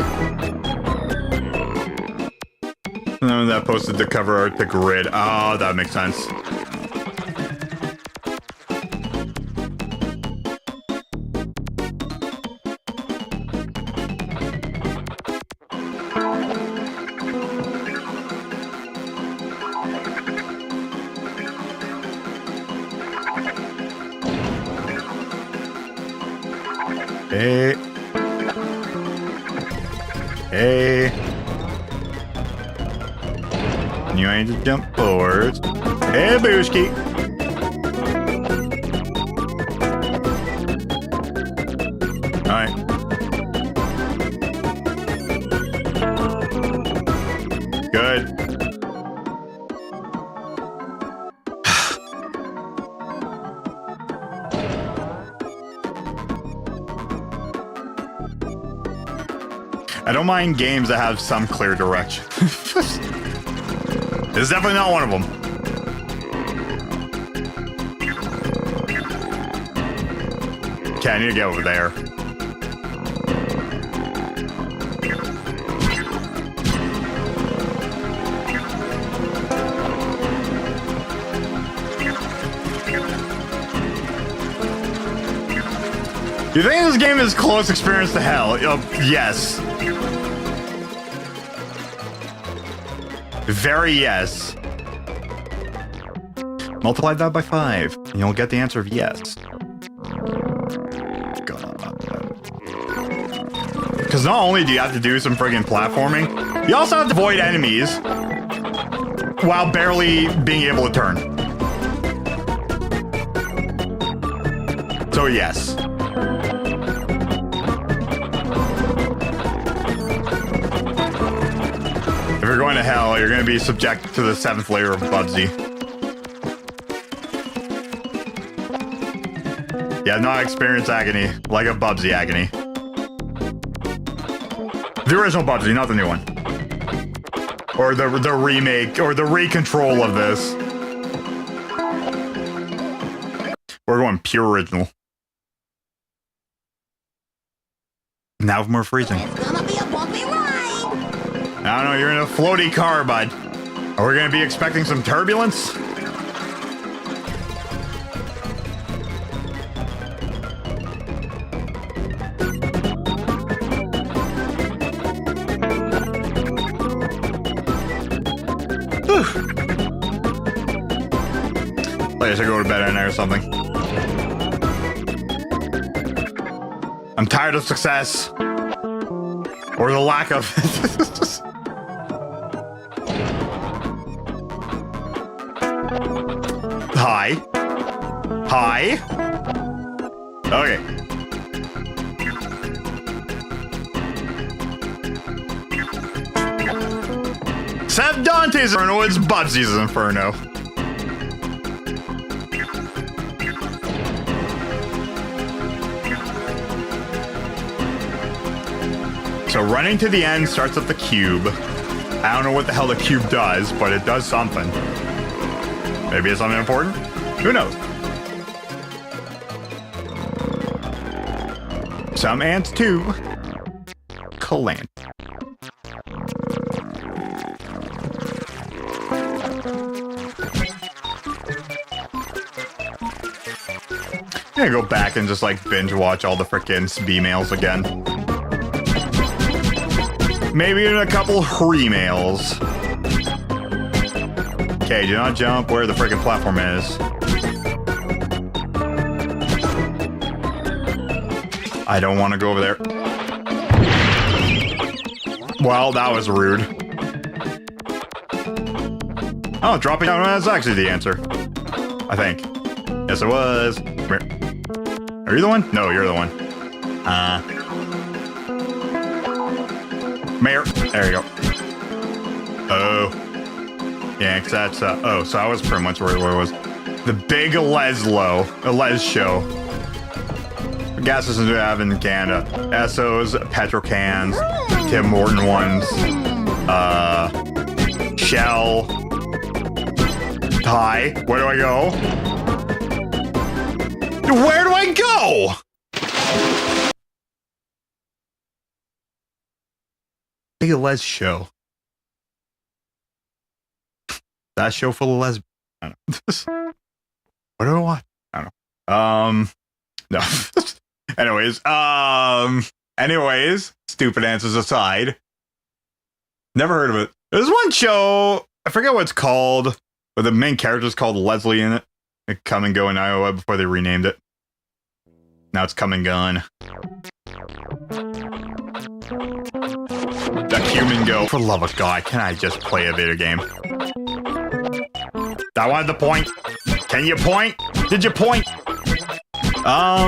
And that posted the cover art, the grid. Oh, that makes sense. Hey. Hey. You need to jump forwards. Hey, Booshki. Alright. Good. I don't mind games that have some clear direction. This is definitely not one of them. Okay, I need to get over there. You think this game is close experience to hell? Yes. Very yes. Multiply that by 5, and you'll get the answer of yes. Because not only do you have to do some friggin' platforming, you also have to avoid enemies while barely being able to turn. So yes. If you're going to hell, you're going to be subjected to the 7th layer of Bubsy. Yeah, not experience agony, like a Bubsy agony. The original Bubsy, not the new one. Or the remake, or the recontrol of this. We're going pure original. Now more freezing. It's gonna be a bumpy ride. I don't know, you're in a floaty car, bud. Are we gonna be expecting some turbulence? I should go to bed in there or something. I'm tired of success. Or the lack of. Hi. Hi. Okay. Except Dante's Inferno, it's Bubsy's Inferno. So running to the end starts up the cube. I don't know what the hell the cube does, but it does something. Maybe it's something important? Who knows? Some ants too. Calant. I'm gonna go back and just like binge watch all the frickin' B-mails again. Maybe even a couple remails. Okay, do not jump where the frickin' platform is. I don't want to go over there. Well, that was rude. Oh, dropping down, that's actually the answer. I think. Yes, it was. Are you the one? No, you're the one. Mayor. There you go. Oh. Yeah, because that's, oh, so I was pretty much where it was. The big Les show. The gas systems we have in Canada. Essos, Petrocans, Tim Horton ones, Shell. Hi, where do I go? Where do I go? Big Les show. That show full of lesbians. I don't know. What do I want? I don't know. No. Anyways, stupid answers aside. Never heard of it. There's one show, I forget what it's called, but the main character's called Leslie in it. It Come and Go in Iowa before they renamed it. Now it's Come and Gone. The Human Go. For the love of God, can I just play a video game? I wanted the point. Can you point? Did you point? I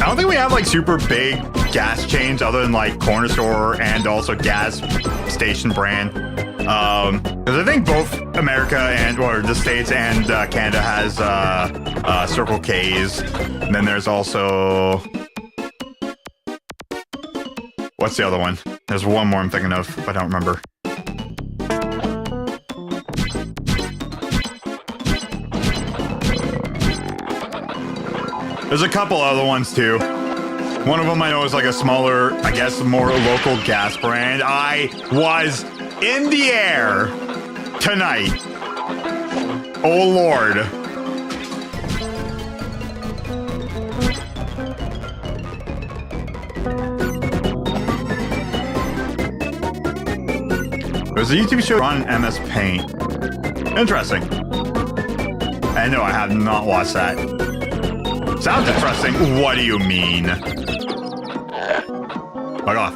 don't think we have like super big gas chains other than like corner store and also gas station brand. Because I think both America and or the States and Canada has Circle K's. And then there's also what's the other one? There's one more I'm thinking of, but I don't remember. There's a couple other ones too. One of them I know is like a smaller, I guess, more local gas brand. I was in the air tonight. Oh Lord. There's a YouTube show on MS Paint. Interesting. I know I have not watched that. Sounds interesting. What do you mean? Fuck off.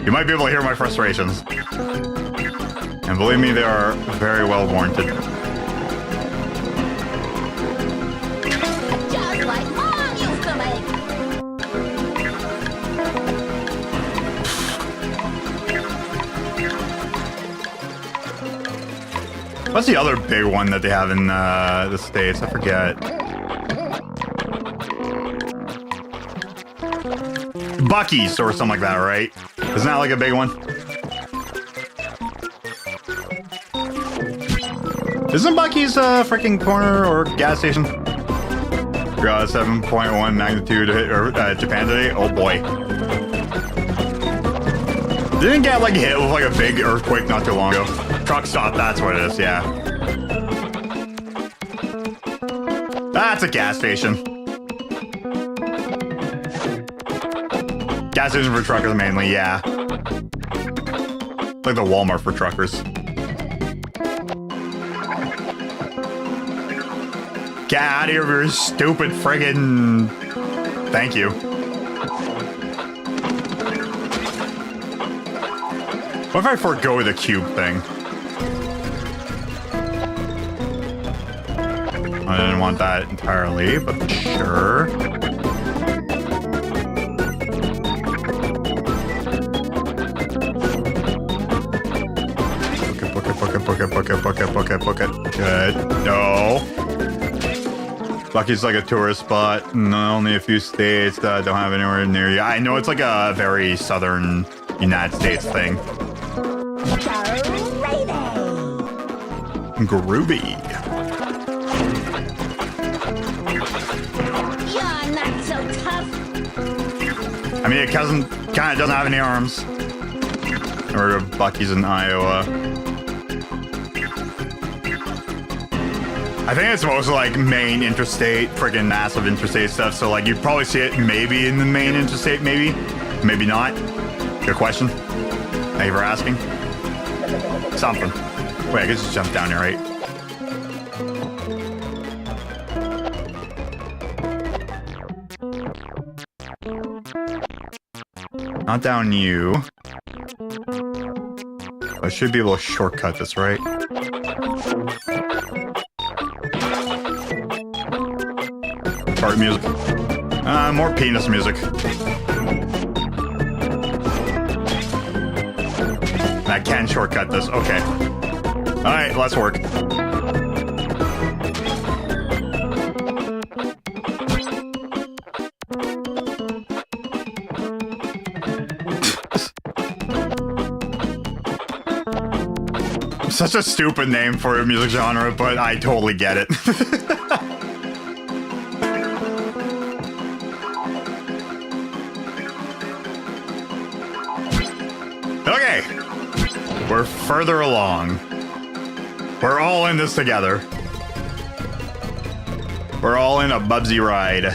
You might be able to hear my frustrations. And believe me, they are very well warranted. Just like Mom used to make. What's the other big one that they have in the States? I forget. Buc-ee's or something like that, right? Isn't that like a big one? Isn't Buc-ee's a freaking corner or gas station? Got 7.1 magnitude hit Japan today. Oh boy. Didn't get like hit with like a big earthquake not too long ago. Truck stop, that's what it is, yeah. That's a gas station. Gas station for truckers mainly, yeah. Like the Walmart for truckers. Get out of here with your stupid friggin'... Thank you. What if I forego the cube thing? I didn't want that entirely, but sure. Book it. Good. No. Buc-ee's like a tourist spot. Only a few states that don't have anywhere near you. I know it's like a very southern United States thing. Groovy. You're not so tough. I mean, it kind of doesn't have any arms. Or Buc-ee's in Iowa. I think it's mostly like main interstate, friggin' massive interstate stuff. So like you'd probably see it maybe in the main interstate, maybe not. Good question. Thank you for asking. Something. Wait, I guess just jump down here, right? Not down you. I should be able to shortcut this, right? Fart music. More penis music. I can shortcut this. Okay. Alright, let's work. Such a stupid name for a music genre, but I totally get it. Okay. We're further along. We're all in this together. We're all in a Bubsy ride.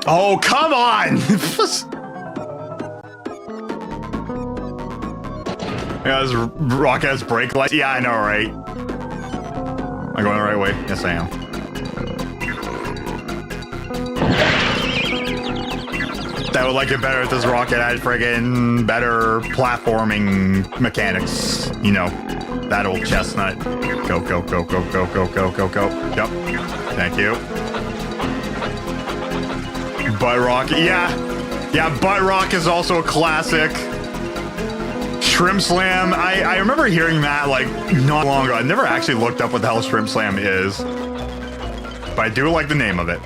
Oh, come on! Yeah, this rocket has brake lights. Yeah, I know, right? Am I going the right way? Yes, I am. I would like it better if this rocket had friggin' better platforming mechanics. You know, that old chestnut. Go, go, go, go, go, go, go, go, go. Yep. Thank you. Butt Rock, yeah. Yeah, Butt Rock is also a classic. Shrimp Slam, I remember hearing that like not long ago. I never actually looked up what the hell Shrimp Slam is. But I do like the name of it.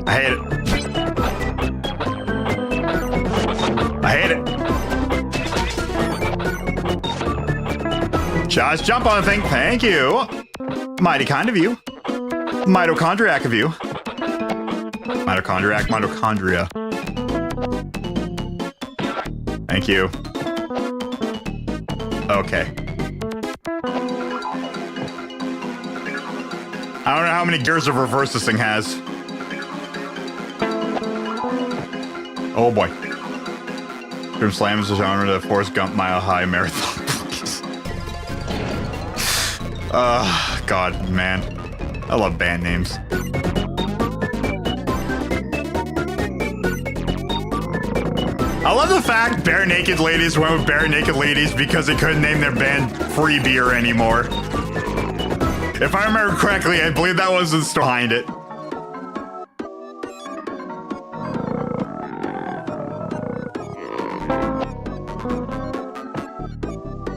I hate it. I hate it. Just jump on the thing. Thank you. Mighty kind of you. Mitochondriac of you. Mitochondria. Thank you. Okay. I don't know how many gears of reverse this thing has. Oh boy. Shrimp Slam is a genre of Forrest Gump Mile High Marathon. God, man. I love band names. I love the fact Bare Naked Ladies went with Bare Naked Ladies because they couldn't name their band Free Beer anymore. If I remember correctly, I believe that was the story behind it.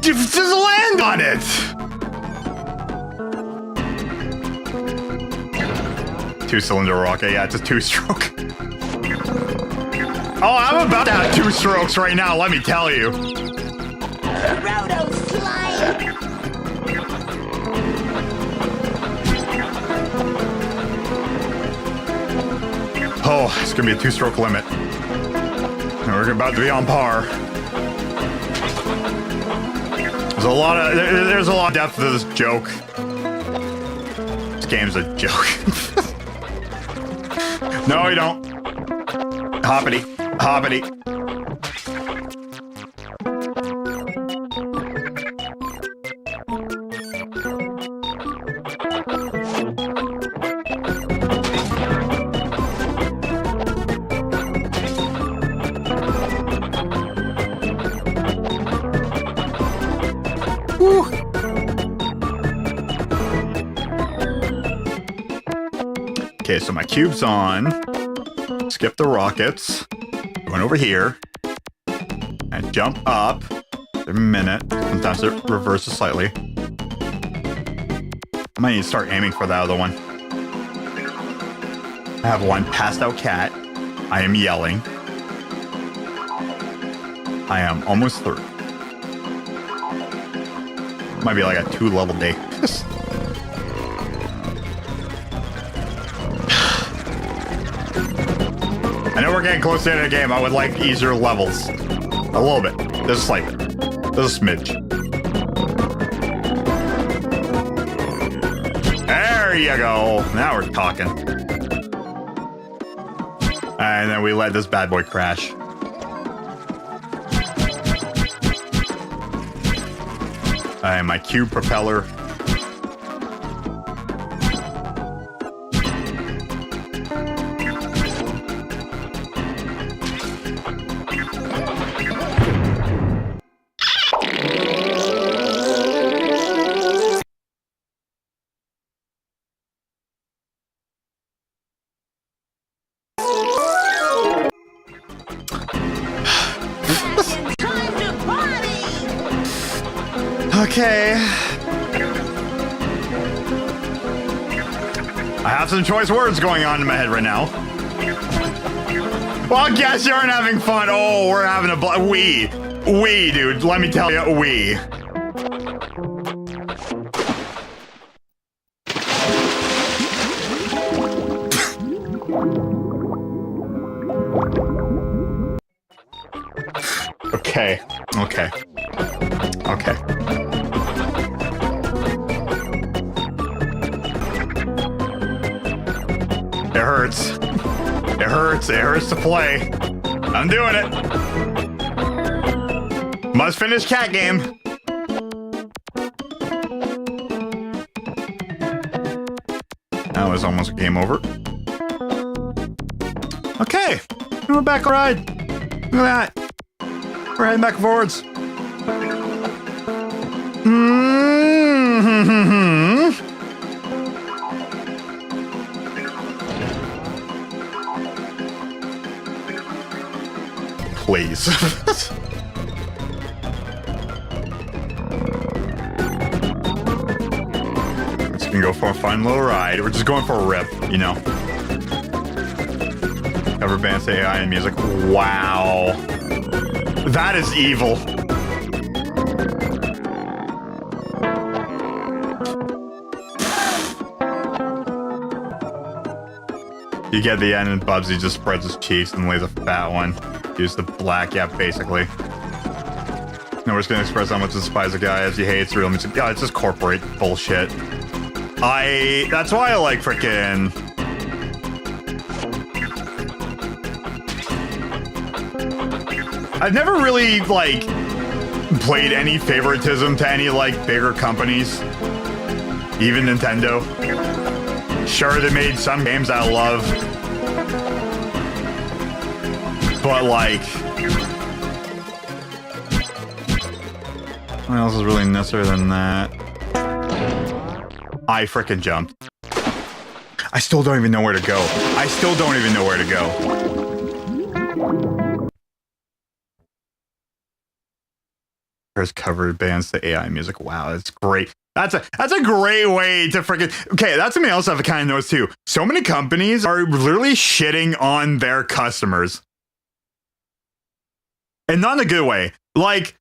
Just land on it! Two-cylinder rocket, yeah, it's a two-stroke. Oh, I'm about to have two strokes right now, let me tell you. Roto slide. Oh, it's gonna be a two-stroke limit. And we're about to be on par. There's a lot of depth to this joke. This game's a joke. No, you don't. Hoppity. Hoppity. Woo. Okay, so my cube's on. Skip the rockets. Going over here. And jump up. A minute. Sometimes it reverses slightly. I might need to start aiming for that other one. I have one passed out cat. I am yelling. I am almost 30. Might be like a 2-level day. I know we're getting close to the end of the game. I would like easier levels. A little bit. Just a slight bit. Just a smidge. There you go. Now we're talking. And then we let this bad boy crash. And my cube propeller. Okay. I have some choice words going on in my head right now. Well, I guess you aren't having fun. Oh, we're having a we, dude. Let me tell you, we. Okay. Okay. Okay. It hurts. It hurts. It hurts to play. I'm doing it. Must finish cat game. That was almost a game over. Okay. We're back on ride. Look at that. We're heading back and forwards. Please. Just gonna go for a fun little ride. We're just going for a rip, you know. Cover bands, AI, and music. Wow. That is evil. You get the end and Bubsy just spreads his cheeks and lays a fat one. Use the black, yeah, basically. No, we're just gonna express how much he despises the guy as he hates real music. Yeah, it's just corporate bullshit. That's why I like frickin'... I've never really, like, played any favoritism to any, like, bigger companies. Even Nintendo. Sure, they made some games I love. But, like... what else is really necessary than that? I frickin' jumped. I still don't even know where to go. I still don't even know where to go. There's covered bands to AI music. Wow, that's great. That's a great way to freaking... Okay, that's something else I've kind of noticed too. So many companies are literally shitting on their customers. And not in a good way. Like,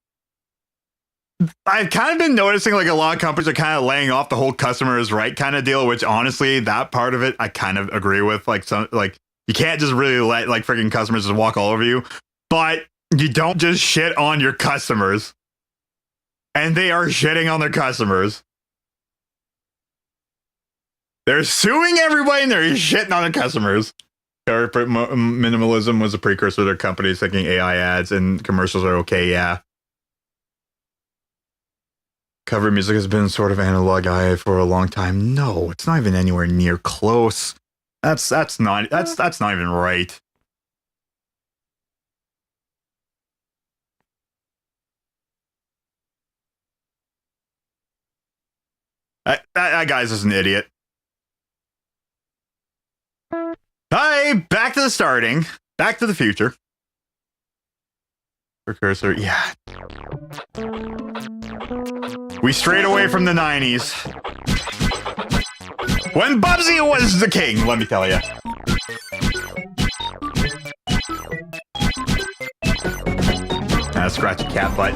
I've kind of been noticing like a lot of companies are kind of laying off the whole customer is right kind of deal, which honestly, that part of it, I kind of agree with. Like, you can't just really let like freaking customers just walk all over you. But you don't just shit on your customers. And they are shitting on their customers. They're suing everybody and they're shitting on their customers. Minimalism was a precursor to their companies thinking AI ads and commercials are okay, yeah. Cover music has been sort of analog AI for a long time. No, it's not even anywhere near close. That's not even right. That guy's just an idiot. Hi, back to the starting. Back to the future. Precursor, yeah. We strayed away from the 90s. When Bubsy was the king, let me tell you. to scratch a cat butt.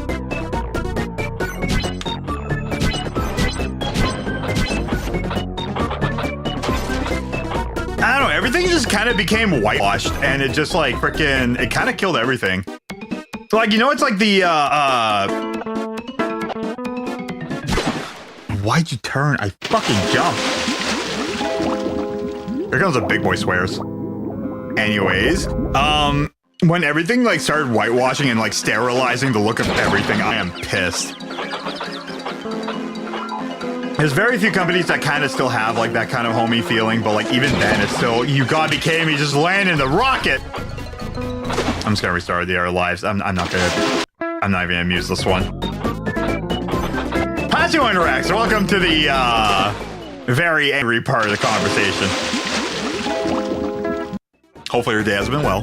I don't know, everything just kind of became whitewashed, and it just like freaking, it kind of killed everything. So like, you know, it's like the, why'd you turn? I fucking jumped. Here comes a big boy swears. Anyways, when everything like started whitewashing and like sterilizing the look of everything, I am pissed. There's very few companies that kind of still have like that kind of homey feeling, but like even then it's still, you gotta be kidding me, just land in the rocket. I'm just gonna restart the other lives. I'm not even gonna use this one. Hi, you Interact, so welcome to the very angry part of the conversation. Hopefully your day has been well.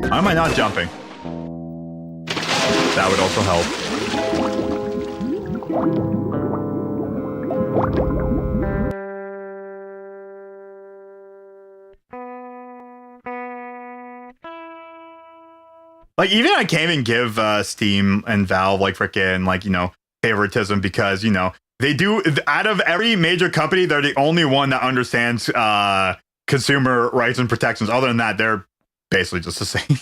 Why am I not jumping? That would also help. Like, even I can't even give Steam and Valve, like, frickin', like, you know, favoritism because, you know, they do, out of every major company, they're the only one that understands consumer rights and protections. Other than that, they're basically just the same.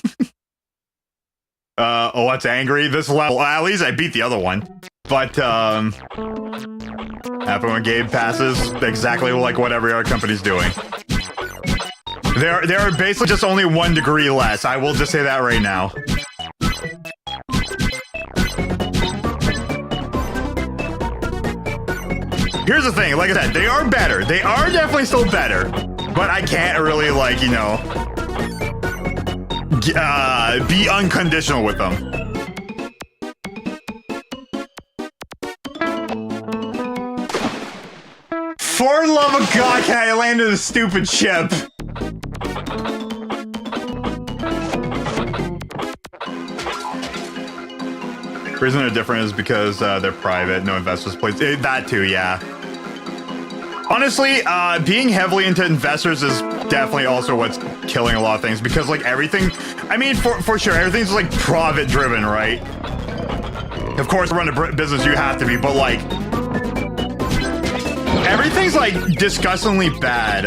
Oh, what's angry? This level, at least I beat the other one. But, happen when Gabe passes, exactly like what every other company's doing. They're basically just only 1 degree less. I will just say that right now. Here's the thing, like I said, they are better. They are definitely still better. But I can't really, like, you know, be unconditional with them. For the love of God, can I land in a stupid ship? The reason they're different is because they're private, no investors place. That too, yeah. Honestly, being heavily into investors is definitely also what's killing a lot of things because, like, everything, I mean, for sure, everything's like profit driven, right? Of course, to run a business, you have to be, but like, everything's like disgustingly bad.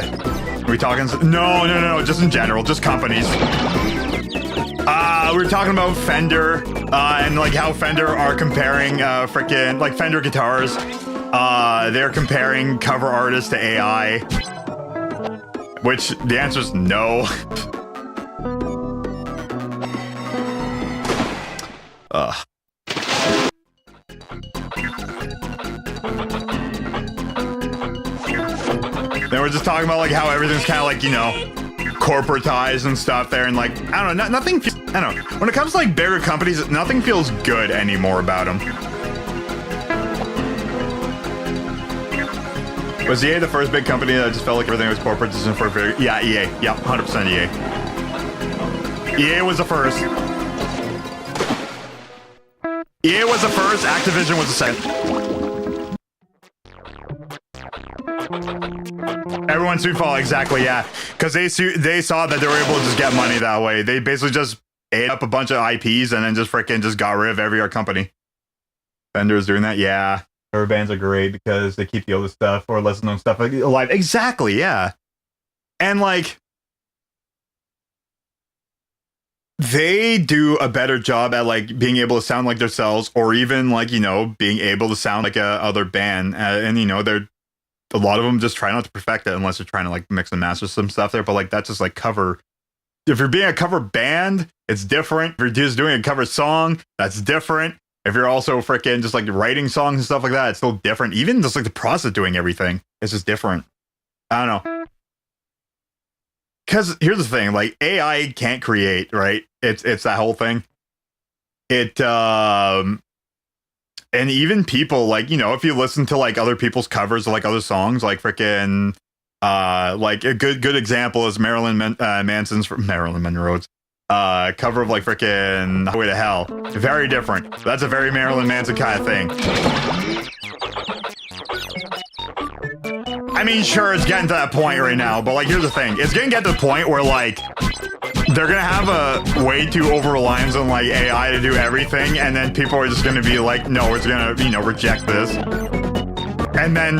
Are we talking? No, just in general, just companies. We were talking about Fender, and like how Fender are comparing freaking like Fender guitars. They're comparing cover artists to AI, which the answer is no. Then we're just talking about like how everything's kind of like, you know, corporatized and stuff there, and like, I don't know, nothing feels, I don't know. When it comes to like bigger companies, nothing feels good anymore about them. Was EA the first big company that just felt like everything was corporate? Yeah, EA. Yeah, 100% EA. EA was the first. EA was the first, Activision was the second. Everyone soon followed, exactly, yeah. Because they saw that they were able to just get money that way. They basically just ate up a bunch of IPs and then just freaking just got rid of every other company. Fender's doing that, yeah. Cover bands are great because they keep the older stuff or lesser known stuff alive. Exactly, yeah. And like, they do a better job at like being able to sound like themselves, or even like, you know, being able to sound like a other band. And you know, a lot of them just try not to perfect it unless you're trying to like mix and master some stuff there. But like, that's just like cover. If you're being a cover band, it's different. If you're just doing a cover song, that's different. If you're also freaking just like writing songs and stuff like that, it's still different. Even just like the process of doing everything, it's just different. I don't know. Because here's the thing, like AI can't create, right? It's that whole thing. And even people, like, you know, if you listen to like other people's covers of like other songs, like freaking like a good example is Marilyn Manson's from Marilyn Monroe's cover of like freaking Highway to Hell. Very different. That's a very Marilyn Manson kind of thing. I mean, sure, it's getting to that point right now, but like, here's the thing. It's gonna get to the point where like they're gonna have a way too over-reliance on like AI to do everything, and then people are just gonna be like, no, it's gonna, you know, reject this. And then,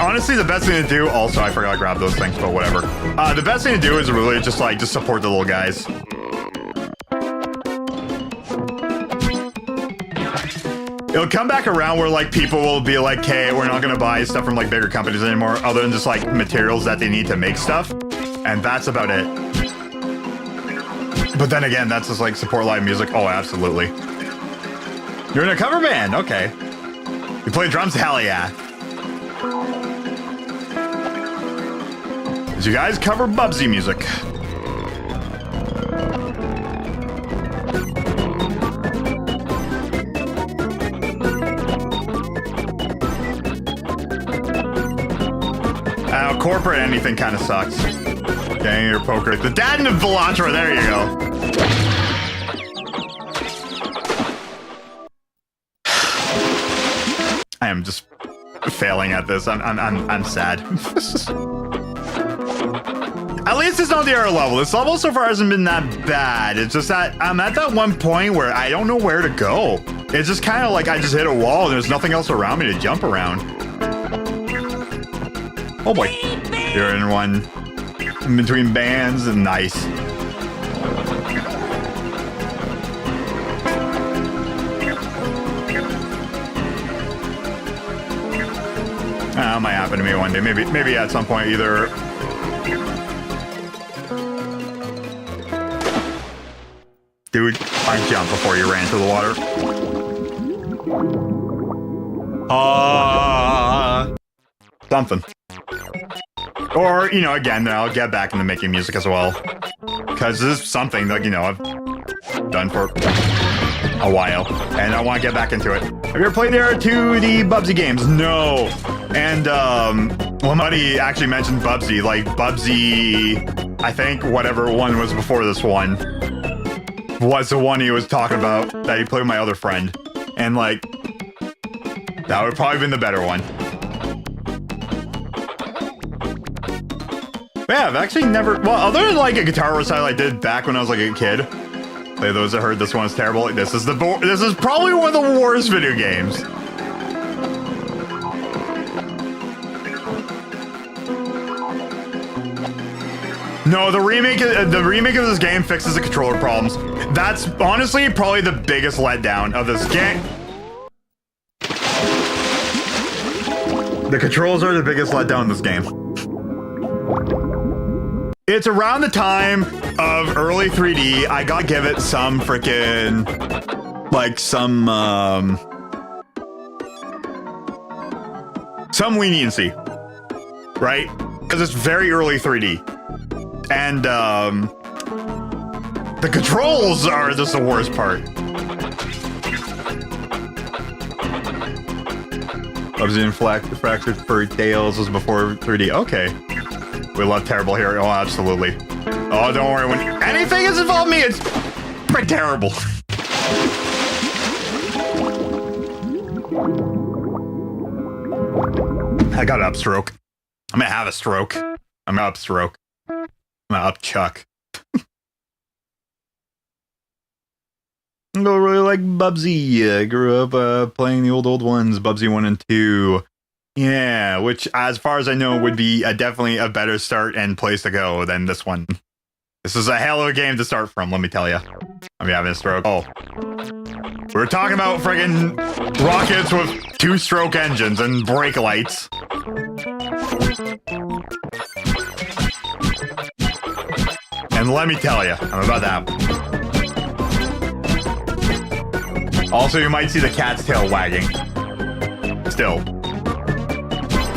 honestly, the best thing to do, also, I forgot to grab those things, but whatever. The best thing to do is really just support the little guys. It'll come back around where like people will be like, hey, we're not gonna buy stuff from like bigger companies anymore, other than just like materials that they need to make stuff. And that's about it. But then again, that's just like support live music. Oh, absolutely. You're in a cover band, okay. You play drums? Hell yeah. Did you guys cover Bubsy music? Corporate anything kind of sucks. Gang your poker. The dad and the Velantra, there you go. I am just failing at this. I'm sad. At least it's not the error level. This level so far hasn't been that bad. It's just that I'm at that one point where I don't know where to go. It's just kind of like I just hit a wall and there's nothing else around me to jump around. Oh boy. You're in one in between bands and nice. That might happen to me one day. Maybe at some point either. Dude, I jumped before you ran to the water. Something. Or, you know, again, I'll get back into making music as well. Because this is something that, you know, I've done for a while. And I want to get back into it. Have you ever played the R2D Bubsy games? No. And, well, Muddy actually mentioned Bubsy. Like, Bubsy, I think whatever one was before this one, was the one he was talking about that he played with my other friend. And, like, that would probably been the better one. Yeah, I've actually never, well, other than like a guitar recital I did back when I was like a kid. Like those that heard this one is terrible. This is probably one of the worst video games. No, the remake of this game fixes the controller problems. That's honestly probably the biggest letdown of this game. The controls are the biggest letdown in this game. It's around the time of early 3D. I gotta give it some freaking, like some leniency, right? Because it's very early 3D, and the controls are just the worst part. Bubsy and Fractured Furry Tales was before 3D. Okay. We love terrible here. Oh, absolutely. Oh, don't worry. When anything has involved me, it's pretty terrible. I got an upstroke. I'm gonna have a stroke. I'm gonna upstroke. I'm gonna upchuck. I really like Bubsy. I grew up playing the old ones, Bubsy 1 and 2. Yeah, which, as far as I know, would be definitely a better start and place to go than this one. This is a hell of a game to start from, let me tell you. I'm having a stroke. Oh. We're talking about friggin' rockets with 2-stroke engines and brake lights. And let me tell you, I'm about that. Also, you might see the cat's tail wagging. Still.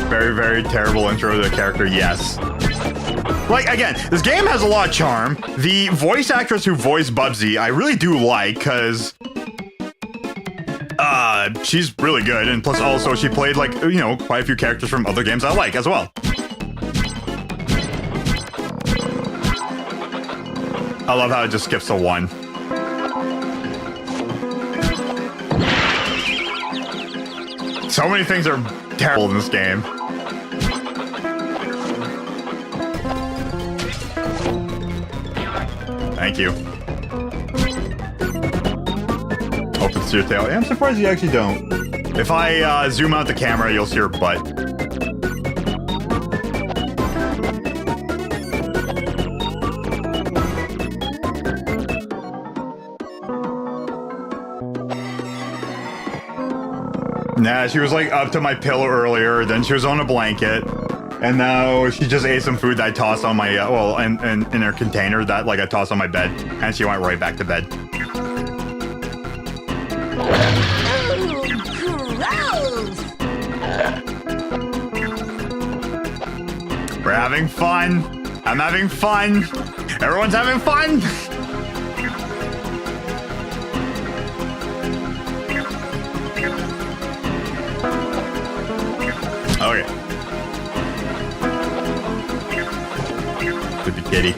Very, very terrible intro to the character, yes. Like, again, this game has a lot of charm. The voice actress who voiced Bubsy, I really do like, because she's really good, and plus also she played, like, you know, quite a few characters from other games I like as well. I love how it just skips to 1. So many things are terrible in this game. Thank you. Open to see your tail. Yeah, I'm surprised you actually don't. If I zoom out the camera, you'll see her butt. Nah, she was like up to my pillow earlier, then she was on a blanket, and now she just ate some food that I tossed on my, well, in her container that like I tossed on my bed, and she went right back to bed. We're having fun. I'm having fun. Everyone's having fun. Okay. With the kitty.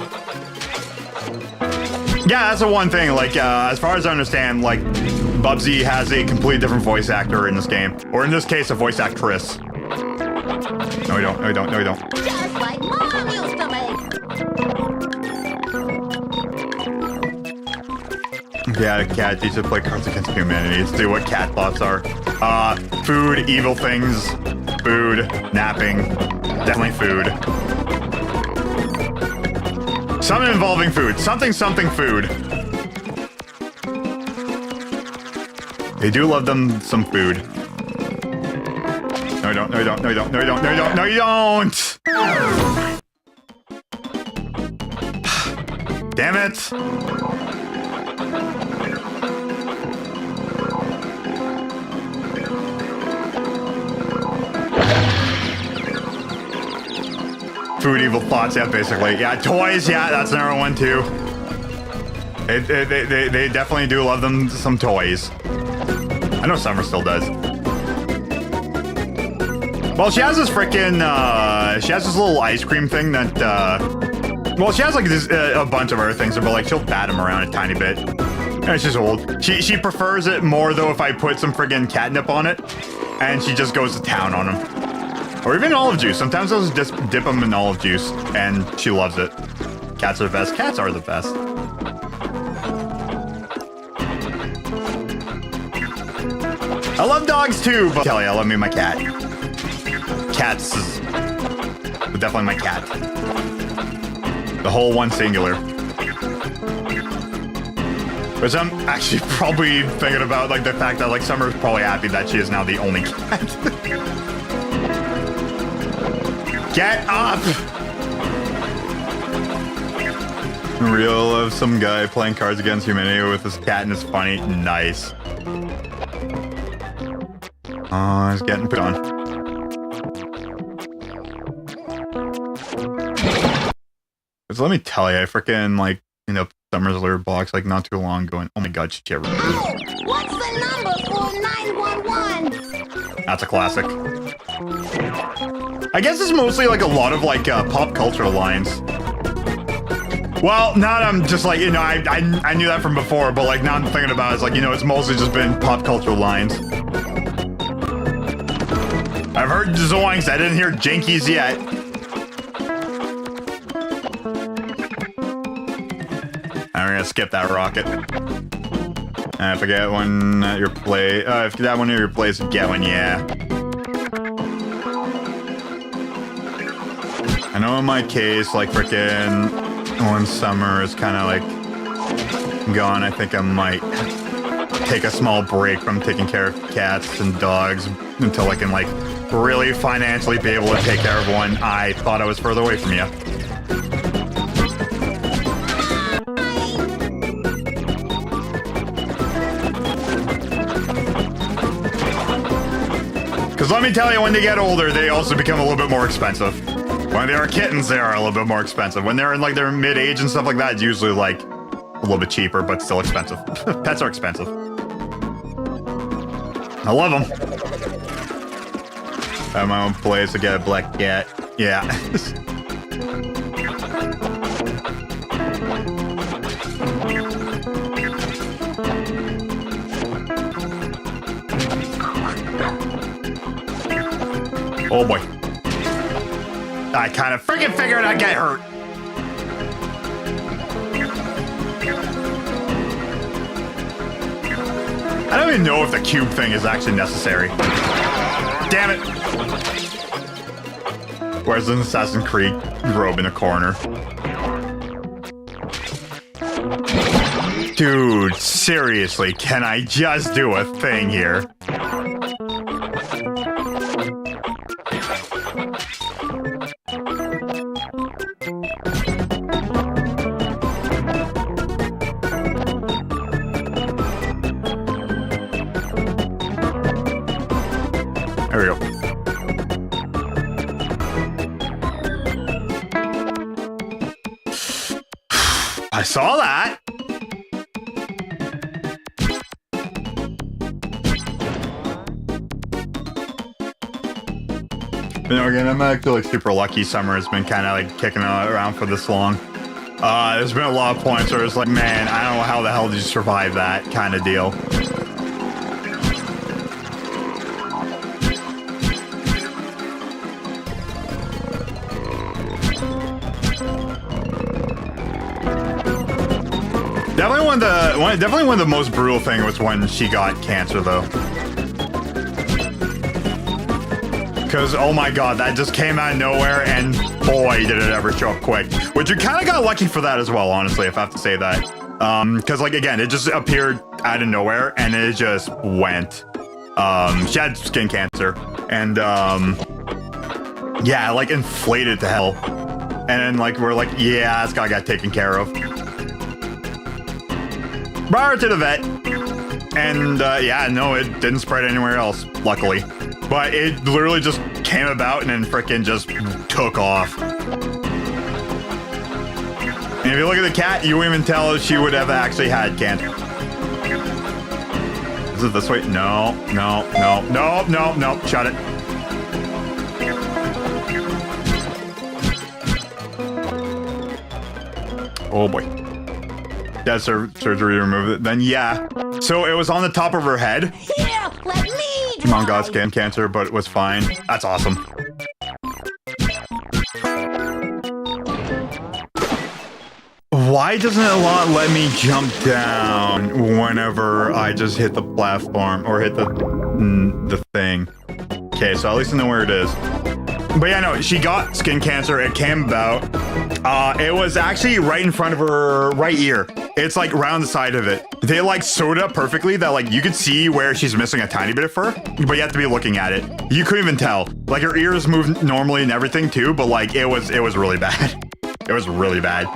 Yeah, that's the one thing. Like, as far as I understand, like, Bubsy has a completely different voice actor in this game. Or in this case, a voice actress. No, we don't. No, we don't. No, we don't. Just like Mom used to make. Yeah, the cat needs to play Cards Against Humanity. It's do what cat thoughts are. Food, evil things, food, napping. Definitely food. Something involving food. Something food. They do love them some food. No, you don't. No, you don't. No, you don't. No, you don't. No, you don't. No, you don't. Damn it. Food, evil thoughts, yeah, basically. Yeah, toys, yeah, that's another one too. They definitely do love them some toys. I know Summer still does. Well, she has this freaking, she has this little ice cream thing that, well, she has like this, a bunch of other things, but like she'll bat him around a tiny bit. And she's old. She prefers it more though if I put some friggin' catnip on it, and she just goes to town on him. Or even olive juice. Sometimes I'll just dip them in olive juice, and she loves it. Cats are the best. Cats are the best. I love dogs too, but Kelly, I love me my cat. Cats is definitely my cat. The whole one singular. Which I'm actually probably thinking about, like the fact that like Summer's probably happy that she is now the only cat. Get up! Real of some guy playing Cards Against Humanity with his cat and it's funny. Nice. Oh, he's getting put on. So let me tell you, I freaking like, you know, Summer's litter box like not too long going, oh my god, she ever. Oh, what's the number for 911? That's a classic. I guess it's mostly like a lot of like pop culture lines. Well, now that I'm just like, you know, I knew that from before, but like now I'm thinking about it, it's like, you know, it's mostly just been pop culture lines. I've heard Zoinks, I didn't hear Jinkies yet. I'm gonna skip that rocket. If I get one at your place, if you get one at your place, get one, yeah. I know in my case, like frickin' when Summer is kind of like gone, I think I might take a small break from taking care of cats and dogs until I can like really financially be able to take care of one. I thought I was further away from you. Because let me tell you, when they get older, they also become a little bit more expensive. When they are kittens, they are a little bit more expensive. When they're in like their mid-age and stuff like that, it's usually like a little bit cheaper, but still expensive. Pets are expensive. I love them. I have my own place to get a black cat. Yeah. Oh boy. I kind of freaking figured I'd get hurt. don't even know if the cube thing is actually necessary. Damn it. Where's an Assassin's Creed robe in a corner? Dude, seriously, can I just do a thing here? There we go. I saw that. You know, again, I'm actually like super lucky. Summer has been kind of like kicking around for this long. There's been a lot of points where it's like, man, I don't know how the hell did you survive that kind of deal. Definitely one of the most brutal thing was when she got cancer, though. Because, oh my god, that just came out of nowhere, and boy, did it ever show up quick. Which you kind of got lucky for that as well, honestly, if I have to say that. Because, like, again, it just appeared out of nowhere, and it just went. She had skin cancer, and, yeah, like, inflated to hell. And then, like, we're like, yeah, this guy got taken care of. Brought her to the vet, and yeah, no, it didn't spread anywhere else, luckily. But it literally just came about and then frickin' just took off. And if you look at the cat, you wouldn't even tell if she would have actually had cancer. Is it this way? No, no, no, no, no, no, shut it. Oh boy. Yeah, surgery removed it. Then yeah. So it was on the top of her head. Here, let me Come on, drive. got skin cancer, but it was fine. That's awesome. Why doesn't it let me jump down whenever I just hit the platform or hit the thing? Okay, so at least I know where it is. But yeah, no, she got skin cancer. It came about. It was actually right in front of her right ear. It's like around the side of it. They like sewed it up perfectly that like you could see where she's missing a tiny bit of fur, but you have to be looking at it. You couldn't even tell. Like her ears moved normally and everything too, but like it was really bad. It was really bad.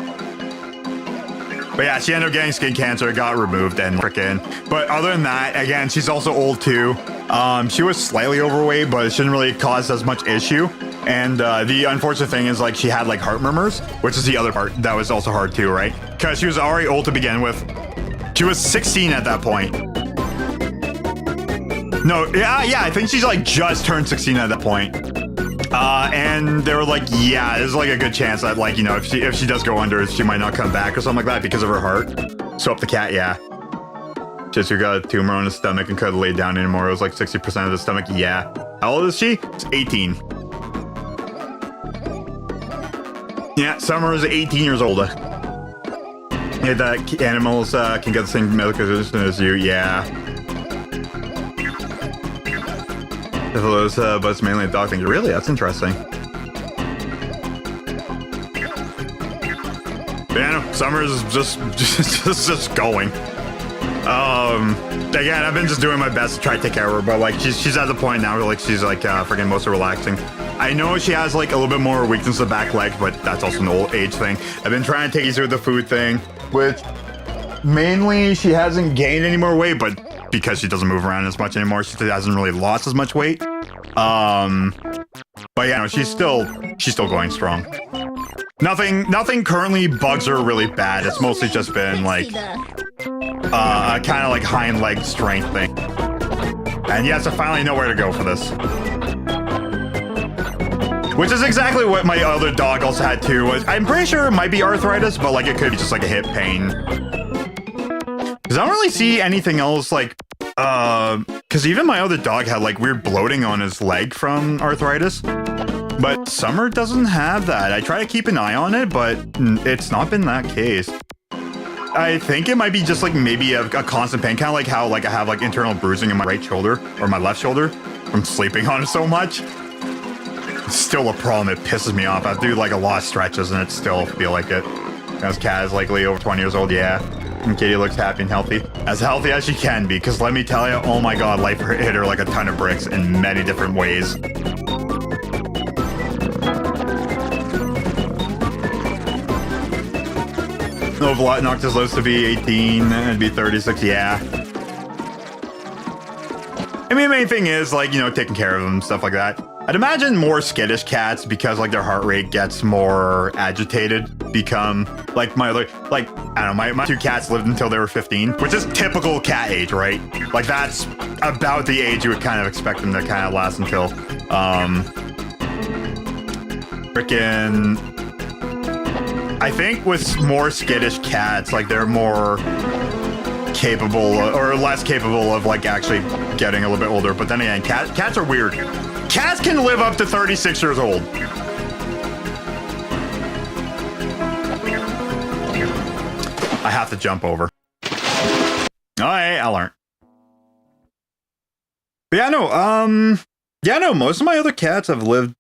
But yeah, she ended up getting skin cancer, got removed and frickin'. But other than that, again, she's also old too. She was slightly overweight, but it shouldn't really cause as much issue. And the unfortunate thing is like she had like heart murmurs, which is the other part that was also hard too, right? Because she was already old to begin with. She was 16 at that point. No, yeah, I think she's like just turned 16 at that point. And they were like, yeah, there's like a good chance that like, you know, if she does go under, she might not come back or something like that because of her heart. So up the cat, yeah. Just who got a tumor on his stomach and couldn't lay down anymore. It was like 60% of the stomach. Yeah. How old is she? It's 18. Yeah, Summer is 18 years old. Yeah, that animals can get the same medical condition as you. Yeah. If those, but it's mainly a dog thing. Really? That's interesting. But yeah, no, Summer is just going. Again, I've been just doing my best to try to take care of her, but like she's at the point now where like she's like freaking mostly relaxing. I know she has like a little bit more weakness in the back leg, but that's also an old age thing. I've been trying to take you through the food thing, which mainly she hasn't gained any more weight, but because she doesn't move around as much anymore, she hasn't really lost as much weight. But yeah, no, she's still going strong. Nothing currently bugs her really bad. It's mostly just been like a kind of like hind leg strength thing. And yes, I finally know where to go for this. Which is exactly what my other dog also had too. I'm pretty sure it might be arthritis, but like it could be just like a hip pain. Because I don't really see anything else like, because even my other dog had like weird bloating on his leg from arthritis. But Summer doesn't have that. I try to keep an eye on it, but it's not been that case. I think it might be just like maybe a constant pain, kind of like how like I have like internal bruising in my right shoulder or my left shoulder from sleeping on it so much. It's still a problem. It pisses me off. I do like a lot of stretches and it still feel like it. As Kat is likely over 20 years old, yeah. And Katie looks happy and healthy. As healthy as she can be, because let me tell you, oh my god, life hit her like a ton of bricks in many different ways. No, Vlad knocked his lives to be 18 and be 36, yeah. I mean, the main thing is, like, you know, taking care of them, stuff like that. I'd imagine more skittish cats, because, like, their heart rate gets more agitated, become, like, my other, like, I don't know, my 2 cats lived until they were 15, which is typical cat age, right? Like, that's about the age you would kind of expect them to kind of last until, frickin', I think with more skittish cats, like, they're more capable, or less capable of, like, actually getting a little bit older. But then again, cats are weird. Cats can live up to 36 years old. I have to jump over. Alright, I'll learn. But yeah, no, most of my other cats have lived...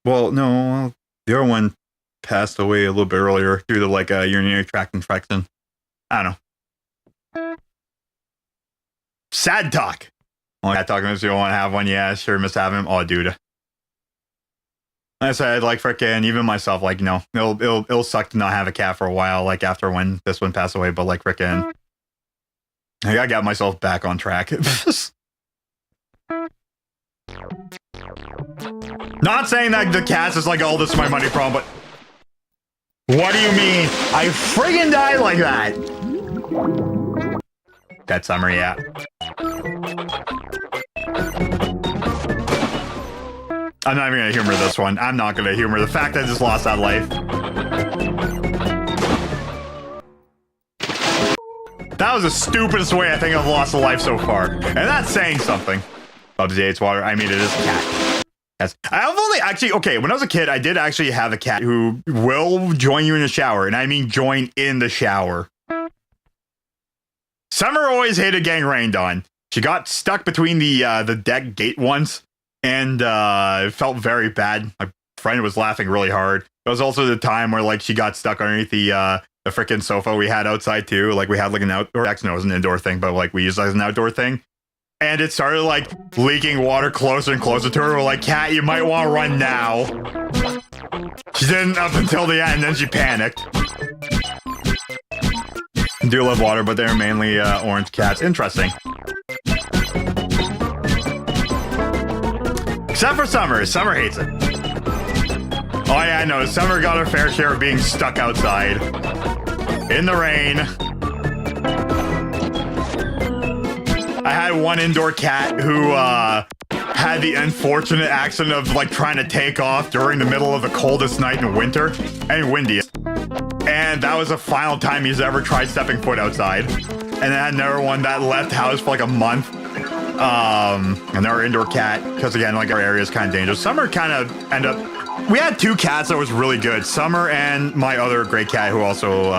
Well, no, the other one passed away a little bit earlier due to, like, a urinary tract infection. I don't know. Sad talk. Oh, cat talking if you want to have one, yeah, sure, miss having him. Oh, dude. Like I said, like, frickin', even myself, like, you know, it'll suck to not have a cat for a while, like, after when this one passed away, but, like, frickin', I got myself back on track. Not saying that the cats is, like, oh, this is my money problem, but... What do you mean? I friggin' died like that! That summer, yeah. I'm not even gonna humor this one. I'm not gonna humor the fact that I just lost that life. That was the stupidest way I think I've lost a life so far. And that's saying something. Bubsy hates water. I mean, it is a cat. Yes. I've only actually, okay, when I was a kid, I did actually have a cat who will join you in the shower. And I mean join in the shower. Summer always hated getting rained on. She got stuck between the deck gate once, and it felt very bad. My friend was laughing really hard. It was also the time where, like, she got stuck underneath the freaking sofa we had outside too. Like, we had like an outdoor, actually no, it was an indoor thing, but like we used it as an outdoor thing. And it started like leaking water closer and closer to her. We're like, cat, you might want to run now. She didn't up until the end, then she panicked. I do love water, but they're mainly orange cats. Interesting. Except for Summer. Summer hates it. Oh yeah, I know. Summer got her fair share of being stuck outside. In the rain. I had one indoor cat who had the unfortunate accident of like trying to take off during the middle of the coldest night in winter and windiest. And that was the final time he's ever tried stepping foot outside. And then I had another one that left house for like a month. Another indoor cat, because again, like our area is kind of dangerous. Summer kind of ended up, we had 2 cats that was really good. Summer and my other great cat who also,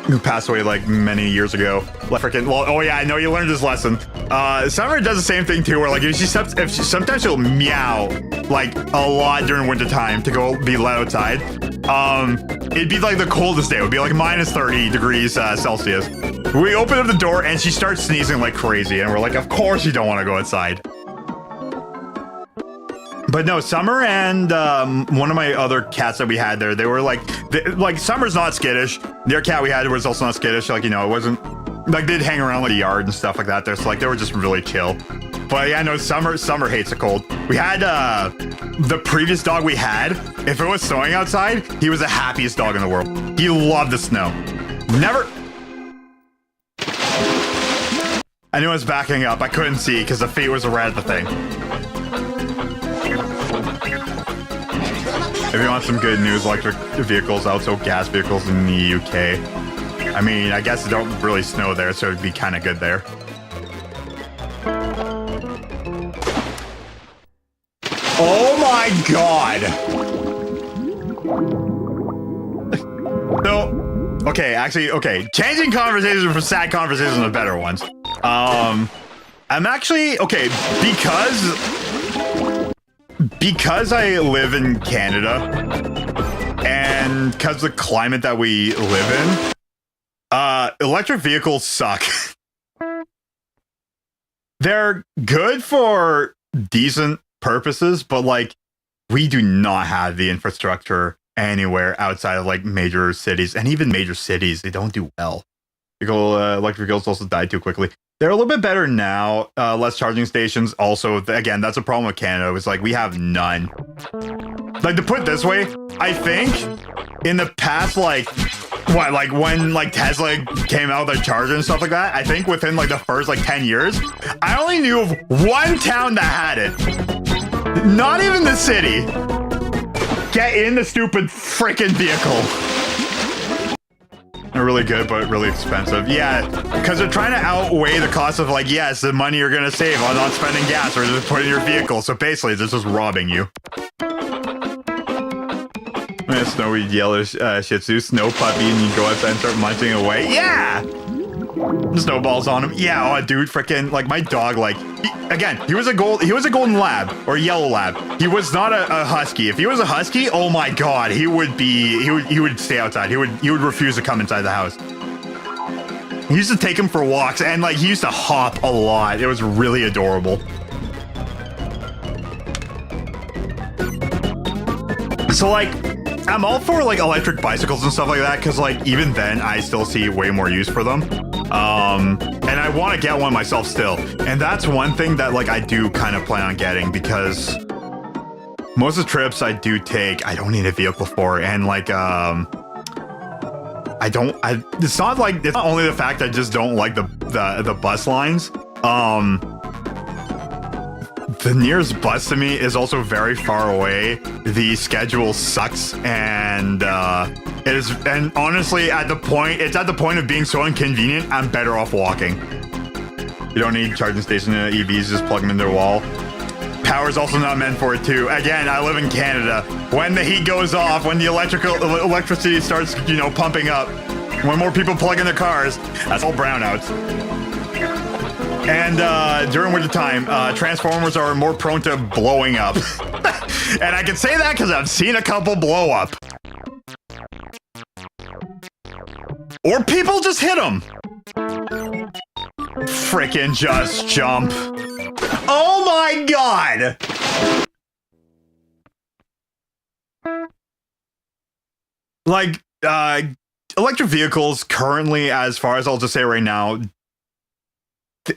who passed away like many years ago. Freaking, well, oh yeah, I know you learned this lesson. Summer does the same thing too, where like if she sometimes she'll meow like a lot during winter time to go be let outside. It'd be like the coldest day. It would be like minus 30 degrees Celsius. We open up the door and she starts sneezing like crazy, and we're like, of course you don't want to go outside. But no, Summer and one of my other cats that we had there, they were like Summer's not skittish. Their cat we had was also not skittish. Like, you know, it wasn't like they'd hang around like the yard and stuff like that. They're so, like they were just really chill. But yeah, no, Summer hates the cold. We had the previous dog we had. If it was snowing outside, he was the happiest dog in the world. He loved the snow. Never. I knew I was backing up. I couldn't see because the feet was right at the thing. If you want some good news, electric vehicles outsold gas vehicles in the UK. I mean, I guess it don't really snow there, so it'd be kind of good there. Oh my god! No. Okay, actually, okay. Changing conversations from sad conversations to better ones. I'm actually, okay, because I live in Canada and because the climate that we live in, electric vehicles suck. They're good for decent purposes, but like we do not have the infrastructure anywhere outside of like major cities, and even major cities, they don't do well. Electric vehicles also die too quickly. They're a little bit better now, less charging stations. Also, again, that's a problem with Canada. It's like we have none. Like, to put it this way, I think in the past, like when like Tesla came out with their charger and stuff like that, I think within like the first like 10 years, I only knew of one town that had it. Not even the city. Get in the stupid freaking vehicle. They're really good, but really expensive. Yeah, because they're trying to outweigh the cost of, like, yes, the money you're going to save on not spending gas or just putting in your vehicle. So basically, they're just robbing you. A snowy yellow Shih Tzu, snow puppy, and you go outside and start munching away. Yeah! Snowballs on him. Yeah, oh, dude, freaking, like, my dog, like, he was a golden lab or yellow lab. He was not a husky. If he was a husky, oh my god, he would stay outside. He would refuse to come inside the house. He used to take him for walks, and like he used to hop a lot. It was really adorable. So like, I'm all for like electric bicycles and stuff like that, because like even then I still see way more use for them. And I want to get one myself still. And that's one thing that like I do kind of plan on getting, because most of the trips I do take, I don't need a vehicle for. And like, it's not only the fact I just don't like the bus lines. The nearest bus to me is also very far away. The schedule sucks, and honestly, it's at the point of being so inconvenient, I'm better off walking. You don't need charging station EVs, just plug them in their wall. Power's also not meant for it too. Again, I live in Canada. When the heat goes off, when the electricity starts, pumping up, when more people plug in their cars, that's all brownouts. And during winter time, transformers are more prone to blowing up. And I can say that because I've seen a couple blow up. Or people just hit them. Frickin' just jump. Oh my god! Like, electric vehicles currently, as far as I'll just say right now,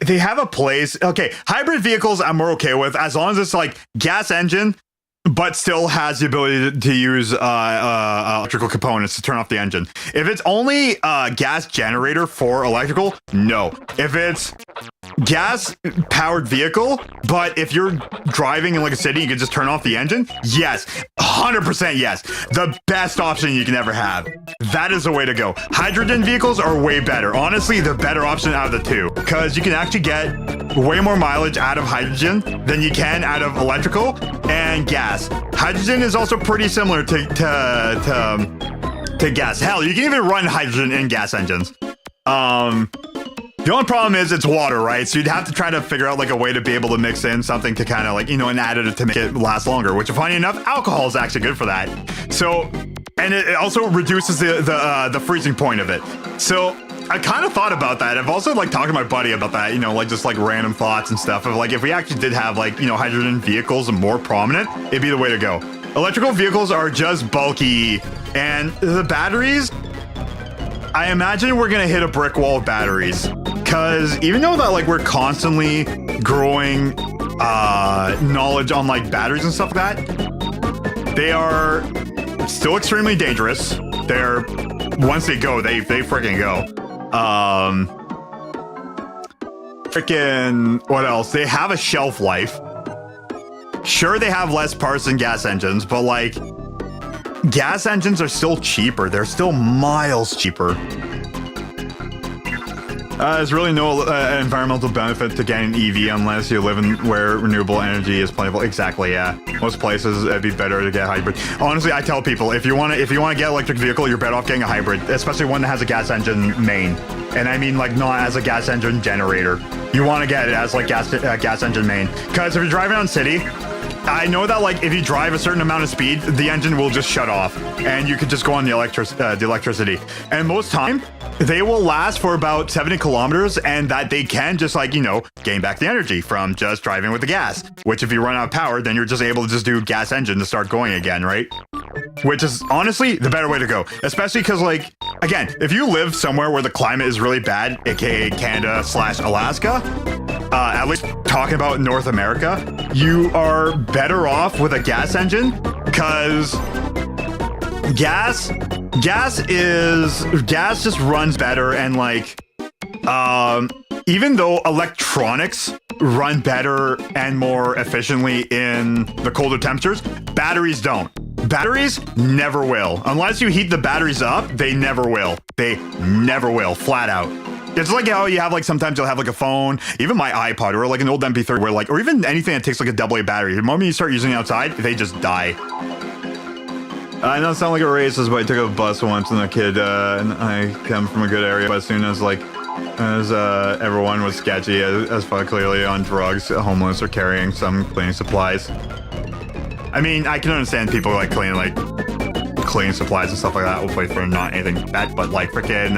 they have a place. Okay, hybrid vehicles I'm more okay with, as long as it's like gas engine, but still has the ability to use electrical components to turn off the engine. If it's only a gas generator for electrical, no. If it's gas-powered vehicle, but if you're driving in like a city, you can just turn off the engine, yes. 100% yes. The best option you can ever have. That is the way to go. Hydrogen vehicles are way better. Honestly, the better option out of the two, because you can actually get way more mileage out of hydrogen than you can out of electrical and gas. Hydrogen is also pretty similar to gas. Hell, you can even run hydrogen in gas engines. The only problem is it's water, right? So you'd have to try to figure out like a way to be able to mix in something to kind of like, an additive to make it last longer, which funny enough, alcohol is actually good for that. So, and it also reduces the freezing point of it. So I kind of thought about that. I've also like talked to my buddy about that, like just like random thoughts and stuff of like, if we actually did have like, hydrogen vehicles more prominent, it'd be the way to go. Electrical vehicles are just bulky, and the batteries, I imagine we're gonna hit a brick wall of batteries. Because even though that like we're constantly growing knowledge on like batteries and stuff like that, they are still extremely dangerous. They're, once they go, they freaking go. Freaking, what else? They have a shelf life. Sure, they have less parts than gas engines, but like gas engines are still cheaper. They're still miles cheaper. There's really no environmental benefit to getting an EV unless you live in where renewable energy is plentiful. Exactly, yeah. Most places it'd be better to get a hybrid. Honestly, I tell people if you want to get electric vehicle, you're better off getting a hybrid, especially one that has a gas engine main. And I mean like not as a gas engine generator. You want to get it as like gas engine main, because if you're driving on city, I know that like if you drive a certain amount of speed, the engine will just shut off, and you could just go on the electricity. And most time, they will last for about 70 kilometers, and that they can just like, you know, gain back the energy from just driving with the gas. Which if you run out of power, then you're just able to just do gas engine to start going again, right? Which is honestly the better way to go, especially because like, again, if you live somewhere where the climate is really bad, aka Canada/Alaska, at least talking about North America, you are better off with a gas engine, because gas just runs better, and like even though electronics run better and more efficiently in the colder temperatures, batteries don't. Batteries never will. Unless you heat the batteries up, they never will. They never will, flat out. It's like how you have like sometimes you'll have like a phone, even my iPod or like an old MP3 where like, or even anything that takes like a AA battery. The moment you start using it outside, they just die. I know it sounds like a racist, but I took a bus once and a kid, and I come from a good area, but as soon as like, everyone was sketchy as fuck, clearly on drugs, homeless, or carrying some cleaning supplies. I mean, I can understand people like cleaning supplies and stuff like that. Hopefully for not anything bad, but like freaking,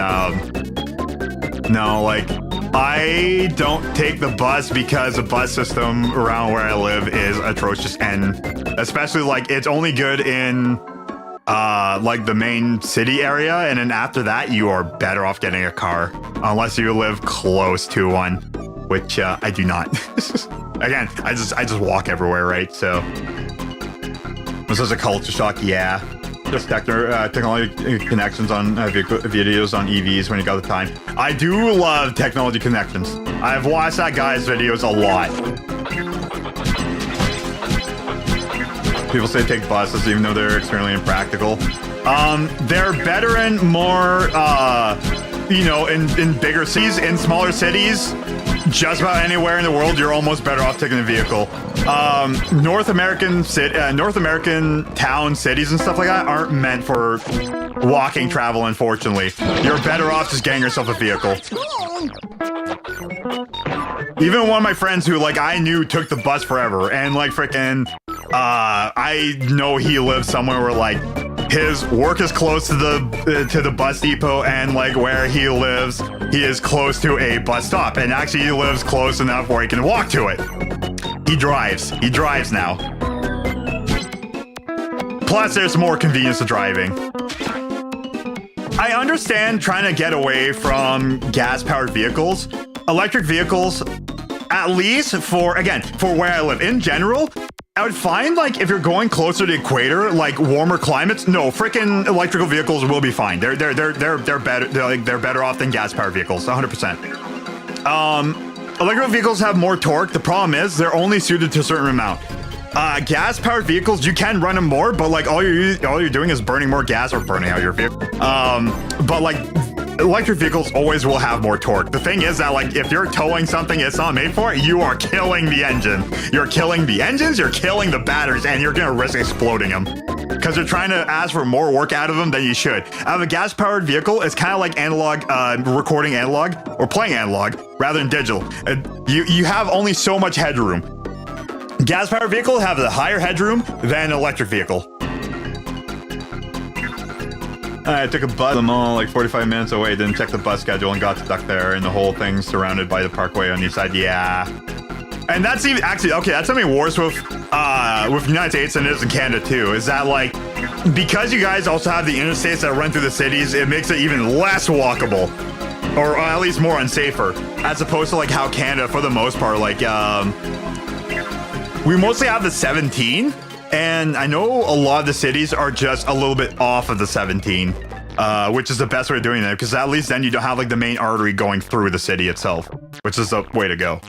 no, like, I don't take the bus because the bus system around where I live is atrocious, and especially like it's only good in like the main city area, and then after that you are better off getting a car unless you live close to one, which I do not. Again, I just walk everywhere, right? So this is a culture shock, yeah. Just technology connections on videos on EVs when you got the time. I do love technology connections. I've watched that guy's videos a lot. People say take buses even though they're extremely impractical. They're better and more, you know, in bigger cities. In smaller cities, just about anywhere in the world, you're almost better off taking a vehicle. North American town cities and stuff like that aren't meant for walking travel, unfortunately. You're better off just getting yourself a vehicle. Even one of my friends who like I knew took the bus forever, and like freaking I know he lives somewhere where like his work is close to the bus depot, and like where he lives, he is close to a bus stop, and actually he lives close enough where he can walk to it. He drives now. Plus, there's more convenience to driving. I understand trying to get away from gas-powered vehicles. Electric vehicles, at least for where I live. In general, I would find like if you're going closer to the equator, like warmer climates, no, freaking electrical vehicles will be fine. They're better. They're better off than gas-powered vehicles, 100%. Electrical vehicles have more torque. The problem is they're only suited to a certain amount. Gas-powered vehicles, you can run them more, but like all you're doing is burning more gas or burning out your vehicle. But like electric vehicles always will have more torque. The thing is that like if you're towing something it's not made for, you are killing the engine. You're killing the engines, you're killing the batteries, and you're gonna risk exploding them. Because you're trying to ask for more work out of them than you should. Out of a gas-powered vehicle, it's kind of like analog, recording analog, or playing analog, rather than digital. You have only so much headroom. Gas-powered vehicles have a higher headroom than an electric vehicle. I took a bus them all like 45 minutes away, didn't check the bus schedule, and got stuck there, and the whole thing's surrounded by the parkway on each side. Yeah. And that's even actually okay. That's something worse with the United States than it is in Canada too. Is that like because you guys also have the interstates that run through the cities, it makes it even less walkable, or at least more unsafer, as opposed to like how Canada, for the most part, like we mostly have the 17, and I know a lot of the cities are just a little bit off of the 17. Which is the best way of doing that, because at least then you don't have like the main artery going through the city itself, which is the way to go.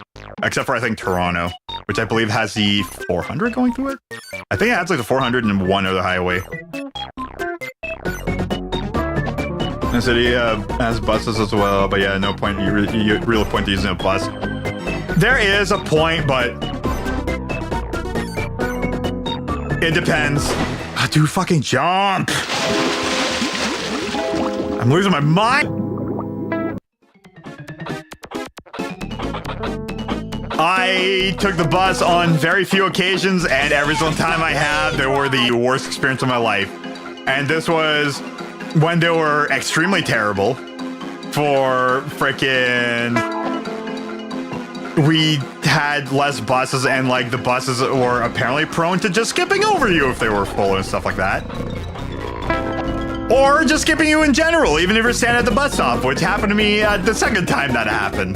Except for I think Toronto, which I believe has the 400 going through it. I think it has like the 400 and one other highway. The city has buses as well, but yeah, no point. You really point to using a bus. There is a point, but it depends. Oh, dude, fucking jump! I'm losing my mind. I took the bus on very few occasions, and every single time I have, they were the worst experience of my life. And this was when they were extremely terrible for frickin'... We had less buses, and like the buses were apparently prone to just skipping over you if they were full and stuff like that. Or just skipping you in general, even if you're standing at the bus stop, which happened to me the second time that happened.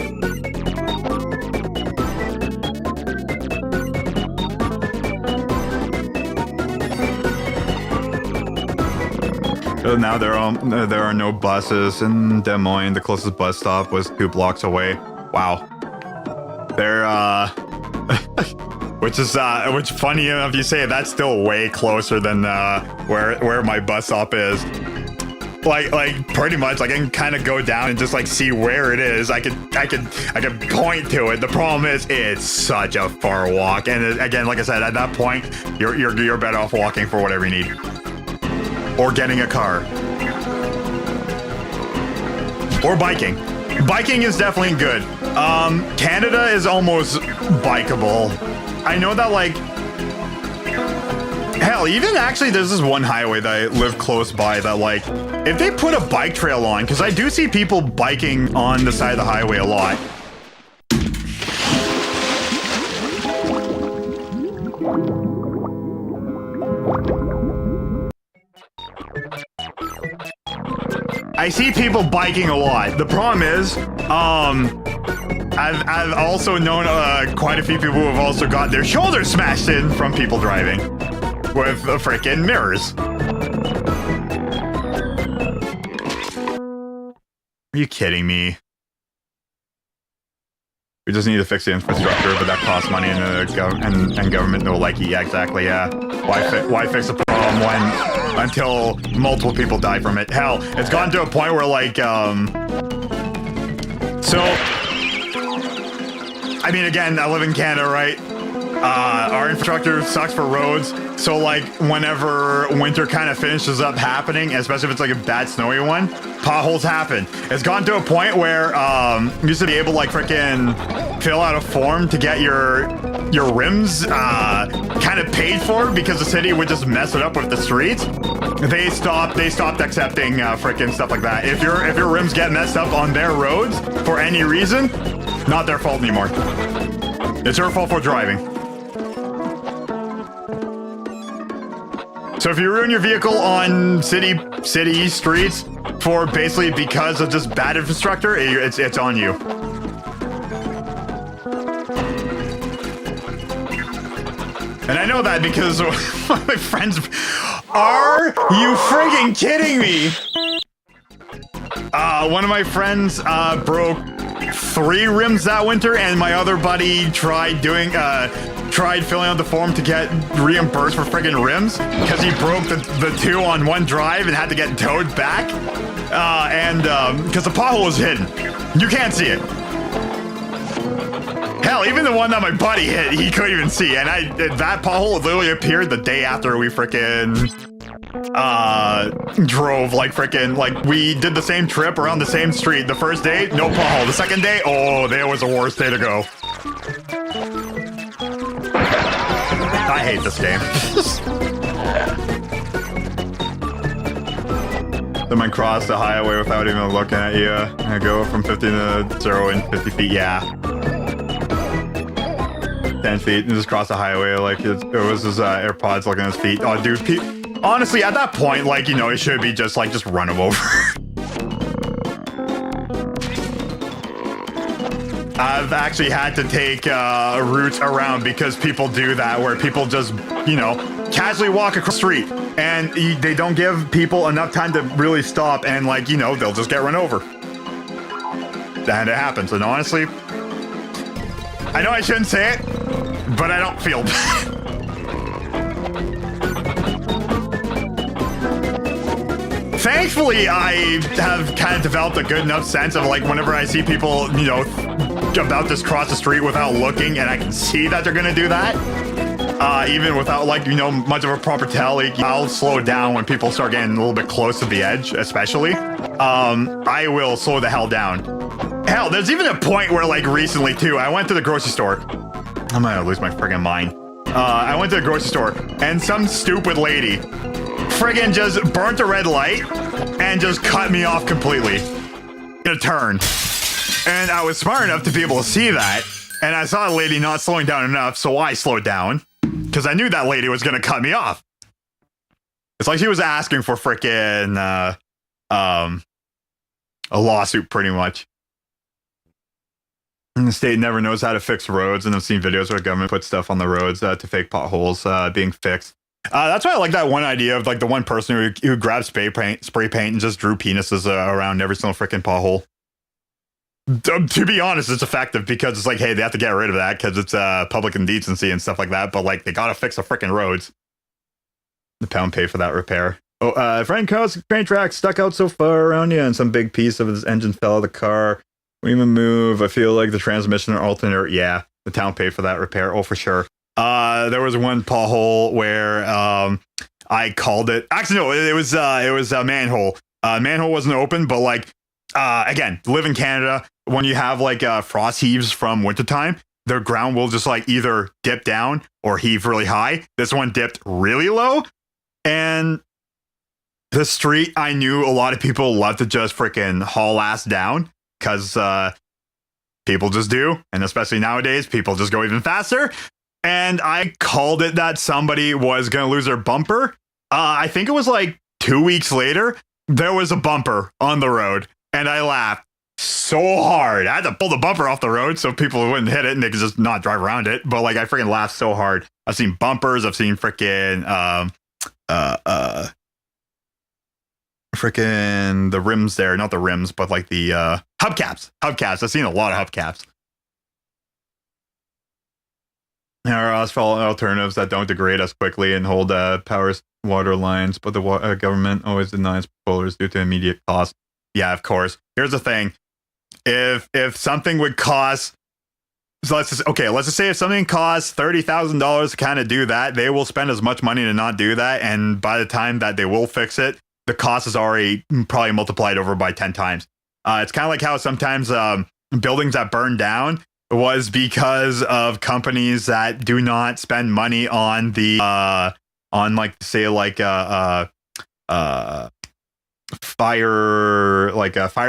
So now there are no buses in Des Moines. The closest bus stop was 2 blocks away. Wow. They're which funny enough you say, that's still way closer than where my bus stop is. Like pretty much, like I can kind of go down and just like see where it is. I could point to it. The problem is it's such a far walk, and again, like I said, at that point, you're better off walking for whatever you need. Or getting a car. Or biking. Biking is definitely good. Canada is almost bikeable. I know that, like... Hell, even actually there's this one highway that I live close by that, like, if they put a bike trail on, because I do see people biking on the side of the highway a lot. I see people biking a lot. The problem is, I've also known quite a few people who have also got their shoulders smashed in from people driving with freaking mirrors. Are you kidding me? We just need to fix the infrastructure, but that costs money, and government don't like it. Yeah, exactly. Yeah. Why fix the problem until multiple people die from it? Hell, it's gotten to a point where like so I mean, again, I live in Canada, right? Our infrastructure sucks for roads, so like whenever winter kind of finishes up happening, especially if it's like a bad snowy one, potholes happen. It's gone to a point where you used to be able to like freaking fill out a form to get your rims kind of paid for because the city would just mess it up with the streets. They stopped accepting freaking stuff like that. If your rims get messed up on their roads for any reason, not their fault anymore. It's your fault for driving. So if you ruin your vehicle on city streets for basically because of just bad infrastructure, it's on you. And I know that because one of my friends... Are you friggin' kidding me? One of my friends broke 3 rims that winter, and my other buddy tried filling out the form to get reimbursed for friggin' rims because he broke the 2 on one drive and had to get towed back. Because the pothole was hidden. You can't see it. Hell, even the one that my buddy hit, he couldn't even see. And that pothole literally appeared the day after we frickin' drove, like frickin', like we did the same trip around the same street. The first day, no pothole. The second day, oh, that was the worst day to go. I hate this game. Someone crossed the highway without even looking at you. I go from 50 to 0 in 50 feet, yeah. 10 feet and just cross the highway like it was his AirPods looking at his feet. Oh, dude, honestly, at that point, like, you know, it should be just run him over. I've actually had to take routes around because people do that, where people just, you know, casually walk across the street and they don't give people enough time to really stop, and, like, you know, they'll just get run over. And it happens. And honestly, I know I shouldn't say it, but I don't feel bad. thankfully, I have kind of developed a good enough sense of like whenever I see people, you know, about to cross the street without looking, and I can see that they're gonna do that, even without like, you know, much of a proper tell, like, I'll slow down when people start getting a little bit close to the edge, especially. I will slow the hell down. Hell, there's even a point where like recently too, I went to the grocery store. I'm gonna lose my friggin' mind. I went to the grocery store and some stupid lady friggin' just burnt a red light and just cut me off completely in a turn. And I was smart enough to be able to see that. And I saw a lady not slowing down enough, so I slowed down because I knew that lady was gonna cut me off. It's like she was asking for frickin' a lawsuit, pretty much. And the state never knows how to fix roads, and I've seen videos where the government puts stuff on the roads to fake potholes being fixed. That's why I like that one idea of like the one person who grabbed spray paint and just drew penises around every single freaking pothole. To be honest, it's effective because it's like, hey, they have to get rid of that because it's public indecency and stuff like that. But like, they gotta fix the freaking roads. The pound pay for that repair. Oh, friend caused train tracks stuck out so far around you, and some big piece of his engine fell out of the car. When even move, I feel like the transmission or alternator. Yeah, the town paid for that repair. Oh, for sure. There was one pothole where I called it. Actually, no, it was a manhole. Manhole wasn't open, but like again, live in Canada. When you have like frost heaves from wintertime, their ground will just like either dip down or heave really high. This one dipped really low, and the street, I knew a lot of people love to just freaking haul ass down because people just do, and especially nowadays, people just go even faster. And I called it that somebody was going to lose their bumper. I think it was like 2 weeks later, there was a bumper on the road, and I laughed so hard. I had to pull the bumper off the road so people wouldn't hit it and they could just not drive around it. But like, I freaking laughed so hard. I've seen bumpers. I've seen freaking the rims there, not the rims, but like the hubcaps. I've seen a lot of hubcaps. There are asphalt alternatives that don't degrade as quickly and hold power water lines, but the government always denies proposals due to immediate cost. Yeah, of course. Here's the thing: if something would cost, so let's just say if something costs $30,000 to kind of do that, they will spend as much money to not do that, and by the time that they will fix it, the cost is already probably multiplied over by 10 times. It's kind of like how sometimes buildings that burn down was because of companies that do not spend money on the on like say like fire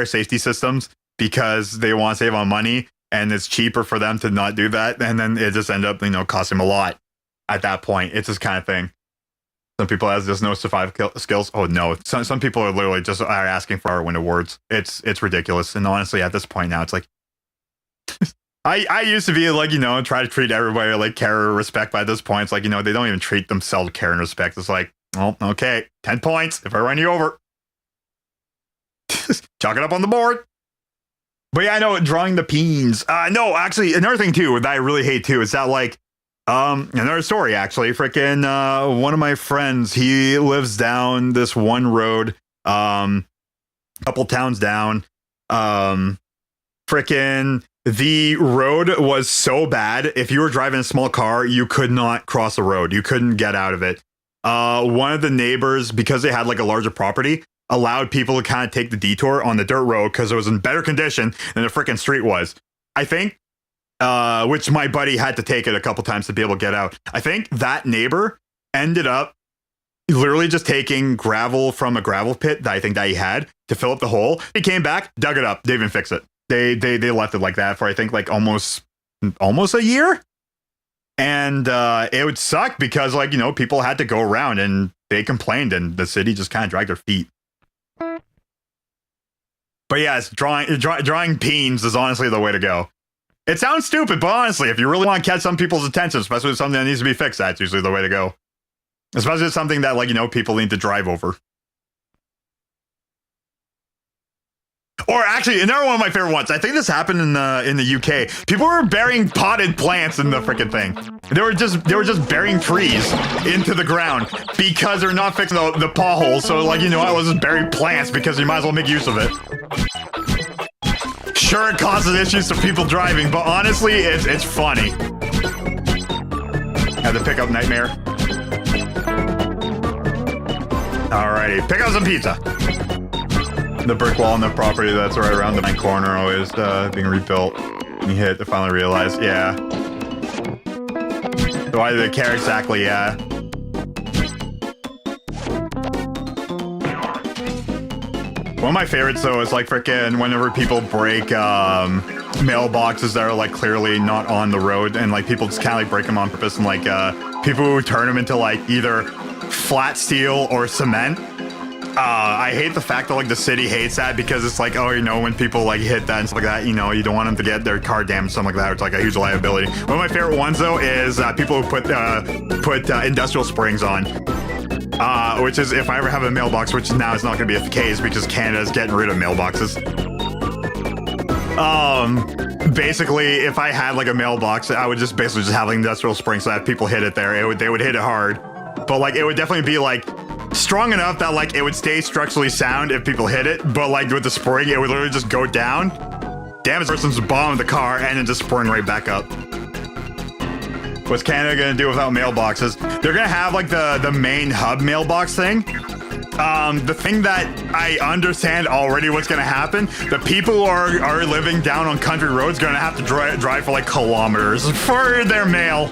safety systems because they want to save on money, and it's cheaper for them to not do that, and then it just end up, you know, costing them a lot at that point. It's this kind of thing. Some people have just no survival skills. Oh no, some people are literally just are asking for our win awards. It's ridiculous, and honestly, at this point now, it's like I used to be like, you know, try to treat everybody like care or respect. By this point, it's like, you know, they don't even treat themselves with care and respect. It's like, oh, okay, 10 points if I run you over. Chalk it up on the board. But yeah, I know, drawing the peens. No, actually, another thing too that I really hate too is that like, another story actually. Freaking one of my friends, he lives down this one road, couple towns down. Freaking the road was so bad. If you were driving a small car, you could not cross the road. You couldn't get out of it. One of the neighbors, because they had like a larger property, allowed people to kind of take the detour on the dirt road because it was in better condition than the freaking street was. I think, which my buddy had to take it a couple times to be able to get out. I think that neighbor ended up literally just taking gravel from a gravel pit that I think that he had to fill up the hole. He came back, dug it up, they didn't fix it. They left it like that for I think like almost a year. And it would suck because, like, you know, people had to go around and they complained and the city just kind of dragged their feet. But yes, drawing peens is honestly the way to go. It sounds stupid, but honestly, if you really want to catch some people's attention, especially with something that needs to be fixed, that's usually the way to go. Especially with something that, like, you know, people need to drive over. Or actually, another one of my favorite ones. I think this happened in the UK. People were burying potted plants in the freaking thing. They were just burying trees into the ground because they're not fixing the potholes. So like, you know, I was just bury plants because you might as well make use of it. Sure, it causes issues to people driving, but honestly, it's funny. Had to pick up Nightmare. Alrighty, pick up some pizza. The brick wall on the property that's right around the main corner always being rebuilt. And you hit to finally realize, yeah. Why do they care exactly? Yeah. One of my favorites though is like frickin' whenever people break mailboxes that are like clearly not on the road, and like people just kind of like break them on purpose, and like people who turn them into like either flat steel or cement. I hate the fact that like the city hates that because it's like, oh, you know, when people like hit that and stuff like that, you know, you don't want them to get their car damaged, something like that. It's like a huge liability. One of my favorite ones though is people who put industrial springs on, which is if I ever have a mailbox, which now is not going to be the case because Canada's getting rid of mailboxes. Basically, if I had like a mailbox, I would just basically just have like industrial springs so that if people hit it there, they would hit it hard, but like it would definitely be like strong enough that like it would stay structurally sound if people hit it, but like with the spring, it would literally just go down, damage the person's bottom of the car, and then just spring right back up. What's Canada gonna do without mailboxes? They're gonna have like the main hub mailbox thing. The thing that I understand already what's gonna happen, the people who are living down on country roads gonna have to drive for like kilometers for their mail.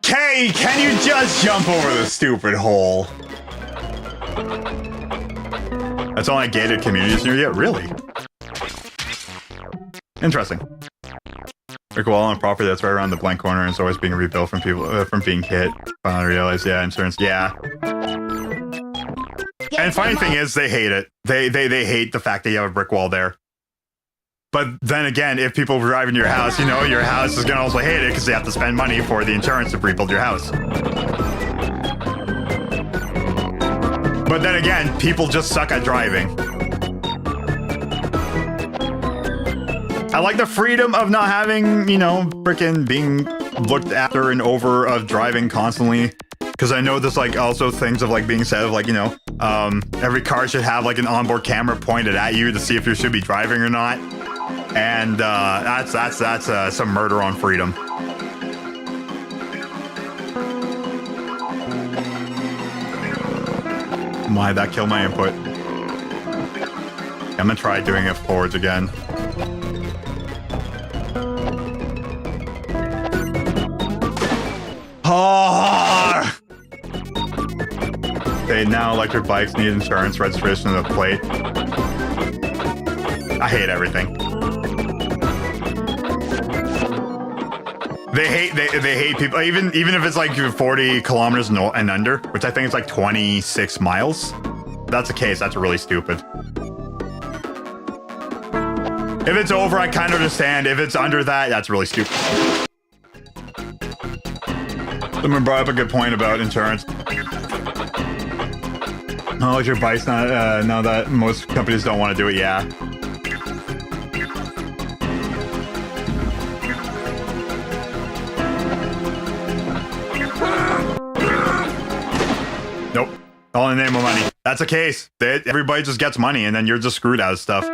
Hey, can you just jump over the stupid hole? That's only gated communities near you? Really? Interesting. Brick wall on a property that's right around the blank corner and it's always being rebuilt from people from being hit. Finally realized, yeah, insurance, yeah. And funny thing is, they hate it. They hate the fact that you have a brick wall there. But then again, if people drive into your house, you know, your house is going to also hate it because they have to spend money for the insurance to rebuild your house. But then again, people just suck at driving. I like the freedom of not having, you know, frickin' being looked after and over of driving constantly. Because I know there's like also things of like being said of like, you know, every car should have like an onboard camera pointed at you to see if you should be driving or not. And that's some murder on freedom. Why that killed my input? I'm gonna try doing it forwards again. Oh! Okay, now electric bikes need insurance, registration, and a plate. I hate everything. They hate people, even if it's like 40 kilometers and under, which I think is like 26 miles. If that's the case, that's really stupid. If it's over, I kind of understand. If it's under that, that's really stupid. Someone brought up a good point about insurance. Oh, your bike's not, now that most companies don't want to do it, yeah. Nope. All in the name of money. That's the case. Everybody just gets money and then you're just screwed out of stuff.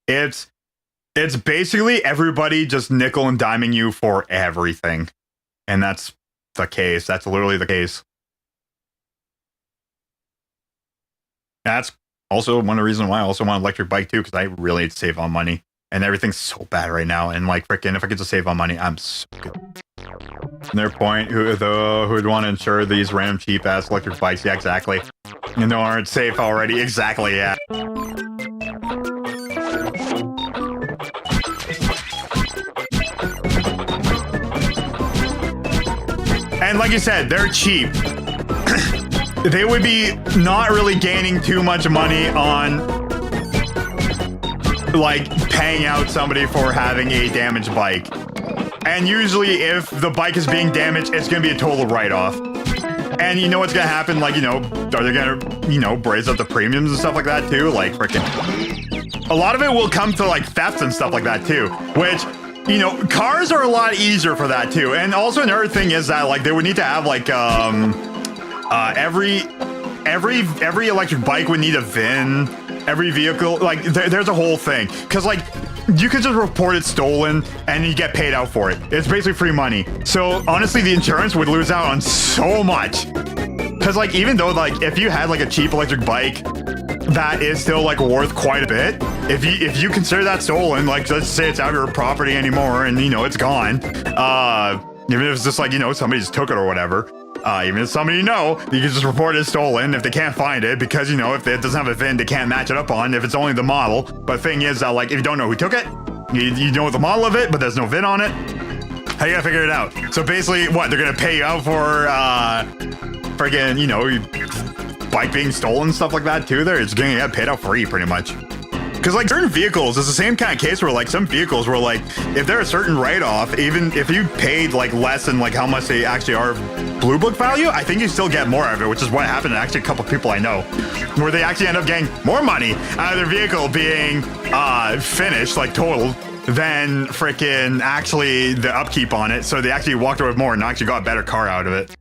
It's basically everybody just nickel and diming you for everything. And that's the case. That's literally the case. That's also one of the reasons why I also want an electric bike too, because I really need to save on money. And everything's so bad right now. And like frickin', if I could just save on money, I'm so good. And their point, who'd want to insure these random cheap ass electric bikes? Yeah, exactly. You know, aren't safe already. Exactly, yeah. And like you said, they're cheap. They would be not really gaining too much money on like paying out somebody for having a damaged bike. And usually if the bike is being damaged, it's going to be a total write-off. And you know what's gonna happen? Like, you know, are they gonna, you know, raise up the premiums and stuff like that too? Like, freaking, a lot of it will come to like thefts and stuff like that too, which, you know, cars are a lot easier for that too. And also another thing is that like they would need to have like every electric bike would need a VIN. Every vehicle, like there's a whole thing, because like you could just report it stolen and you get paid out for it. It's basically free money. So honestly, the insurance would lose out on so much, because like even though like if you had like a cheap electric bike that is still like worth quite a bit, if you consider that stolen, like let's say it's out of your property anymore and you know it's gone, even if it's just like, you know, somebody just took it or whatever, even if somebody you know, you can just report it as stolen if they can't find it, because you know if it doesn't have a VIN, they can't match it up on if it's only the model. But the thing is that like if you don't know who took it, you know the model of it, but there's no VIN on it, how you gotta figure it out? So basically, what, they're gonna pay you out for friggin', you know, bike being stolen and stuff like that too? There, it's gonna get paid out free pretty much. Because like certain vehicles, it's the same kind of case where like some vehicles where like if they're a certain write-off, even if you paid like less than like how much they actually are blue book value, I think you still get more of it, which is what happened to actually a couple of people I know, where they actually end up getting more money out of their vehicle being finished, like totaled, than freaking actually the upkeep on it. So they actually walked away with more and actually got a better car out of it.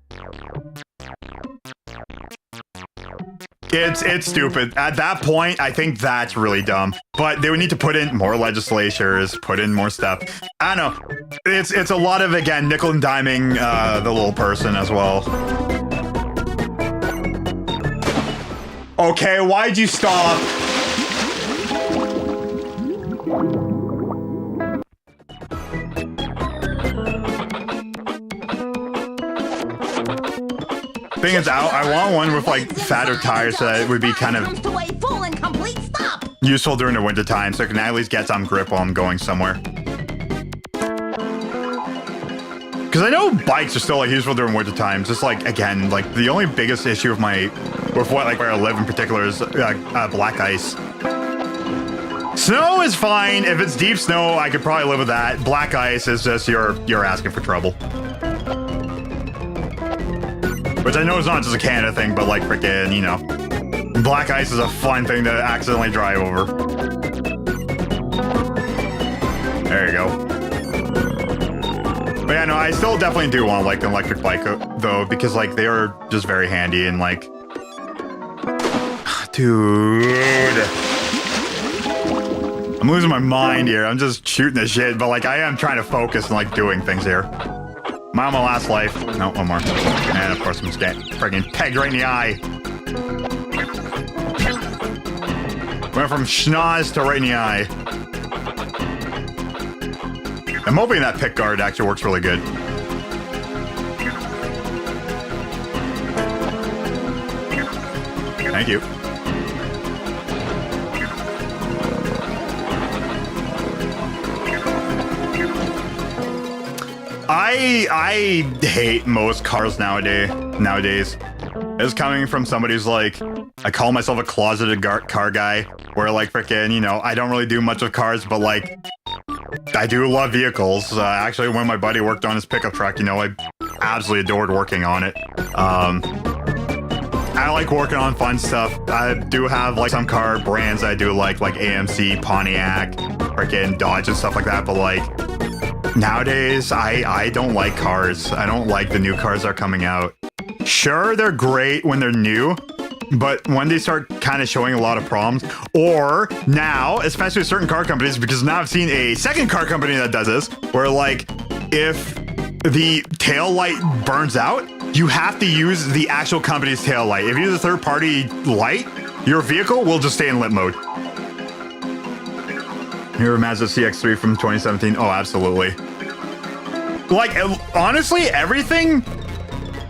It's stupid. At that point, I think that's really dumb. But they would need to put in more legislatures, put in more stuff. I don't know. It's a lot of, again, nickel and diming the little person as well. Okay, why'd you stop? Thing is, I want one with like fatter tires so that it would be kind of useful during the winter time, so I can at least get some grip while I'm going somewhere. Because I know bikes are still like useful during winter time. Just like, again, like the only biggest issue with what like where I live in particular is black ice. Snow is fine. If it's deep snow, I could probably live with that. Black ice is just you're asking for trouble. Which I know is not just a Canada thing, but like freaking, you know, black ice is a fun thing to accidentally drive over. There you go. But yeah, no, I still definitely do want like an electric bike though, because like they are just very handy and like, dude, I'm losing my mind here. I'm just shooting the shit, but like I am trying to focus and like doing things here. Am I on my last life? No, one more. And of course I'm just getting friggin' pegged right in the eye. Went from schnoz to right in the eye. I'm hoping that pick guard actually works really good. Thank you. I hate most cars nowadays. It's coming from somebody who's like, I call myself a closeted car guy, where like freaking, you know, I don't really do much with cars, but like, I do love vehicles. Actually, when my buddy worked on his pickup truck, you know, I absolutely adored working on it. I like working on fun stuff. I do have like some car brands I do like AMC, Pontiac, freaking Dodge and stuff like that, but like, nowadays, I don't like cars. I don't like the new cars that are coming out. Sure, they're great when they're new, but when they start kind of showing a lot of problems, or now, especially with certain car companies, because now I've seen a second car company that does this, where like, if the tail light burns out, you have to use the actual company's tail light. If you use a third-party light, your vehicle will just stay in lit mode. Your Mazda CX-3 from 2017? Oh, absolutely. Like, honestly, everything...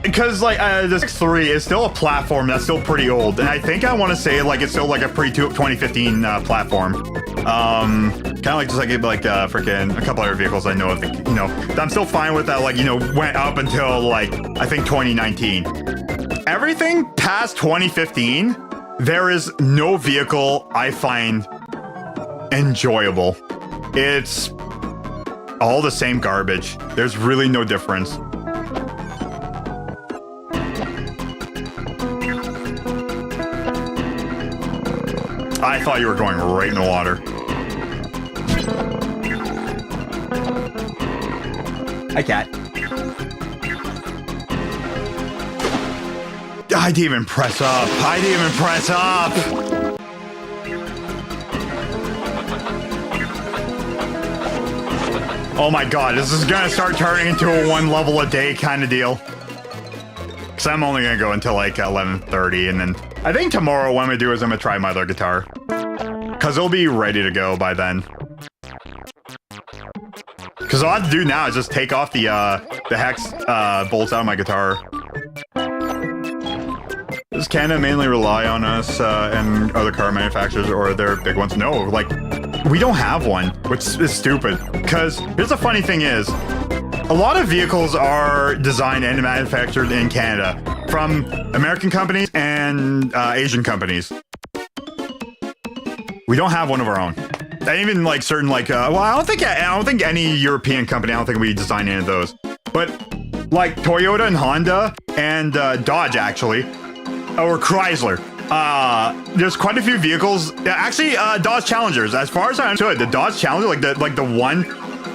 Because, like, the CX-3 is still a platform that's still pretty old. And I think I want to say, like, it's still, like, a pre-2015 platform. Kind of like, just like freaking a couple other vehicles I know of, you know, I'm still fine with that, like, you know, went up until, like, I think 2019. Everything past 2015, there is no vehicle I find enjoyable. It's all the same garbage. There's really no difference. I thought you were going right in the water. Hi, cat. I didn't even press up. I didn't even press up. Oh my god, this is gonna start turning into a 1 level a day kind of deal. Because I'm only gonna go until like 11:30, and then I think tomorrow what I'm gonna do is I'm gonna try my other guitar. Because it'll be ready to go by then. Because all I have to do now is just take off the hex bolts out of my guitar. Does Canada mainly rely on us and other car manufacturers, or their big ones? No, like, we don't have one, which is stupid. Because here's the funny thing is, a lot of vehicles are designed and manufactured in Canada from American companies and Asian companies. We don't have one of our own. And even like certain like well, I don't think any European company, I don't think we design any of those. But like Toyota and Honda and Dodge actually, or Chrysler. There's quite a few vehicles. Actually, Dodge Challengers. As far as I understood, the Dodge Challenger, like the one,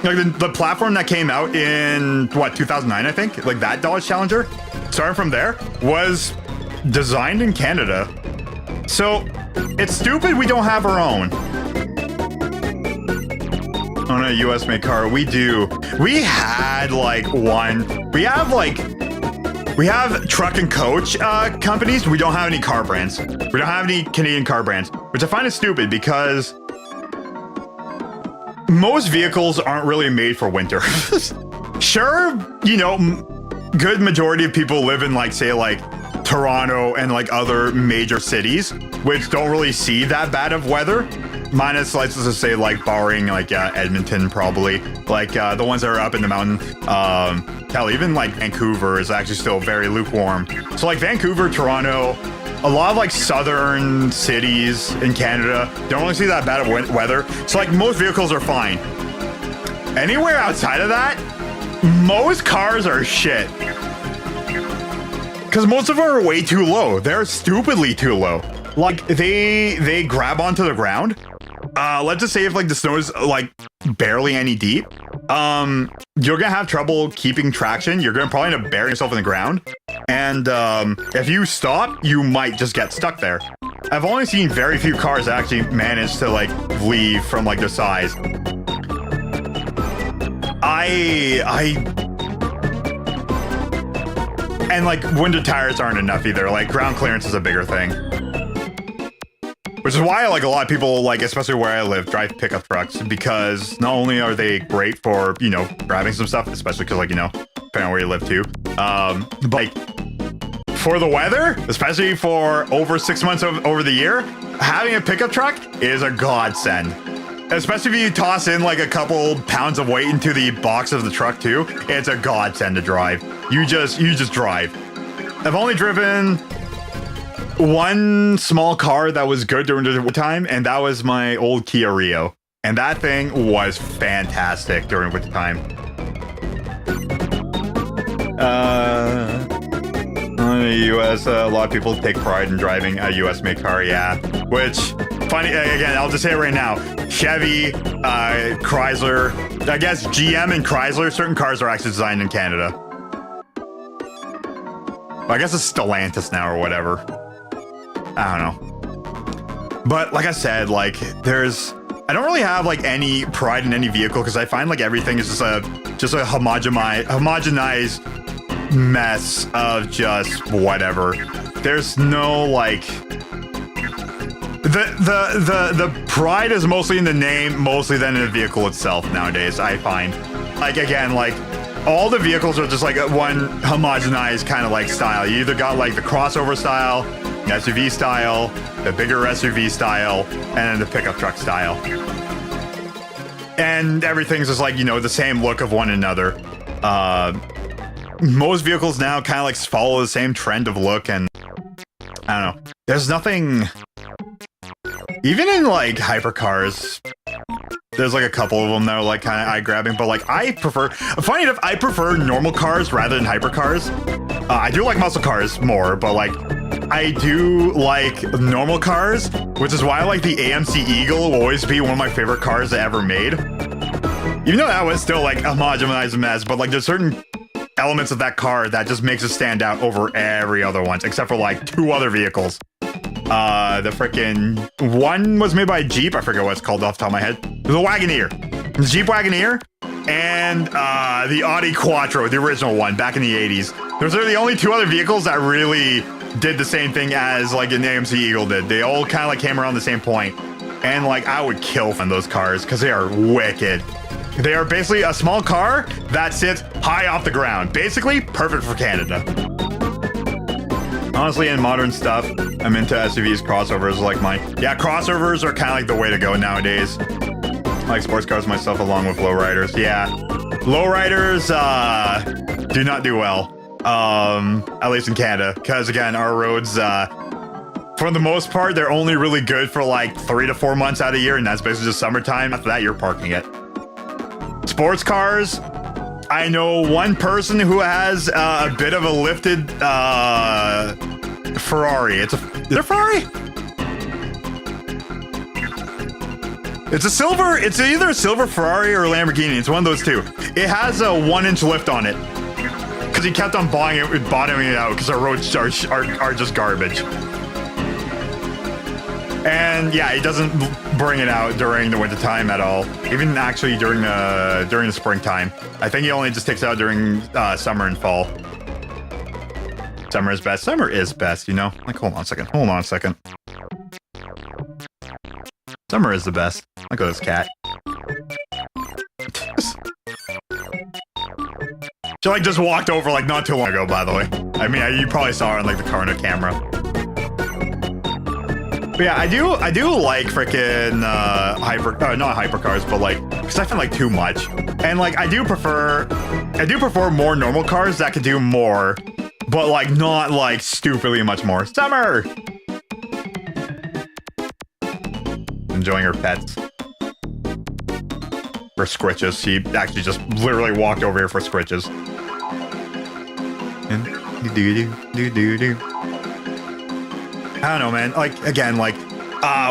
like the platform that came out in what 2009, I think, like that Dodge Challenger, starting from there, was designed in Canada. So it's stupid we don't have our own. On a US made car, we do. We had like one. We have truck and coach companies. We don't have any car brands. We don't have any Canadian car brands, which I find is stupid because most vehicles aren't really made for winter. Sure, you know, good majority of people live in like, say, like Toronto and like other major cities, which don't really see that bad of weather. Minus, let's just say, like, barring, like, Edmonton, probably. Like, the ones that are up in the mountain. Hell, even, like, Vancouver is actually still very lukewarm. So, like, Vancouver, Toronto, a lot of, like, southern cities in Canada don't really see that bad of weather. So, like, most vehicles are fine. Anywhere outside of that, most cars are shit. Because most of them are way too low. They're stupidly too low. Like, they grab onto the ground. Let's just say if like the snow is like barely any deep, you're gonna have trouble keeping traction. You're gonna probably end up burying yourself in the ground. And if you stop, you might just get stuck there. I've only seen very few cars actually manage to like leave from like their size. And like winter tires aren't enough either. Like ground clearance is a bigger thing. Which is why, like, a lot of people, like, especially where I live, drive pickup trucks, because not only are they great for, you know, grabbing some stuff, especially because, like, you know, depending on where you live too, but, like, for the weather, especially for over 6 months over the year, having a pickup truck is a godsend. Especially if you toss in, like, a couple pounds of weight into the box of the truck too, it's a godsend to drive. You just drive. I've only driven one small car that was good during the time, and that was my old Kia Rio. And that thing was fantastic during winter time. In the US, a lot of people take pride in driving a US made car, yeah. Which, funny, again, I'll just say it right now. Chevy, Chrysler, I guess GM and Chrysler, certain cars are actually designed in Canada. I guess it's Stellantis now or whatever. I don't know. But like I said, like I don't really have like any pride in any vehicle because I find like everything is just a homogenized mess of just whatever. There's no like the pride is mostly in the name, mostly than in the vehicle itself nowadays, I find. Like again, like all the vehicles are just like one homogenized kind of like style. You either got like the crossover style, SUV style, the bigger SUV style, and then the pickup truck style. And everything's just like, you know, the same look of one another. Most vehicles now kind of like follow the same trend of look, and I don't know. There's nothing, even in like hypercars, There's like a couple of them that are like kind of eye-grabbing, but like funny enough, I prefer normal cars rather than hypercars. I do like muscle cars more, but like I do like normal cars, which is why I like the AMC Eagle will always be one of my favorite cars I ever made. Even though that was still like a homogenized mess, but like there's certain elements of that car that just makes it stand out over every other one, except for like 2 other vehicles. The freaking one was made by Jeep. I forget what it's called off the top of my head. The Wagoneer. The Jeep Wagoneer and the Audi Quattro, the original one back in the 80s. Those are the only 2 other vehicles that really did the same thing as like an AMC Eagle did. They all kind of like came around the same point. And like I would kill on those cars because they are wicked. They are basically a small car that sits high off the ground. Basically perfect for Canada. Honestly, in modern stuff, I'm into SUVs, crossovers like mine. Yeah, crossovers are kind of like the way to go nowadays. I like sports cars myself along with lowriders. Yeah, lowriders do not do well, at least in Canada. Because again, our roads, for the most part, they're only really good for like 3 to 4 months out of the year. And that's basically just summertime. After that, you're parking it. Sports cars, I know one person who has a bit of a lifted Ferrari. Is it a Ferrari? It's a silver. It's either a silver Ferrari or a Lamborghini. It's one of those 2. It has a 1-inch lift on it because he kept on bottoming it out because our roads are just garbage. And yeah, he doesn't bring it out during the winter time at all. Even actually during the springtime. I think he only just takes it out during summer and fall. Summer is best. Summer is best, you know? Like, hold on a second. Hold on a second. Summer is the best. Look at this cat. She like just walked over like not too long ago, by the way. I mean, you probably saw her on like the car on the camera. But yeah, I do like freaking not hypercars, but like, because I find like too much. And like, I do prefer more normal cars that can do more, but like not like stupidly much more. Summer! Enjoying her pets. For Squitches. She actually just literally walked over here for Squitches. And I don't know, man. Like, again, like,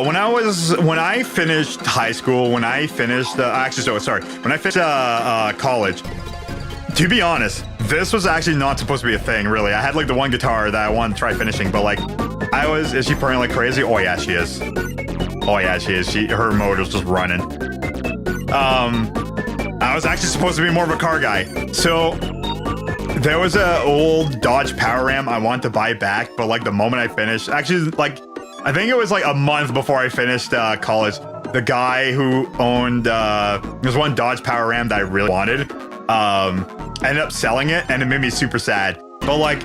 when I finished high school, when I finished, college, to be honest, this was actually not supposed to be a thing, really. I had, like, the one guitar that I wanted to try finishing, but, like, is she playing like crazy? Oh, yeah, she is. Oh, yeah, she is. Her motor's just running. I was actually supposed to be more of a car guy. So there was an old Dodge Power Ram I wanted to buy back, but like the moment I finished, actually, like, I think it was like a month before I finished college, the guy who owned, there's one Dodge Power Ram that I really wanted, ended up selling it, and it made me super sad. But like,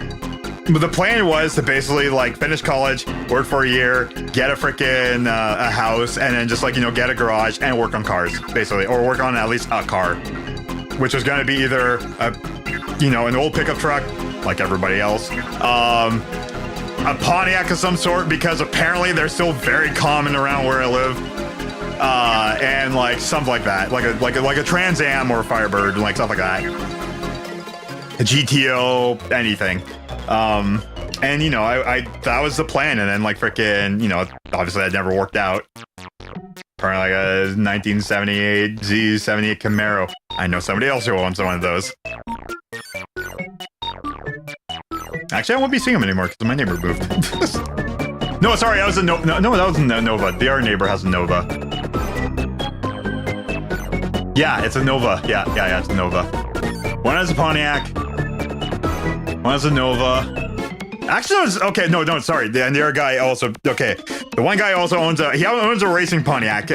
the plan was to basically like finish college, work for a year, get a freaking a house, and then just like, you know, get a garage and work on cars, basically, or work on at least a car, which was going to be either an old pickup truck, like everybody else, a Pontiac of some sort, because apparently they're still very common around where I live, and like something like that, like a Trans Am or a Firebird, and like stuff like that, a GTO, anything. And you know, I that was the plan, and then like freaking, you know, obviously that never worked out. Apparently like a 1978 Z78 Camaro. I know somebody else who owns one of those. Actually, I won't be seeing him anymore because my neighbor moved. No, sorry, that was a no, that was a Nova. Our neighbor has a Nova. Yeah, it's a Nova. Yeah, it's a Nova. One has a Pontiac. One has a Nova. Actually, okay, no, sorry. The other guy also, okay. The one guy also owns a racing Pontiac,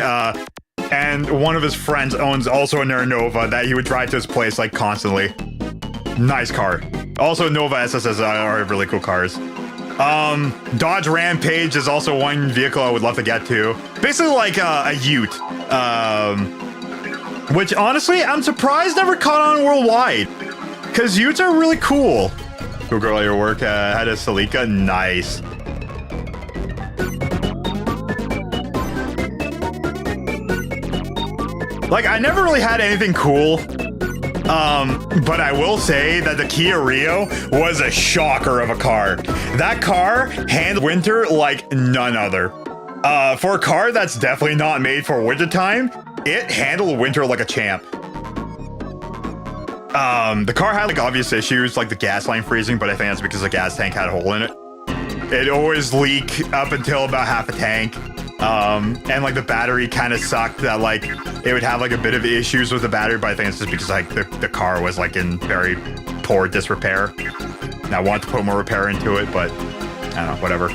and one of his friends owns also a Nova that he would drive to his place like constantly. Nice car. Also, Nova SSS are really cool cars. Dodge Rampage is also one vehicle I would love to get to. Basically like a Ute, which honestly, I'm surprised never caught on worldwide, because Utes are really cool. Cool girl at your work had a Celica. Nice. Like, I never really had anything cool. But I will say that the Kia Rio was a shocker of a car. That car handled winter like none other. For a car that's definitely not made for wintertime, it handled winter like a champ. The car had like obvious issues like the gas line freezing, but I think that's because the gas tank had a hole in it. It'd always leak up until about half a tank. And like the battery kind of sucked that like it would have like a bit of issues with the battery, but I think it's just because like the car was like in very poor disrepair. And I wanted to put more repair into it, but I don't know, whatever.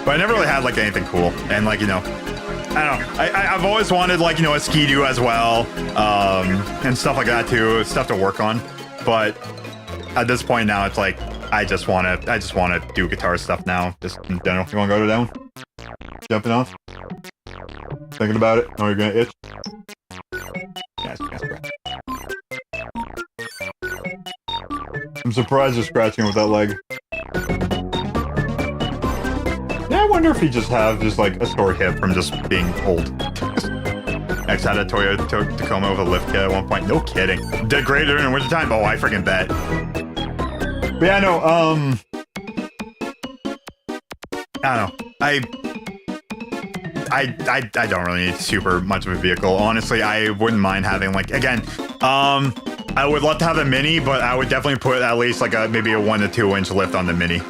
But I never really had like anything cool. And like, you know, I don't know. I've always wanted like, you know, a Ski-Doo as well. And stuff like that too, stuff to work on. But at this point now, it's like, I just want to do guitar stuff now. Just in general. You want to go down? Jumping off? Thinking about it? Oh, you're gonna itch? Yes. I'm surprised you're scratching with that leg. Yeah, I wonder if you just have like a sore hip from just being old. X had a Toyota Tacoma with a lift kit at one point. No kidding. Did great during the wintertime? Oh, I freaking bet. But yeah, no, I don't know. I don't really need super much of a vehicle. Honestly, I wouldn't mind having like, again, I would love to have a Mini, but I would definitely put at least like maybe a 1 to 2 inch lift on the Mini.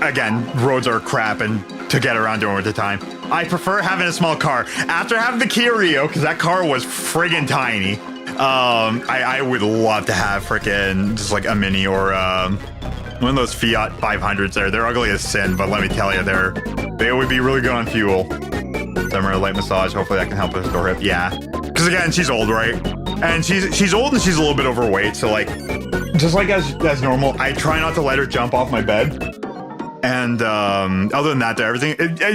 Again, roads are crap and to get around during winter time. I prefer having a small car. After having the Kia Rio, because that car was friggin' tiny, I would love to have frickin' just like a Mini or one of those Fiat 500s there. They're ugly as sin, but let me tell you, they would be really good on fuel. Summer light massage. Hopefully that can help with her sore hip. Yeah, because again, she's old, right? And she's old and she's a little bit overweight. So like, just like as normal, I try not to let her jump off my bed. And other than that,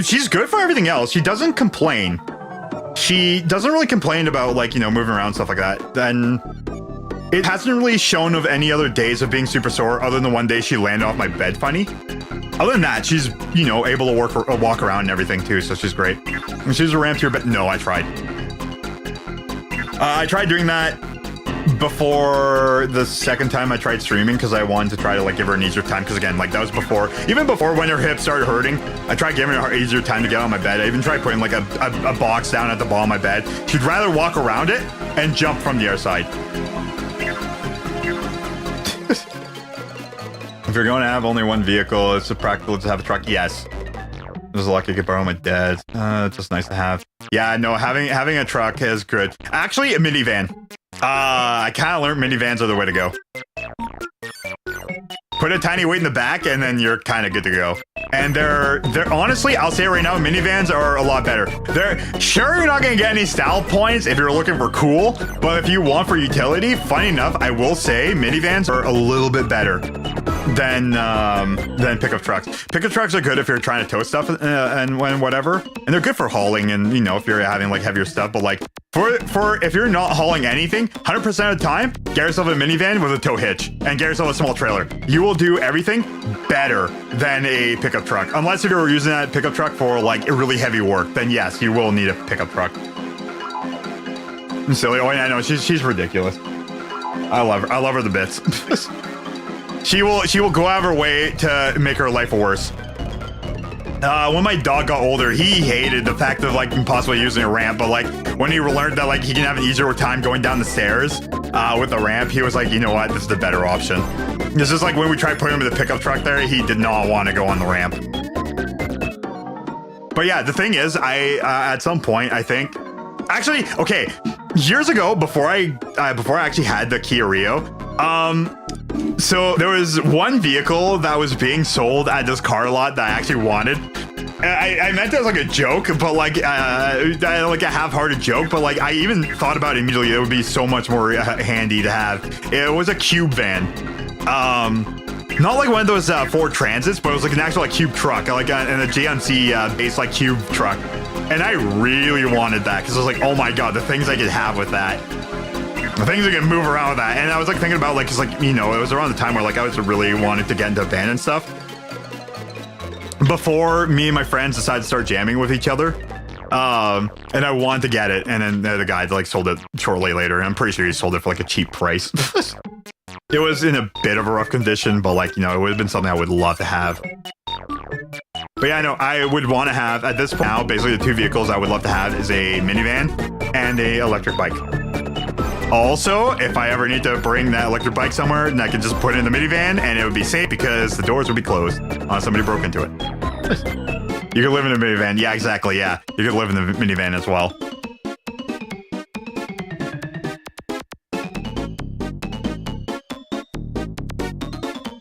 she's good for everything else. She doesn't complain. She doesn't really complain about like, you know, moving around, stuff like that. Then it hasn't really shown of any other days of being super sore other than the one day she landed off my bed funny. Other than that, she's, you know, able to walk around and everything too, so she's great. And she's a ramp to your bed. No, I tried. I tried doing that before the second time I tried streaming because I wanted to try to like give her an easier time, because again, like that was even before when her hips started hurting. I tried giving her an easier time to get on my bed. I even tried putting like a box down at the bottom of my bed. She'd rather walk around it and jump from the other side. If you're going to have only one vehicle, it's practical to have a truck. Yes. I was lucky I could borrow my dad's. It's just nice to have. Yeah, no, having a truck is good. Actually, a minivan. I kind of learned minivans are the way to go. Put a tiny weight in the back, and then you're kind of good to go. And they're honestly, I'll say it right now, minivans are a lot better. Sure, you're not gonna get any style points if you're looking for cool, but if you want for utility, funny enough, I will say minivans are a little bit better than pickup trucks. Pickup trucks are good if you're trying to tow stuff and whatever, and they're good for hauling and, you know, if you're having like heavier stuff. But like for if you're not hauling anything, 100% of the time, get yourself a minivan with a tow hitch and get yourself a small trailer. You will do everything better than a pickup truck, unless if you're using that pickup truck for like really heavy work. Then yes, you will need a pickup truck. I'm silly. Oh yeah, I know, she's ridiculous. I love her to bits. She will go out of her way to make her life worse. When my dog got older, he hated the fact of like possibly using a ramp, but like when he learned that like he can have an easier time going down the stairs with the ramp, he was like, you know what, this is the better option. This is like when we tried putting him in the pickup truck there, he did not want to go on the ramp. But yeah, the thing is, I at some point, I think, actually, okay, years ago, before I actually had the Kia Rio, so there was one vehicle that was being sold at this car lot that I actually wanted. I meant it as like a joke, but like like a half-hearted joke, but like I even thought about it immediately. It would be so much more handy to have. It was a cube van. Not like one of those Ford Transits, but it was like an actual like cube truck, like and a GMC based like cube truck. And I really wanted that because I was like, oh my god, the things I could have with that. The things I can move around with that. And I was like thinking about like, cause like, you know, it was around the time where like I was really wanted to get into a band and stuff. before me and my friends decided to start jamming with each other. And I wanted to get it, and then the guy like sold it shortly later, and I'm pretty sure he sold it for like a cheap price. It was in a bit of a rough condition, but like, you know, it would have been something I would love to have. But yeah, I know I would want to have, at this point now, basically the two vehicles I would love to have is a minivan and a electric bike. Also, if I ever need to bring that electric bike somewhere, then I can just put it in the minivan and it would be safe because the doors would be closed unless somebody broke into it. You could live in a minivan. Yeah, exactly. Yeah, you could live in the minivan as well.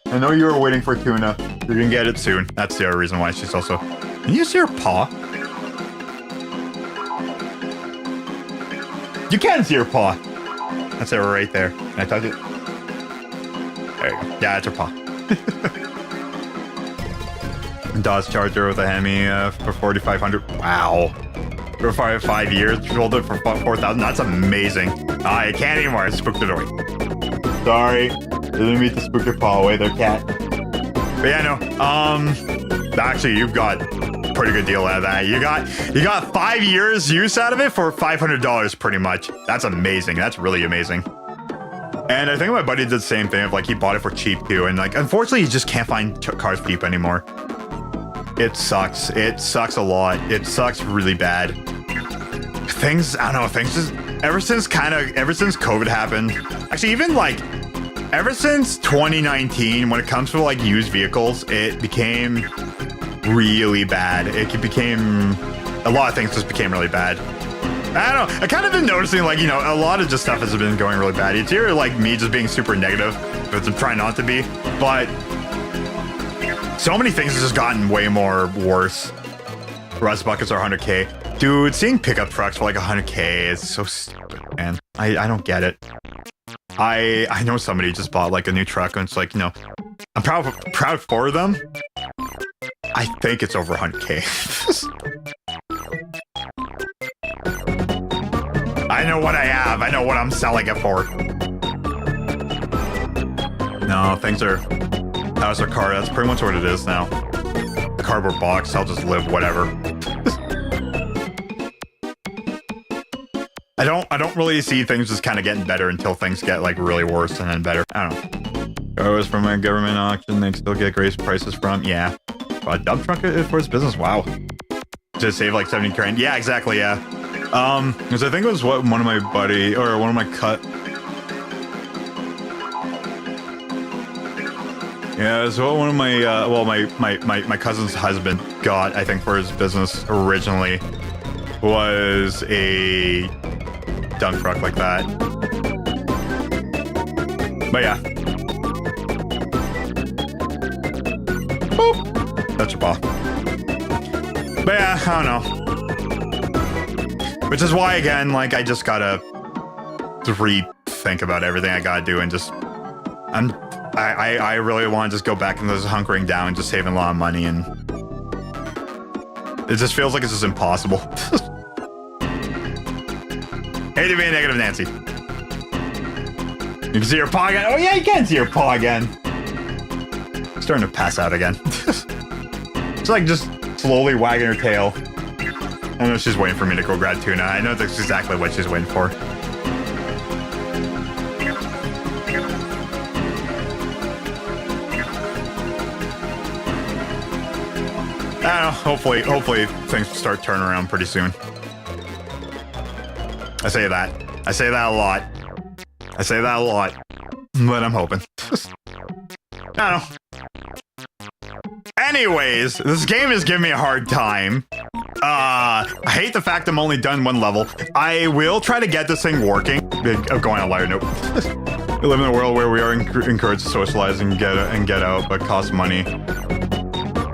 I know you were waiting for tuna. You're gonna get it soon. That's the other reason why she's also... Can you see her paw? You can see her paw. That's it right there. Can I touch it? There you go. Yeah, it's her paw. Dodge Charger with a Hemi for 4,500. Wow. For 5 years, sold it for 4,000. That's amazing. I can't anymore. I spooked it away. Sorry. Didn't mean to spook your paw away there, cat. But yeah, no. Actually, you've got a pretty good deal out of that. You got 5 years use out of it for $500 pretty much. That's amazing. That's really amazing. And I think my buddy did the same thing of like he bought it for cheap too. And like, unfortunately, you just can't find cars cheap anymore. It sucks. It sucks a lot. It sucks really bad. Things, I don't know, things just, ever since COVID happened, actually even like, ever since 2019, when it comes to like used vehicles, it became really bad. It became, a lot of things just became really bad. I don't know, I kind of been noticing like, you know, a lot of just stuff has been going really bad. It's either like me just being super negative, but I'm trying not to be, but so many things have just gotten way more worse. Rust buckets are 100K. Dude, seeing pickup trucks for like 100K is so stupid, man. I don't get it. I know somebody just bought like a new truck and it's like, you know, I'm proud for them. I think it's over 100K. I know what I have. I know what I'm selling it for. No, things are... That was a car. That's pretty much what it is now. Cardboard box. I'll just live whatever. I don't really see things just kind of getting better until things get like really worse and then better. I don't know. Oh, it was from a government auction. They still get great prices from. Yeah. A dump truck for his business. Wow. To save like 70 grand. Yeah, exactly. Yeah. Because I think it was what one of my buddy or one of my Yeah, it was what one of my my cousin's husband got, I think, for his business originally was a dump truck like that. But yeah. Boop. That's your paw. But yeah, I don't know. Which is why, again, like, I just gotta rethink about everything I gotta do and just... I really want to just go back and just hunkering down and just saving a lot of money, and... It just feels like it's just impossible. Hate to be a negative Nancy. You can see your paw again. Oh yeah, you can see your paw again. Starting to pass out again. It's like just slowly wagging her tail. I know she's waiting for me to go grab tuna. I know that's exactly what she's waiting for. I don't know. Hopefully things will start turning around pretty soon. I say that a lot. But I'm hoping. I don't know. Anyways, this game is giving me a hard time. I hate the fact I'm only done one level. I will try to get this thing working. Going on a lighter note. We live in a world where we are encouraged to socialize and get out, but costs money.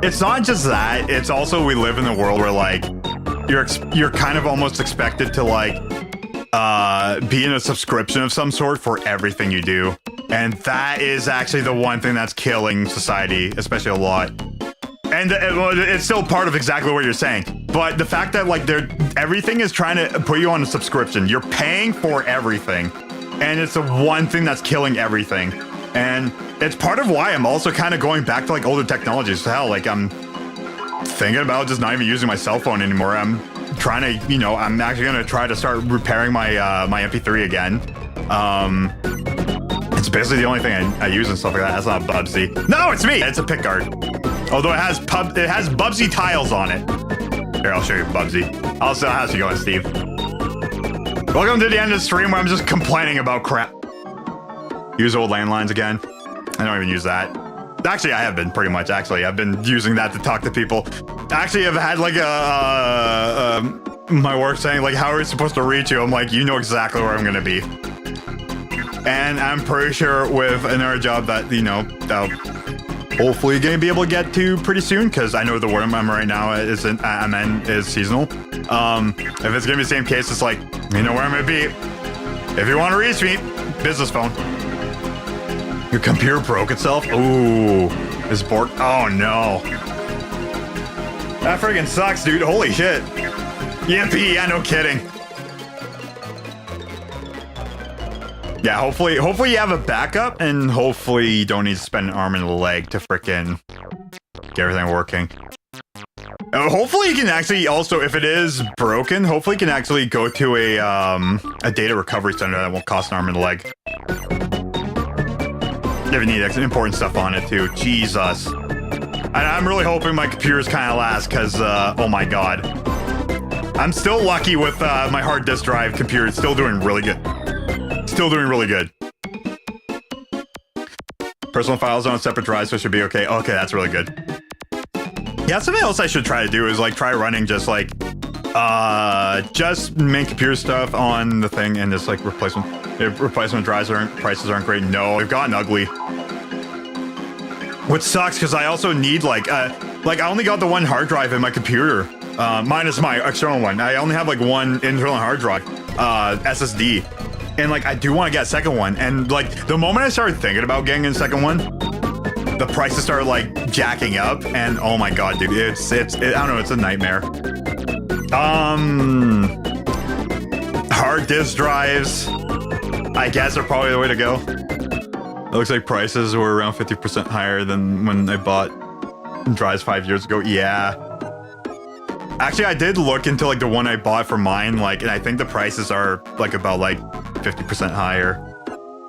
It's not just that. It's also we live in a world where like you're kind of almost expected to like be in a subscription of some sort for everything you do. And that is actually the one thing that's killing society, especially a lot. And it's still part of exactly what you're saying. But the fact that like everything is trying to put you on a subscription. You're paying for everything. And it's the one thing that's killing everything. And it's part of why I'm also kind of going back to like older technologies. So hell, like thinking about just not even using my cell phone anymore. I'm trying to, you know, I'm actually gonna try to start repairing my my MP3 again. It's basically the only thing I use and stuff like that. That's not Bubsy. No, it's me. It's a pickguard. Although it has Bubsy tiles on it. Here, I'll show you Bubsy. Also, how's it going, Steve? Welcome to the end of the stream where I'm just complaining about crap. Use old landlines again. I don't even use that. Actually, I have been pretty much. Actually, I've been using that to talk to people. Actually, I've had like my work saying like, how are we supposed to reach you? I'm like, you know exactly where I'm gonna be. And I'm pretty sure with another job that, you know, that hopefully gonna be able to get to pretty soon, because I know the word I'm right now is seasonal. If it's gonna be the same case, it's like, you know where I'm gonna be. If you want to reach me, business phone. Your computer broke itself? Ooh, this board. Oh no. That friggin' sucks, dude. Holy shit. EMP, yeah, no kidding. Yeah, hopefully you have a backup, and hopefully you don't need to spend an arm and a leg to frickin' get everything working. Hopefully you can actually also, if it is broken, hopefully you can actually go to a data recovery center that won't cost an arm and a leg. If you need important stuff on it too. Jesus. I'm really hoping my computer's kind of last, because, oh my god. I'm still lucky with my hard disk drive computer. It's still doing really good. Still doing really good. Personal files on separate drives, so it should be okay. Okay, that's really good. Yeah, something else I should try to do is like try running just like just main computer stuff on the thing, and just like replacement drives prices aren't great. No, they've gotten ugly. Which sucks, because I also need like I only got the one hard drive in my computer, minus my external one. I only have like one internal hard drive, SSD. And like, I do want to get a second one. And like, the moment I started thinking about getting a second one, the prices started like jacking up. And oh my god, dude, it's I don't know, it's a nightmare. Hard disk drives, I guess, are probably the way to go. It looks like prices were around 50% higher than when I bought drives 5 years ago. Yeah. Actually, I did look into like the one I bought for mine, like, and I think the prices are like about like 50% higher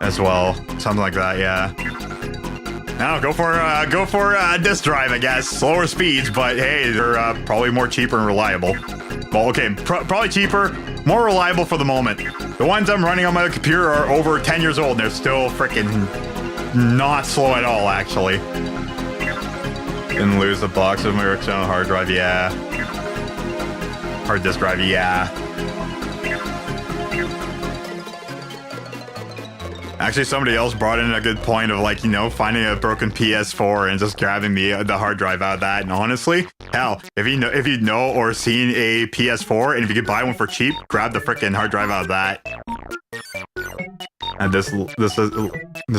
as well, something like that. Yeah. Now go for a disk drive, I guess. Slower speeds, but hey, they're probably more cheaper and reliable. Well, okay, probably cheaper, more reliable for the moment. The ones I'm running on my computer are over 10 years old, and they're still freaking not slow at all, actually. Didn't lose the box of my external hard drive, yeah. Hard disk drive, yeah. Actually, somebody else brought in a good point of like, you know, finding a broken PS4 and just grabbing the hard drive out of that. And honestly, hell, if you know or seen a PS4 and if you could buy one for cheap, grab the freaking hard drive out of that. And this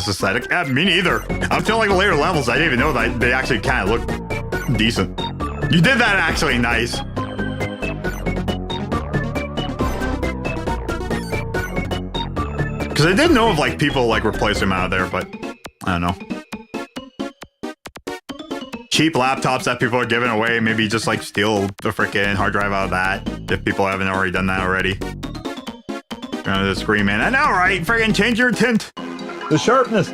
aesthetic, me neither. Until like the later levels, I didn't even know that they actually kind of look decent. You did that actually nice. Because I did know of like people like replace them out of there, but I don't know. Cheap laptops that people are giving away, maybe just like steal the freaking hard drive out of that if people haven't already done that already. The screen, man. I know, right? Freaking change your tint. The sharpness.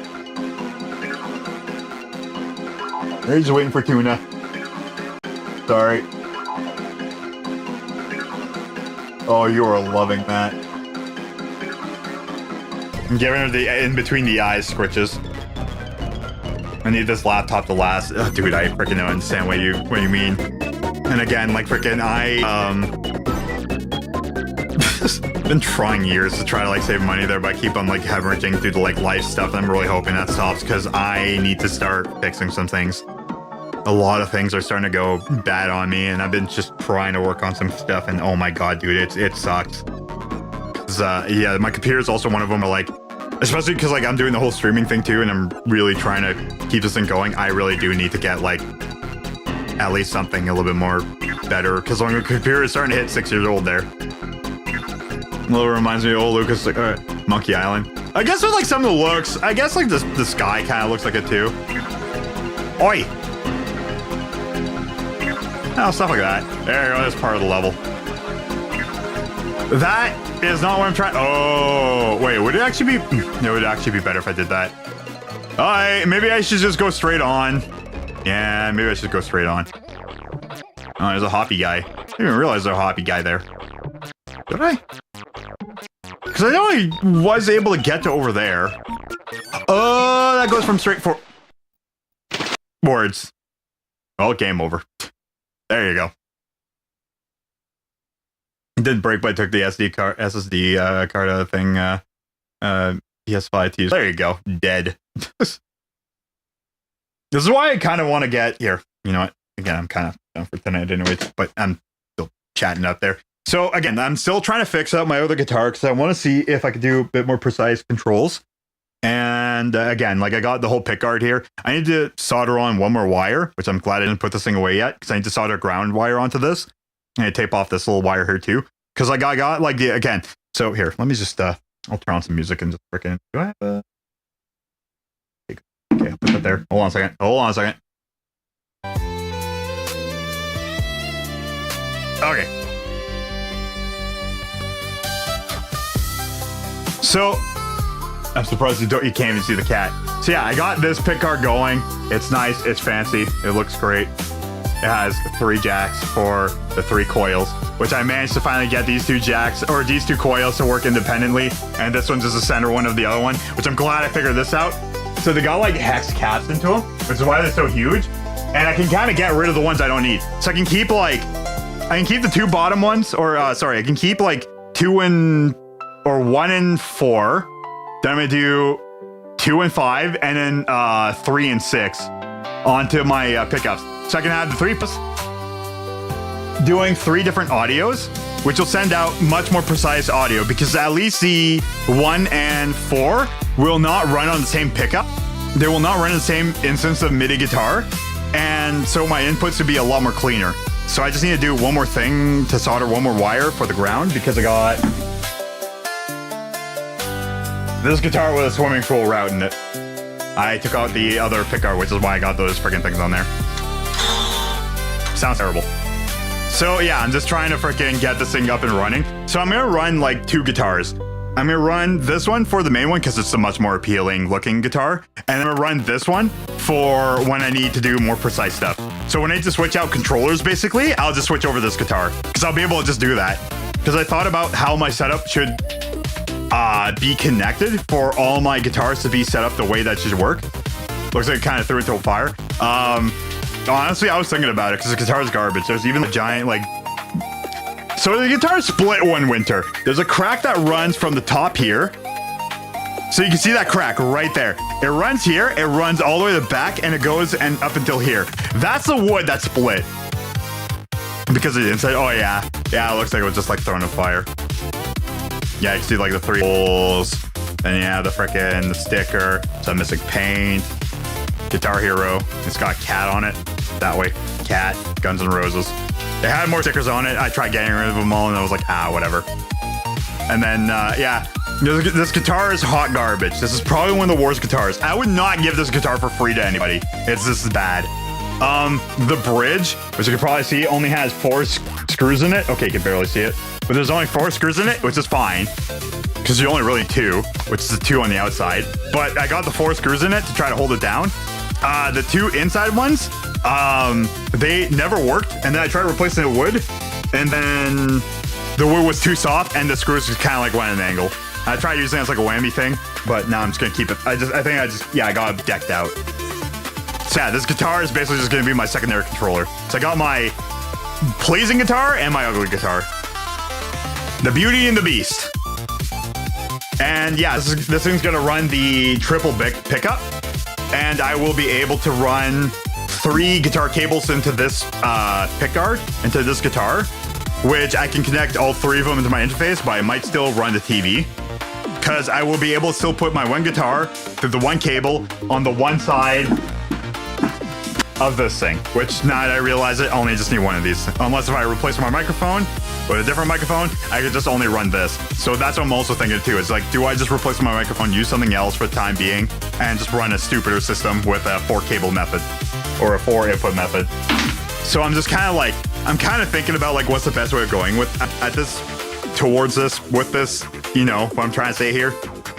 They're just waiting for tuna. Sorry. Oh, you are loving that. I'm giving her the in between the eyes scritches. I need this laptop to last. Oh, dude, I freaking don't understand what you mean. And again, like freaking been trying years to try to like save money there, but I keep on like hemorrhaging through the like life stuff. And I'm really hoping that stops, because I need to start fixing some things. A lot of things are starting to go bad on me, and I've been just trying to work on some stuff, and oh my god, dude, it sucks. Yeah, my computer is also one of them. Like, especially because like I'm doing the whole streaming thing too, and I'm really trying to keep this thing going. I really do need to get like at least something a little bit more better, because my computer is starting to hit 6 years old there. A little reminds me of old Lucas, like Monkey Island. I guess with like some of the looks, I guess like the sky kind of looks like it too. Oi! Oh, stuff like that. There you go, that's part of the level. That is not what I'm trying. Oh, wait, would it actually be? It would actually be better if I did that. All right, maybe I should just go straight on. Yeah, maybe I should go straight on. Oh, there's a hoppy guy. I didn't even realize there's a hoppy guy there. Did I? Because I only was able to get to over there. Oh, that goes from straight forwards. Oh, game over. There you go. It didn't break, but I took the SSD card out of the thing. PS5 to use. There you go. Dead. This is why I kind of want to get here. You know what? Again, I'm kind of done for tonight anyway, but I'm still chatting up there. So again, I'm still trying to fix up my other guitar because I want to see if I could do a bit more precise controls. And again, like I got the whole pickguard here. I need to solder on one more wire, which I'm glad I didn't put this thing away yet because I need to solder a ground wire onto this. And I tape off this little wire here too. Because like I got like the, again, so here, let me just, I'll turn on some music and just freaking, do I have a... Okay, I'll put that there. Hold on a second. Hold on a second. Okay. So, I'm surprised you can't even see the cat. So yeah, I got this pickguard going. It's nice. It's fancy. It looks great. It has 3 jacks for the 3 coils, which I managed to finally get these 2 jacks, or these 2 coils to work independently. And this one's just the center one of the other one, which I'm glad I figured this out. So they got like hex caps into them, which is why they're so huge. And I can kind of get rid of the ones I don't need. So I can keep like, I can keep the 2 bottom ones, or sorry, I can keep like 2 and, or 1 and 4. Then I'm gonna do 2 and 5, and then 3 and 6 onto my pickups. So I can have the 3 doing 3 different audios, which will send out much more precise audio because at least the 1 and 4 will not run on the same pickup. They will not run in the same instance of MIDI guitar. And so my inputs would be a lot more cleaner. So I just need to do one more thing to solder one more wire for the ground because I got this guitar with a swimming pool route in it. I took out the other pickguard, which is why I got those freaking things on there. Sounds terrible. So yeah, I'm just trying to freaking get this thing up and running. So I'm gonna run like 2 guitars. I'm gonna run this one for the main one because it's a much more appealing looking guitar. And I'm gonna run this one for when I need to do more precise stuff. So when I need to switch out controllers, basically, I'll just switch over this guitar because I'll be able to just do that. Because I thought about how my setup should be connected for all my guitars to be set up the way that should work. Looks like it kind of threw it to a fire. Honestly, I was thinking about it because the guitar is garbage. There's even a giant, like... So the guitar split one winter. There's a crack that runs from the top here. So you can see that crack right there. It runs here, it runs all the way to the back, and it goes and up until here. That's the wood that split. Because it inside, oh yeah. Yeah, it looks like it was just like thrown a fire. Yeah, you can see like the 3 holes. And yeah, the frickin' sticker. Some missing paint. Guitar Hero. It's got a cat on it. That way. Cat. Guns N' Roses. It had more stickers on it. I tried getting rid of them all and I was like, whatever. And then, yeah. This guitar is hot garbage. This is probably one of the worst guitars. I would not give this guitar for free to anybody. It's just bad. The bridge, which you can probably see, only has 4 screws in it. Okay, you can barely see it. But there's only 4 screws in it, which is fine. Because you only really 2, which is the 2 on the outside. But I got the 4 screws in it to try to hold it down. The 2 inside ones, they never worked. And then I tried replacing the wood. And then the wood was too soft and the screws just kind of like went at an angle. I tried using it as like a whammy thing, but now I'm just going to keep it. I got it decked out. So yeah, this guitar is basically just going to be my secondary controller. So I got my pleasing guitar and my ugly guitar. The Beauty and the Beast. And yeah, this thing's going to run the triple pickup. And I will be able to run 3 guitar cables into this pickguard, into this guitar, which I can connect all 3 of them into my interface, but I might still run the TV. Because I will be able to still put my one guitar through the one cable on the one side of this thing, which now that I realize it, I only just need one of these. Unless if I replace my microphone with a different microphone, I could just only run this. So that's what I'm also thinking too. It's like, do I just replace my microphone, use something else for the time being, and just run a stupider system with a 4 cable method or a 4 input method? So I'm just kind of like I'm kind of thinking about like what's the best way of going with at this, towards this, with this, you know, what I'm trying to say here.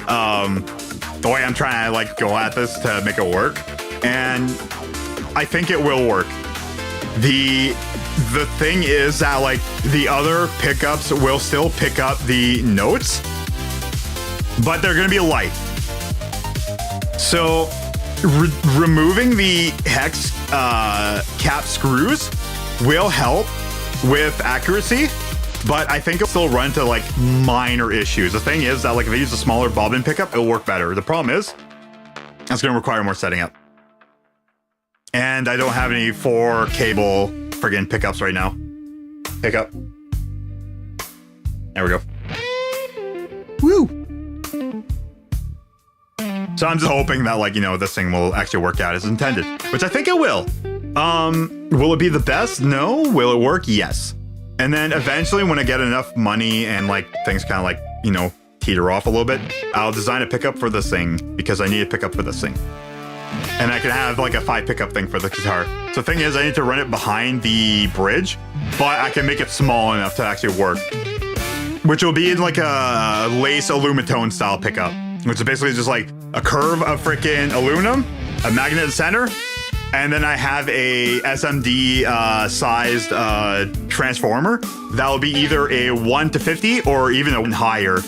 The way I'm trying to like go at this to make it work. And I think it will work. The thing is that like the other pickups will still pick up the notes, but they're gonna be light. So removing the hex cap screws will help with accuracy, but I think it'll still run into like minor issues. The thing is that like if I use a smaller bobbin pickup, it'll work better. The problem is it's gonna require more setting up. And I don't have any 4 cable friggin' pickups right now. Pickup. There we go. Woo! So I'm just hoping that like, you know, this thing will actually work out as intended, which I think it will. Will it be the best? No. Will it work? Yes. And then eventually when I get enough money and like things kind of like, you know, teeter off a little bit, I'll design a pickup for this thing because I need a pickup for this thing. And I can have like a 5 pickup thing for the guitar. So the thing is I need to run it behind the bridge, but I can make it small enough to actually work. Which will be in like a lace aluminum style pickup, which is basically just like a curve of freaking aluminum, a magnet in the center, and then I have a SMD sized transformer that will be either a 1 to 50 or even a 1 higher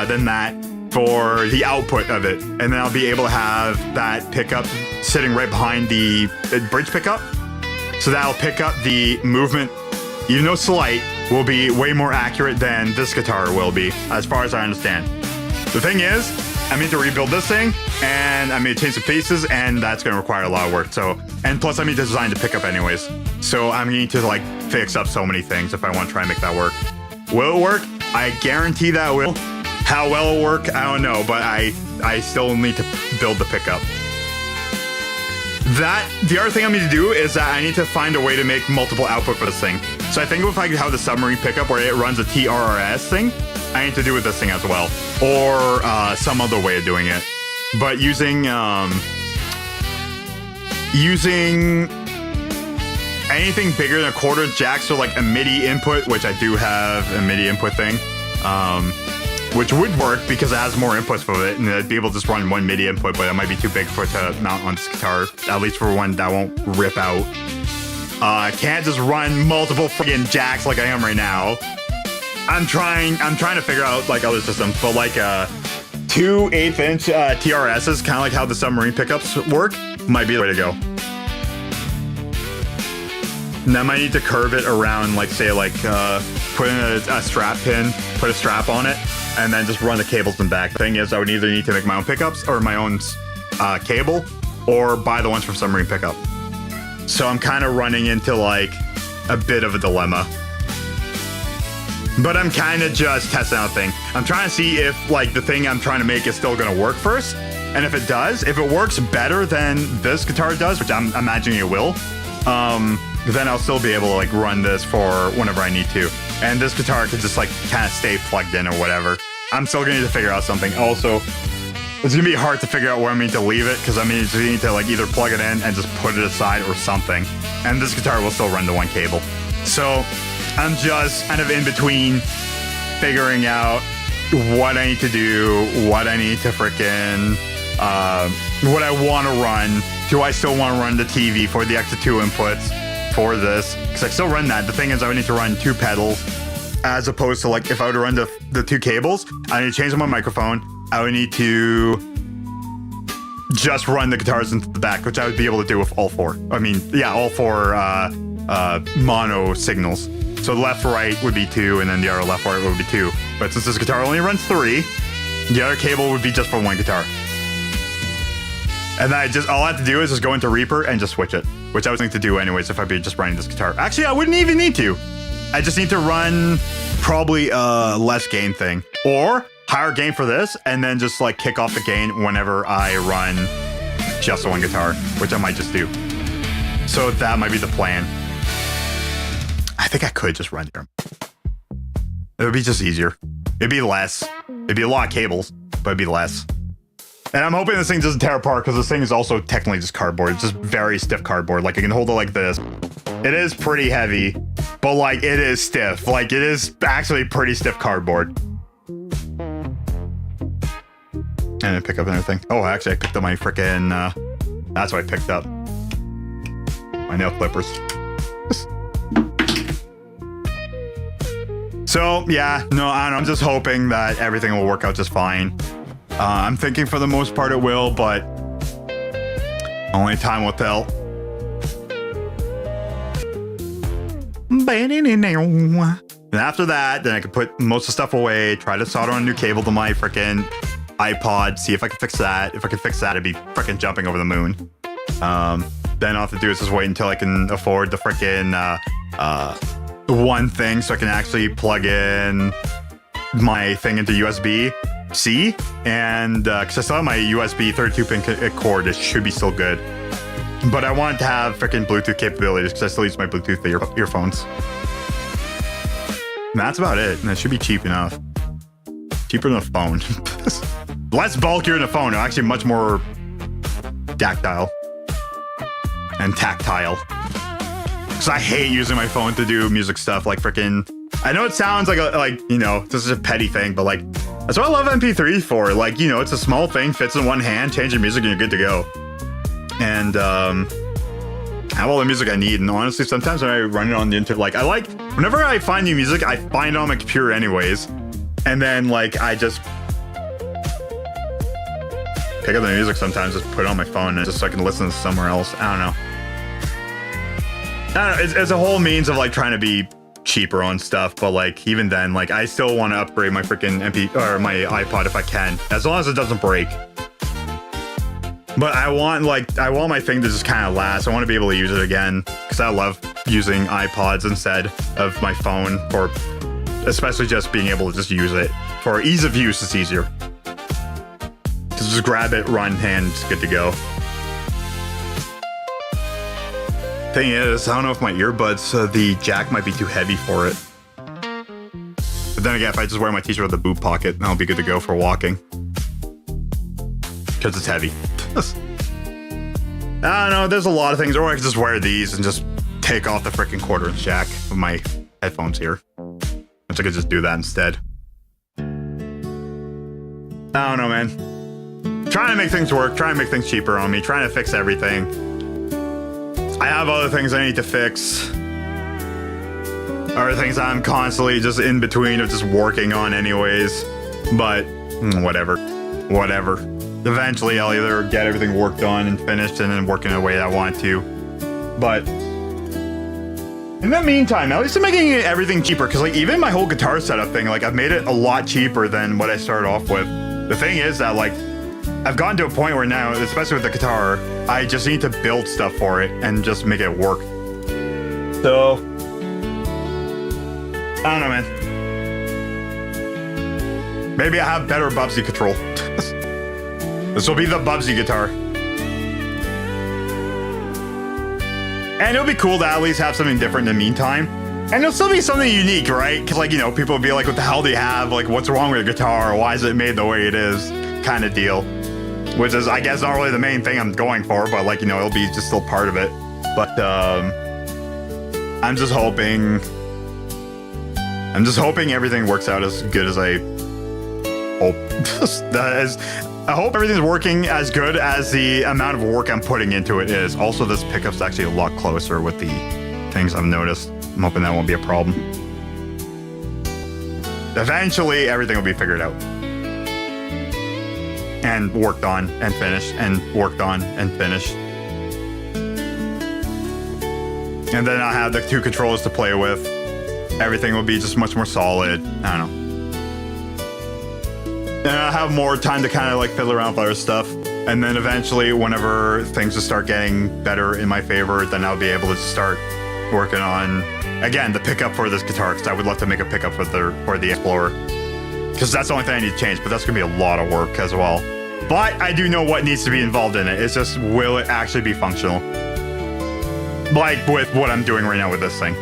than that for the output of it. And then I'll be able to have that pickup sitting right behind the bridge pickup. So that'll pick up the movement, even though slight, will be way more accurate than this guitar will be, as far as I understand. The thing is, I need to rebuild this thing, and I need to change some pieces, and that's going to require a lot of work. So, and plus I need to design the pickup anyways. So I'm going to like fix up so many things if I want to try and make that work. Will it work? I guarantee that it will. How well it'll work, I don't know, but I still need to build the pickup. The other thing I need to do is that I need to find a way to make multiple output for this thing. So I think if I could have the submarine pickup where it runs a TRRS thing, I need to do with this thing as well, or some other way of doing it. But using anything bigger than a quarter jack, so like a MIDI input, which I do have a MIDI input thing, which would work because it has more inputs for it, and I'd be able to just run 1 MIDI input, but it might be too big for it to mount on this guitar, at least for one that won't rip out. I can't just run multiple friggin' jacks like I am right now. I'm trying to figure out like other systems, but like 2 8-inch TRSs, kind of like how the submarine pickups work, might be the way to go. And I might need to curve it around, like say like put in a strap pin, put a strap on it, and then just run the cables in back. The thing is, I would either need to make my own pickups or my own cable, or buy the ones from submarine pickup. So I'm kind of running into like a bit of a dilemma. But I'm kind of just testing out a thing. I'm trying to see if like the thing I'm trying to make is still going to work first. And if it does, if it works better than this guitar does, which I'm imagining it will, then I'll still be able to like run this for whenever I need to. And this guitar could just like kind of stay plugged in or whatever. I'm still gonna need to figure out something. Also, it's gonna be hard to figure out where I need to leave it, because I mean, you need to like either plug it in and just put it aside or something. And this guitar will still run to 1 cable. So I'm just kind of in between figuring out what I need to do, what I need to frickin', what I want to run. Do I still want to run the TV for the extra 2 inputs for this? Because I still run that. The thing is, I would need to run 2 pedals, as opposed to like if I were to run the 2 cables, I need to change my microphone. I would need to just run the guitars into the back, which I would be able to do with all 4. I mean, yeah, all 4 mono signals. So left, right would be 2, and then the other left, right would be 2. But since this guitar only runs 3, the other cable would be just for 1 guitar. And then all I have to do is just go into Reaper and just switch it, which I was going to do anyways if I'd be just running this guitar. Actually, I wouldn't even need to. I just need to run probably a less gain thing, or higher gain for this, and then just like kick off the gain whenever I run just the 1 guitar, which I might just do. So that might be the plan. I think I could just run here. It would be just easier. It'd be less. It'd be a lot of cables, but it'd be less. And I'm hoping this thing doesn't tear apart, because this thing is also technically just cardboard. It's just very stiff cardboard. Like I can hold it like this. It is pretty heavy. but like it is stiff. Like it is actually pretty stiff cardboard. And I pick up everything. Oh, actually, I picked up my freaking. That's what I picked up. My nail clippers. So yeah, no, I don't know. I'm just hoping that everything will work out just fine. I'm thinking for the most part it will, but only time will tell. And after that, then I can put most of the stuff away, try to solder on a new cable to my freaking iPod, see if I can fix that. If I can fix that, I'd be freaking jumping over the moon. Then all I have to do is just wait until I can afford the freaking one thing so I can actually plug in my thing into USB-C. And because I still have my USB 32-pin cord, it should be still good. But I want to have freaking Bluetooth capabilities because I still use my Bluetooth earphones. And that's about it. And it should be cheap enough. Cheaper than a phone. Less bulkier than a phone. Actually, much more tactile. And tactile. Because I hate using my phone to do music stuff. Like freaking... I know it sounds like, you know, this is a petty thing, but like... That's what I love MP3s for. Like, you know, it's a small thing, fits in one hand, change your music, and you're good to go. And I have all the music I need. And honestly, sometimes when I run it on the internet, like I like, whenever I find new music, I find it on my computer anyways. And then like I just pick up the music sometimes, just put it on my phone and just so I can listen to somewhere else. I don't know. It's a whole means of like trying to be cheaper on stuff, but like even then, like I still want to upgrade my freaking my iPod if I can, as long as it doesn't break. But I want my thing to just kind of last. I want to be able to use it again because I love using iPods instead of my phone, for especially just being able to just use it for ease of use. It's easier. Just grab it, run, and it's good to go. Thing is, I don't know if my earbuds, the jack might be too heavy for it. But then again, if I just wear my t-shirt with a boot pocket, I'll be good to go for walking. Because it's heavy. I don't know, there's a lot of things. Or I could just wear these and just take off the freaking quarter-inch jack with my headphones here. Which I could just do that instead. I don't know, man. Trying to make things work, trying to make things cheaper on me, trying to fix everything. I have other things I need to fix. Other things I'm constantly just in between of just working on anyways. But whatever. Whatever. Eventually, I'll either get everything worked on and finished and then work in a way I want to. But in the meantime, at least I'm making everything cheaper. Because like even my whole guitar setup thing, like I've made it a lot cheaper than what I started off with. The thing is that like I've gotten to a point where now, especially with the guitar, I just need to build stuff for it and just make it work. So I don't know, man. Maybe I have better Bubsy control. This will be the Bubsy guitar. And it'll be cool to at least have something different in the meantime. And it'll still be something unique, right? Because like, you know, people will be like, what the hell do you have? Like, what's wrong with your guitar? Why is it made the way it is? Kind of deal. Which is, I guess, not really the main thing I'm going for, but like, you know, it'll be just still part of it. But I'm just hoping everything works out as good as I hope. I hope everything's working as good as the amount of work I'm putting into it is. Also, this pickup's actually a lot closer with the things I've noticed. I'm hoping that won't be a problem. Eventually, everything will be figured out. And worked on and finished and worked on and finished. And then I'll have the two controllers to play with. Everything will be just much more solid. I don't know. And I'll have more time to kind of like fiddle around with other stuff. And then eventually, whenever things just start getting better in my favor, then I'll be able to start working on, again, the pickup for this guitar, because I would love to make a pickup for the Explorer. Because that's the only thing I need to change, but that's going to be a lot of work as well. But I do know what needs to be involved in it. It's just, will it actually be functional? Like with what I'm doing right now with this thing.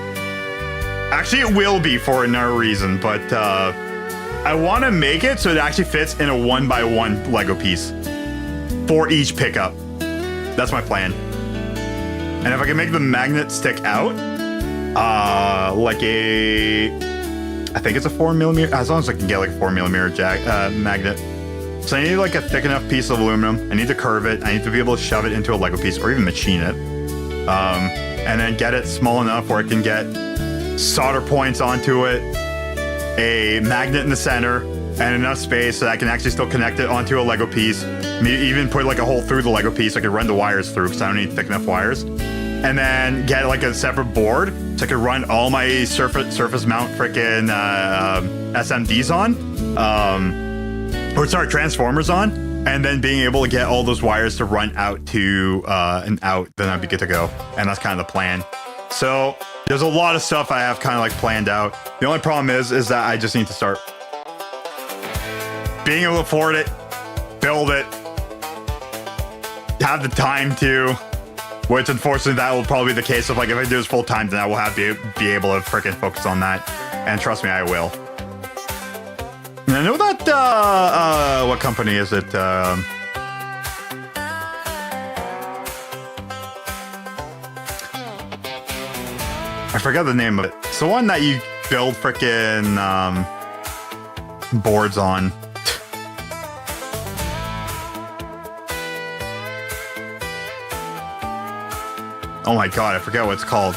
Actually, it will be for another reason, but I want to make it so it actually fits in a 1x1 Lego piece for each pickup. That's my plan. And if I can make the magnet stick out, like I think it's a 4mm, as long as I can get like a 4mm magnet. So I need like a thick enough piece of aluminum. I need to curve it. I need to be able to shove it into a Lego piece or even machine it. And then get it small enough where it can get solder points onto it, a magnet in the center, and enough space so that I can actually still connect it onto a Lego piece. Maybe even put like a hole through the Lego piece so I can run the wires through because I don't need thick enough wires. And then get like a separate board so I could run all my surface mount freaking SMDs on, or sorry, transformers on, and then being able to get all those wires to run out to and out, then I'd be good to go. And that's kind of the plan. So there's a lot of stuff I have kind of like planned out. The only problem is that I just need to start being able to afford it, build it, have the time to. Which, unfortunately, that will probably be the case of, like, if I do this full time, then I will have to be able to freaking focus on that. And trust me, I will. And I know that, what company is it? I forgot the name of it. It's the one that you build freaking, boards on. Oh my god, I forget what it's called.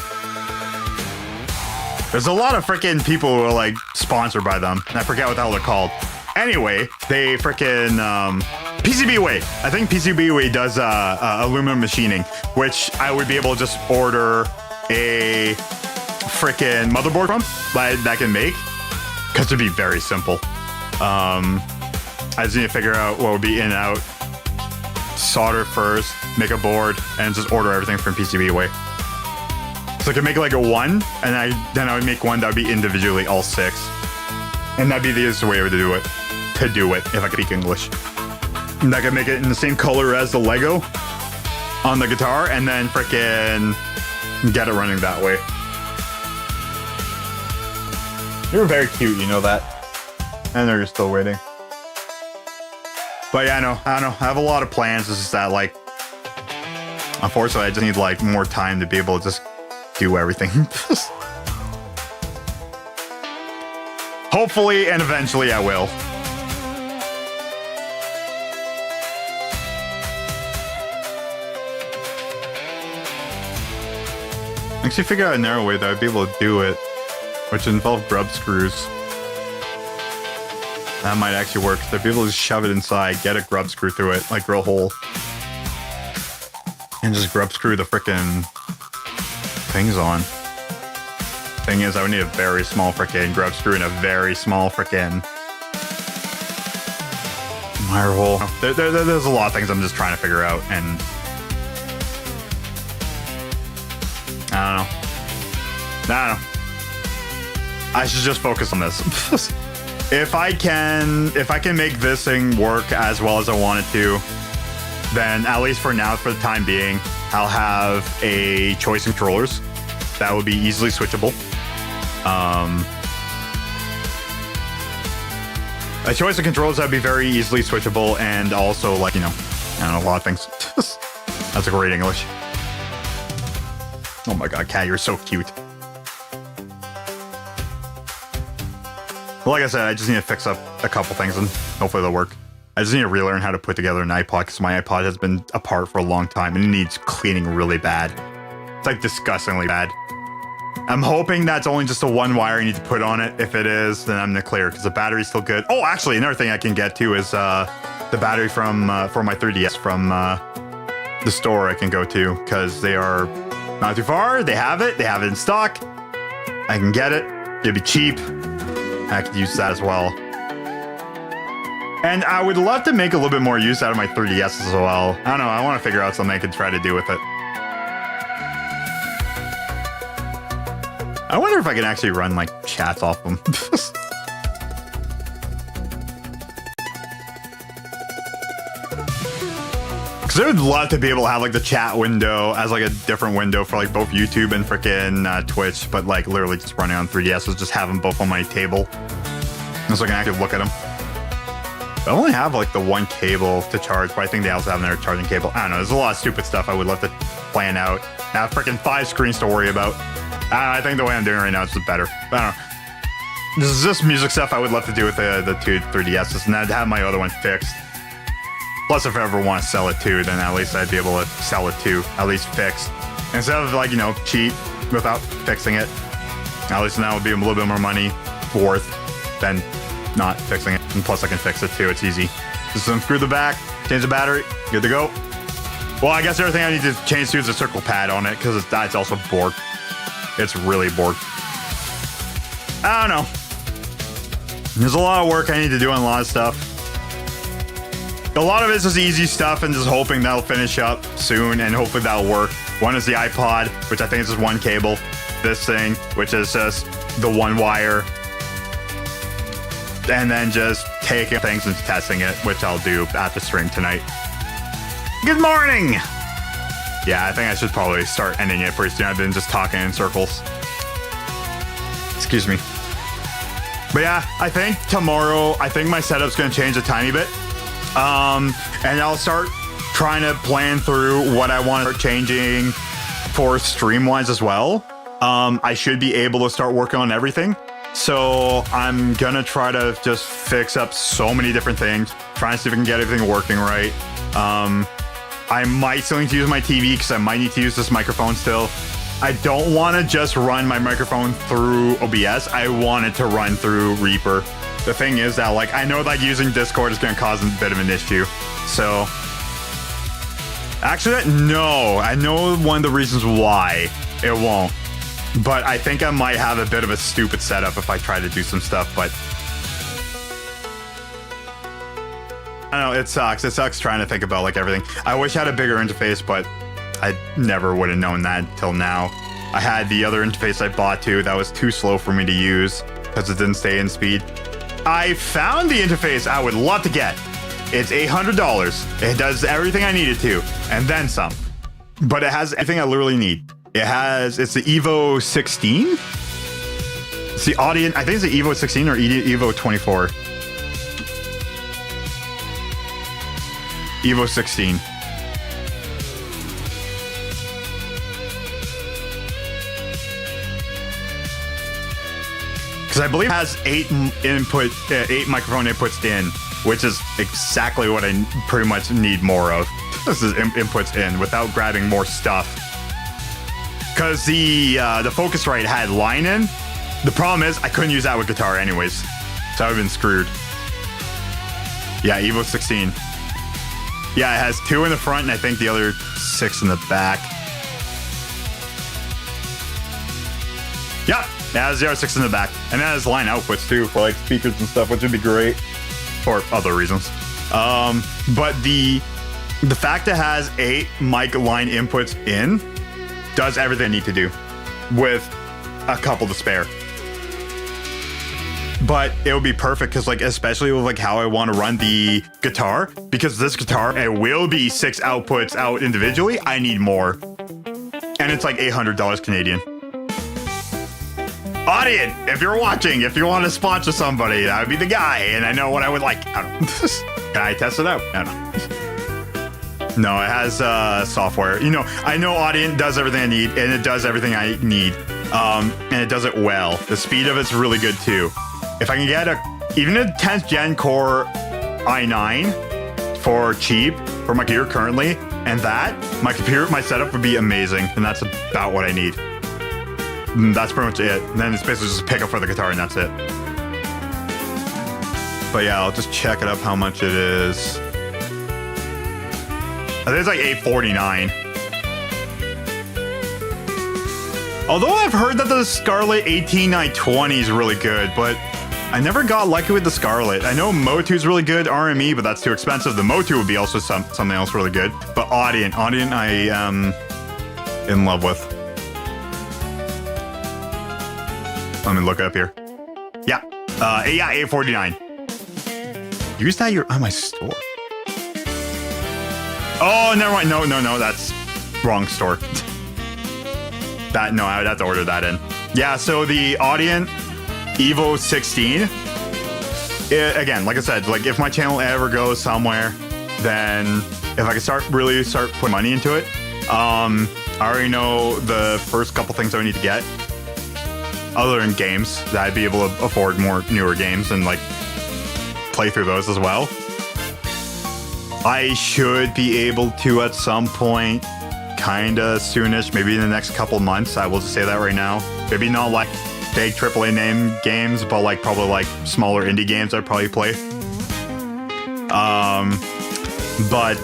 There's a lot of freaking people who are like sponsored by them, and I forget what the hell they're called. Anyway, they freaking PCBWay. I think PCBWay does aluminum machining, which I would be able to just order a freaking motherboard from that I can make, because it'd be very simple. I just need to figure out what would be in and out. Solder first, make a board, and just order everything from PCBWay. So I can make like a 1, and then I would make one that would be individually all 6. And that'd be the easiest way to do it, if I could speak English. And I could make it in the same color as the Lego on the guitar, and then frickin' get it running that way. You're very cute, you know that. I know you're still waiting. But yeah, I don't know. I have a lot of plans. It's just that, like, unfortunately, I just need, like, more time to be able to just do everything. Hopefully, and eventually, I will. Actually, figure out a narrow way that I'd be able to do it, which involved grub screws. That might actually work. They'd be able to just shove it inside, get a grub screw through it, like drill a hole, and just grub screw the frickin' things on. Thing is, I would need a very small frickin' grub screw and a very small frickin' wire hole. There's a lot of things I'm just trying to figure out, and I don't know. I should just focus on this. If I can make this thing work as well as I want it to, then at least for now, for the time being, I'll have a choice of controllers that would be easily switchable. A choice of controllers that would be very easily switchable, and also, like, you know, I don't know, a lot of things. That's a great English. Oh my god, Cat, you're so cute. Well, like I said, I just need to fix up a couple things and hopefully they'll work. I just need to relearn how to put together an iPod because my iPod has been apart for a long time and it needs cleaning really bad. It's like disgustingly bad. I'm hoping that's only just the one wire you need to put on it. If it is, then I'm in the clear because the battery's still good. Oh, actually, another thing I can get to is the battery from for my 3DS from the store I can go to because they are not too far. They have it in stock. I can get it. It'll be cheap. I could use that as well. And I would love to make a little bit more use out of my 3DS as well. I don't know, I want to figure out something I could try to do with it. I wonder if I can actually run, like, chats off them. Because I would love to be able to have, like, the chat window as, like, a different window for, like, both YouTube and frickin' Twitch, but, like, literally just running on 3DS is just have them both on my table. So I can actually look at them. I only have, like, the one cable to charge, but I think they also have another charging cable. I don't know, there's a lot of stupid stuff I would love to plan out. I have frickin' 5 screens to worry about. I think the way I'm doing it right now is just better. I don't know. This is just music stuff I would love to do with the two 3DSs, and I'd have my other one fixed. Plus, if I ever want to sell it too, then at least I'd be able to sell it too, at least fixed. Instead of like, you know, cheap without fixing it. At least now would be a little bit more money worth than not fixing it. And plus I can fix it too, it's easy. Just unscrew the back, change the battery, good to go. Well, I guess everything I need to change to is a circle pad on it, because it's also bored. It's really bored. I don't know. There's a lot of work I need to do on a lot of stuff. A lot of it's just easy stuff and just hoping that'll finish up soon and hopefully that'll work. One is the iPod, which I think is just one cable. This thing, which is just the one wire. And then just taking things and testing it, which I'll do at the stream tonight. Good morning! Yeah, I think I should probably start ending it pretty soon. I've been just talking in circles. Excuse me. But yeah, I think tomorrow, I think my setup's going to change a tiny bit. And I'll start trying to plan through what I want to start changing for stream-wise as well. I should be able to start working on everything. So I'm going to try to just fix up so many different things, trying to see if I can get everything working right. I might still need to use my TV because I might need to use this microphone still. I don't want to just run my microphone through OBS. I want it to run through Reaper. The thing is that, like, I know that using Discord is going to cause a bit of an issue. So, actually, no. I know one of the reasons why it won't. But I think I might have a bit of a stupid setup if I try to do some stuff, but I don't know, it sucks. It sucks trying to think about, like, everything. I wish I had a bigger interface, but I never would have known that until now. I had the other interface I bought too that was too slow for me to use because it didn't stay in speed. I found the interface I would love to get. It's $800. It does everything I need it to, and then some. But it has everything I literally need. It's the Evo 16? It's the Audient, I think it's the Evo 16 or Evo 24. Evo 16. Because I believe it has 8 microphone inputs in, which is exactly what I pretty much need more of. This is inputs in without grabbing more stuff. Because the Focusrite had line in. The problem is I couldn't use that with guitar anyways, so I've been screwed. Yeah, Evo 16. Yeah, it has 2 in the front and I think the other 6 in the back. Yep, it has 0.6 in the back. And it has line outputs too for like speakers and stuff, which would be great for other reasons. But the fact it has 8 mic line inputs in does everything I need to do with a couple to spare. But it would be perfect because, like, especially with like how I want to run the guitar, because this guitar, it will be 6 outputs out individually. I need more. And it's like $800 Canadian. Audience, if you're watching, if you want to sponsor somebody, that would be the guy. And I know what I would like. I don't know. Can I test it out? I don't know. No, it has software. You know, I know Audient does everything I need, and it does everything I need. And it does it well. The speed of it's really good too. If I can get even a 10th gen Core i9 for cheap for my computer currently, and that, my setup would be amazing. And that's about what I need. And that's pretty much it. And then it's basically just a pickup for the guitar and that's it. But yeah, I'll just check it up how much it is. I think it's like $849. Although I've heard that the Scarlett 18920 is really good, but I never got lucky with the Scarlett. I know Motu is really good, RME, but that's too expensive. The Motu would be also something else really good. But Audient I am in love with. Let me look up here. Yeah, yeah, $849. Use that on my store. Oh, never mind. No, that's wrong store. No, I'd have to order that in. Yeah, so the Audient Evo 16, again, like I said, like if my channel ever goes somewhere, then if I can start putting money into it, I already know the first couple things I need to get. other than games, that I'd be able to afford more newer games and like play through those as well. I should be able to at some point, kinda soonish, maybe in the next couple months. I will just say that right now. Maybe not like big AAA name games, but like probably like smaller indie games I'd probably play. But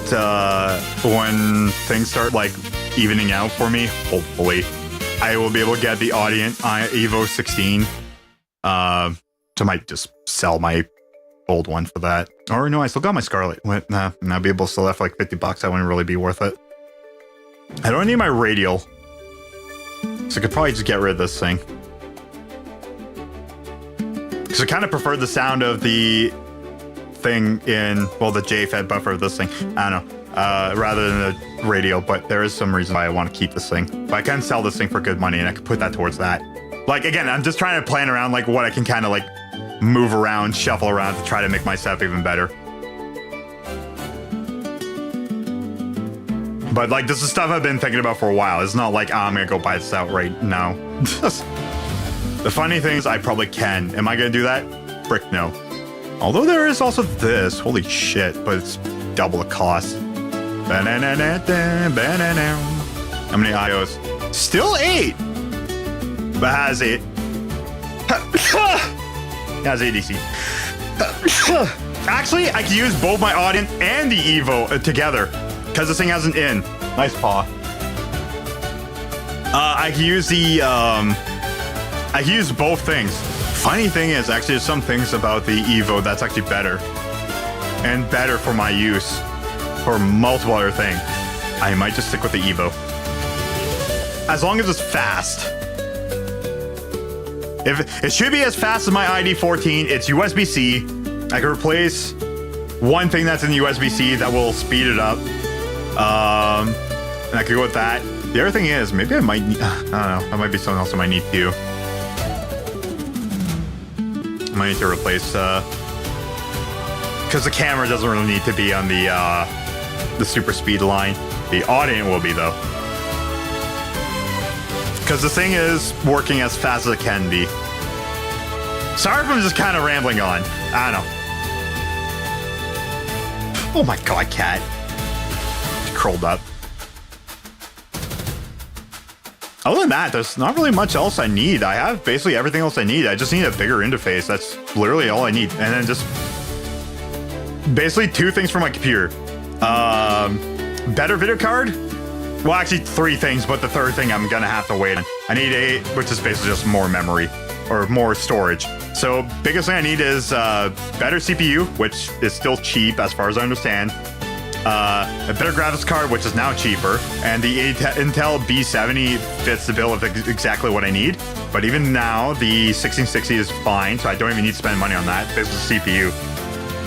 when things start like evening out for me, hopefully, I will be able to get the Audient Evo 16. So I might just sell my old one for that. Or no, I still got my Scarlet. Nah, I'll be able to sell that for like $50. That wouldn't really be worth it. I don't need my radial, so I could probably just get rid of this thing. Because I kind of prefer the sound of the thing in, well, the JFET buffer of this thing. I don't know, rather than the radial, but there is some reason why I want to keep this thing. But I can sell this thing for good money, and I could put that towards that. Like, again, I'm just trying to plan around like what I can kind of like move around, shuffle around to try to make my setup even better. But like, this is stuff I've been thinking about for a while. It's not like, oh, I'm gonna go buy this out right now. The funny thing is I probably can. Am I gonna do that? Frick no. Although there is also this. Holy shit, but it's double the cost. How many IOs? Still 8! But has 8. Has ADC. Actually, I can use both my Audient and the Evo together. Because this thing has an in. Nice paw. I can use the, I can use both things. Funny thing is, actually, there's some things about the Evo that's actually better. And better for my use. For multiple other things. I might just stick with the Evo. As long as it's fast. If it should be as fast as my ID14, it's USB-C. I can replace one thing that's in the USB-C that will speed it up. And I could go with that. The other thing is, maybe I might need, I don't know, that might be something else I might need to. I might need to replace, because the camera doesn't really need to be on the super speed line. The Audient will be though. Because the thing is working as fast as it can be. Sorry if I'm just kind of rambling on. I don't know. Oh my god, cat. Curled up. Other than that, there's not really much else I need. I have basically everything else I need. I just need a bigger interface. That's literally all I need. And then just basically 2 things for my computer. Better video card. Well, actually 3 things, but the third thing I'm gonna have to wait on. I need 8, which is basically just more memory or more storage. So biggest thing I need is better CPU, which is still cheap as far as I understand. A better graphics card, which is now cheaper, and the Intel B70 fits the bill of exactly what I need. But even now, the 1660 is fine, so I don't even need to spend money on that. This is CPU.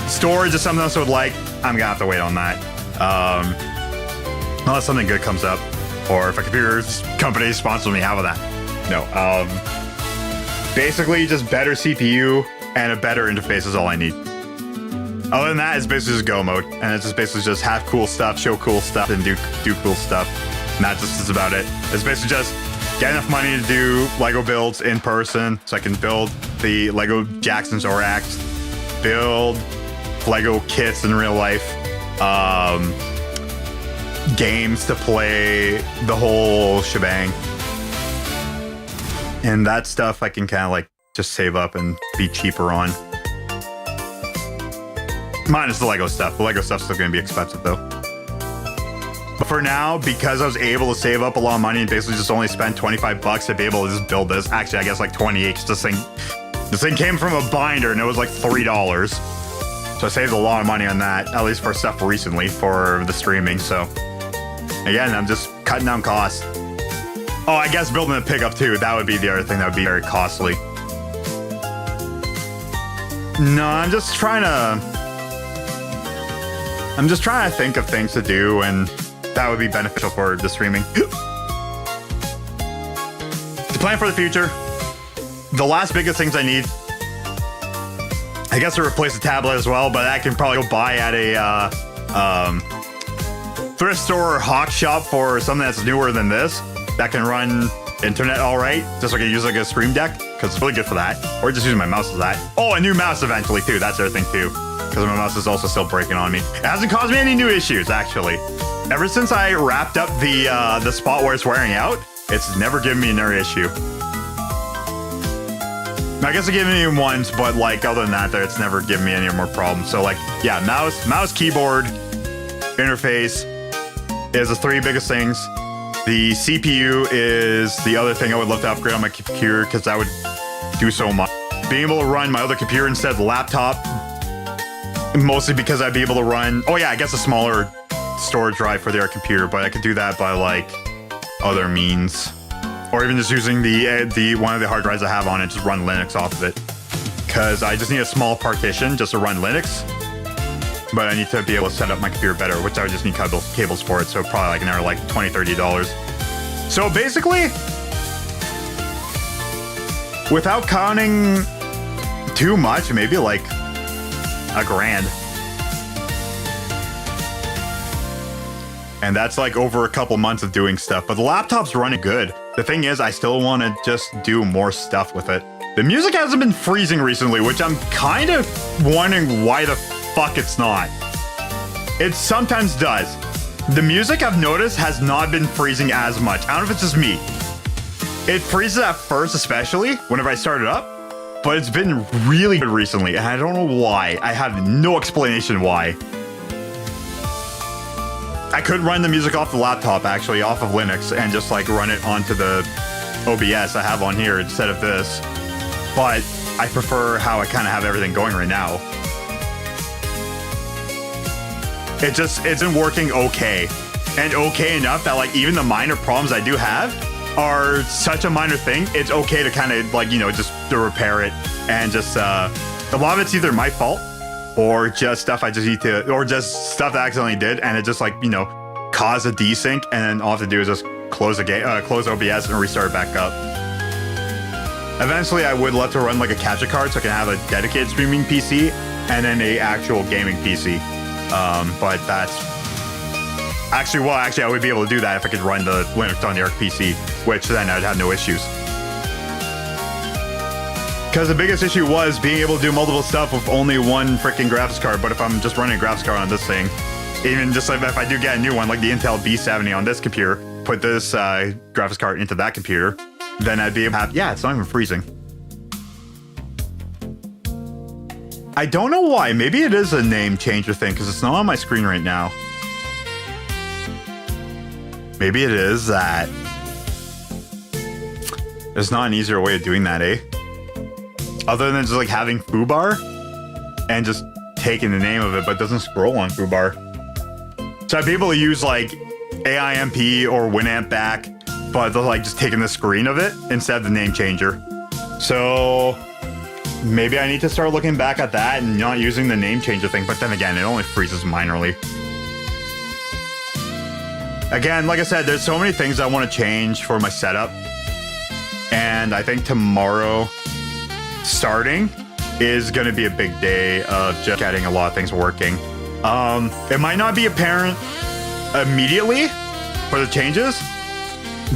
Storage is something else I would like. I'm gonna have to wait on that. Unless something good comes up, or if a computer company sponsors me, how about that? No. Basically, just better CPU and a better interface is all I need. Other than that, it's basically just go mode, and it's just basically just have cool stuff, show cool stuff, and do cool stuff. And that just is about it. It's basically just get enough money to do Lego builds in person, so I can build the Lego Jackson Zorax, build Lego kits in real life, games to play, the whole shebang. And that stuff I can kind of like just save up and be cheaper on. Minus the Lego stuff. The Lego stuff's still going to be expensive though. But for now, because I was able to save up a lot of money and basically just only spend $25 to be able to just build this. Actually, I guess like 28, because this thing came from a binder and it was like $3. So I saved a lot of money on that, at least for stuff recently for the streaming. So again, I'm just cutting down costs. Oh, I guess building a pickup too. That would be the other thing that would be very costly. No, I'm just trying to think of things to do, and that would be beneficial for the streaming. To plan for the future, the last biggest things I need, I guess, to replace the tablet as well, but I can probably go buy at a thrift store or hawk shop for something that's newer than this, that can run internet all right, just so I can use like a Stream Deck, because because it's really good for that. Or just using my mouse as that. Oh, a new mouse eventually too. That's the other thing too, because my mouse is also still breaking on me. It hasn't caused me any new issues actually. Ever since I wrapped up the spot where it's wearing out, it's never given me another issue. I guess it gave me once, but like other than that, it's never given me any more problems. So like, yeah, mouse, keyboard, interface is the three biggest things. The CPU is the other thing I would love to upgrade on my computer because that would do so much. Being able to run my other computer instead of the laptop, mostly because I'd be able to run, oh yeah, I guess a smaller storage drive for their computer, but I could do that by like other means. Or even just using the one of the hard drives I have on it, just run Linux off of it. Because I just need a small partition just to run Linux. But I need to be able to set up my computer better, which I would just need cables for it. So probably like another like $20, $30. So basically, without counting too much, maybe like $1,000. And that's like over a couple months of doing stuff, but the laptop's running good. The thing is, I still want to just do more stuff with it. The music hasn't been freezing recently, which I'm kind of wondering why the fuck it's not. It sometimes does. The music I've noticed has not been freezing as much. I don't know if it's just me. It freezes at first, especially whenever I start it up, but it's been really good recently, and I don't know why. I have no explanation why. I could run the music off the laptop, actually, off of Linux, and just like run it onto the OBS I have on here instead of this. But I prefer how I kind of have everything going right now. It's been working okay. And okay enough that like even the minor problems I do have are such a minor thing. It's okay to kind of like, you know, just to repair it. And just, a lot of it's either my fault or just stuff I just need to, or just stuff that I accidentally did, and it just like, you know, cause a desync, and then all I have to do is just close close OBS and restart it back up. Eventually, I would love to run like a capture card so I can have a dedicated streaming PC and then a actual gaming PC. But that's actually, I would be able to do that if I could run the Linux on the ARC PC, which then I'd have no issues. Because the biggest issue was being able to do multiple stuff with only one freaking graphics card. But if I'm just running a graphics card on this thing, even just like if I do get a new one, like the Intel B70 on this computer, put this graphics card into that computer, then I'd be able to have, yeah, it's not even freezing. I don't know why. Maybe it is a name changer thing because it's not on my screen right now. Maybe it is that. There's not an easier way of doing that, eh? Other than just like having foobar and just taking the name of it, but it doesn't scroll on foobar. So I'd be able to use like AIMP or Winamp back, but they're like just taking the screen of it instead of the name changer. So maybe I need to start looking back at that and not using the name changer thing. But then again, it only freezes minorly. Again, like I said, there's so many things I want to change for my setup. And I think tomorrow starting is going to be a big day of just getting a lot of things working. It might not be apparent immediately for the changes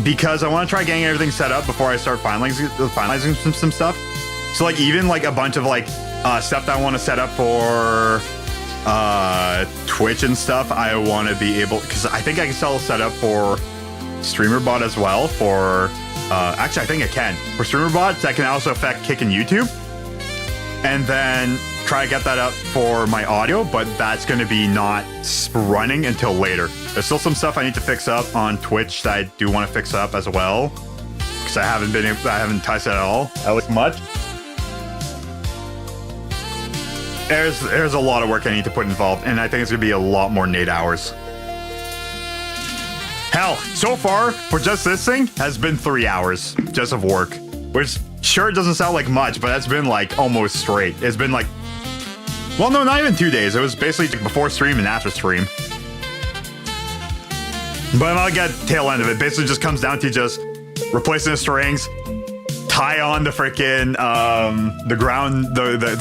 because I want to try getting everything set up before I start finalizing some stuff. So like even like a bunch of like stuff that I want to set up for Twitch and stuff, I want to be able, because I think I can still set up for StreamerBot as well for actually I think I can for StreamerBot that can also affect Kick and YouTube, and then try to get that up for my audio, but that's going to be not running until later. There's still some stuff I need to fix up on Twitch that I do want to fix up as well, because I haven't touched it at least much. There's a lot of work I need to put involved, and I think it's gonna be a lot more than 8 hours. Hell, so far for just this thing has been 3 hours just of work, which sure doesn't sound like much, but that's been like almost straight. It's been like, well, no, not even 2 days. It was basically before stream and after stream. But I'll get tail end of it. Basically just comes down to just replacing the strings, tie on the freaking the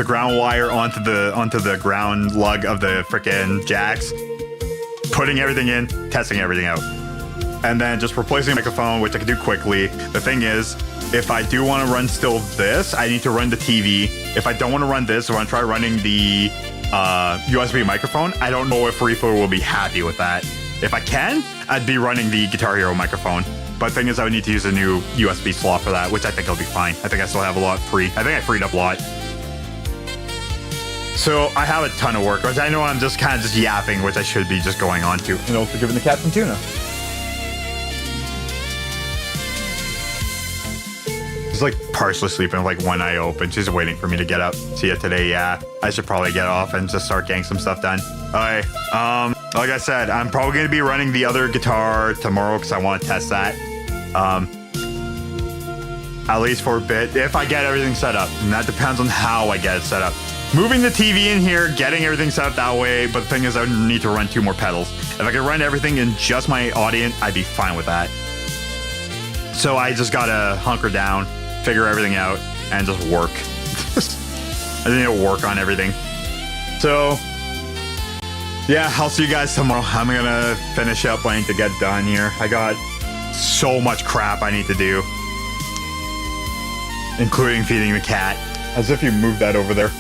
ground wire onto the ground lug of the freaking jacks, putting everything in, testing everything out. and then just replacing the microphone, which I can do quickly. The thing is, if I do want to run still this, I need to run the TV. If I don't want to run this, I want to try running the USB microphone. I don't know if Reaper will be happy with that. If I can, I'd be running the Guitar Hero microphone. But the thing is, I would need to use a new USB slot for that, which I think will be fine. I think I still have a lot free. I think I freed up a lot. So I have a ton of work, which I know I'm just kind of just yapping, which I should be just going on to. And also giving the cat some tuna. She's like partially sleeping, like one eye open. She's waiting for me to get up. See ya today, yeah. I should probably get off and just start getting some stuff done. Alright, like I said, I'm probably going to be running the other guitar tomorrow because I want to test that. At least for a bit, if I get everything set up. And that depends on how I get it set up. Moving the TV in here, getting everything set up that way, but the thing is I would need to run 2 more pedals. If I could run everything in just my audience, I'd be fine with that. So I just gotta hunker down, figure everything out, and just work. I need to work on everything. So, yeah, I'll see you guys tomorrow. I'm gonna finish up what I need to get done here. I got so much crap I need to do, including feeding the cat. As if you moved that over there.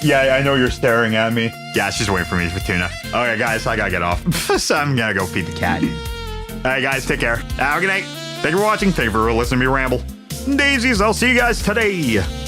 Yeah, I know you're staring at me. Yeah, she's waiting for me for tuna. Okay, guys, I gotta get off. So I'm gonna go feed the cat. Alright, guys, take care. Have a good night. Thank you for watching. Thank you for listening to me ramble. Daisies, I'll see you guys today.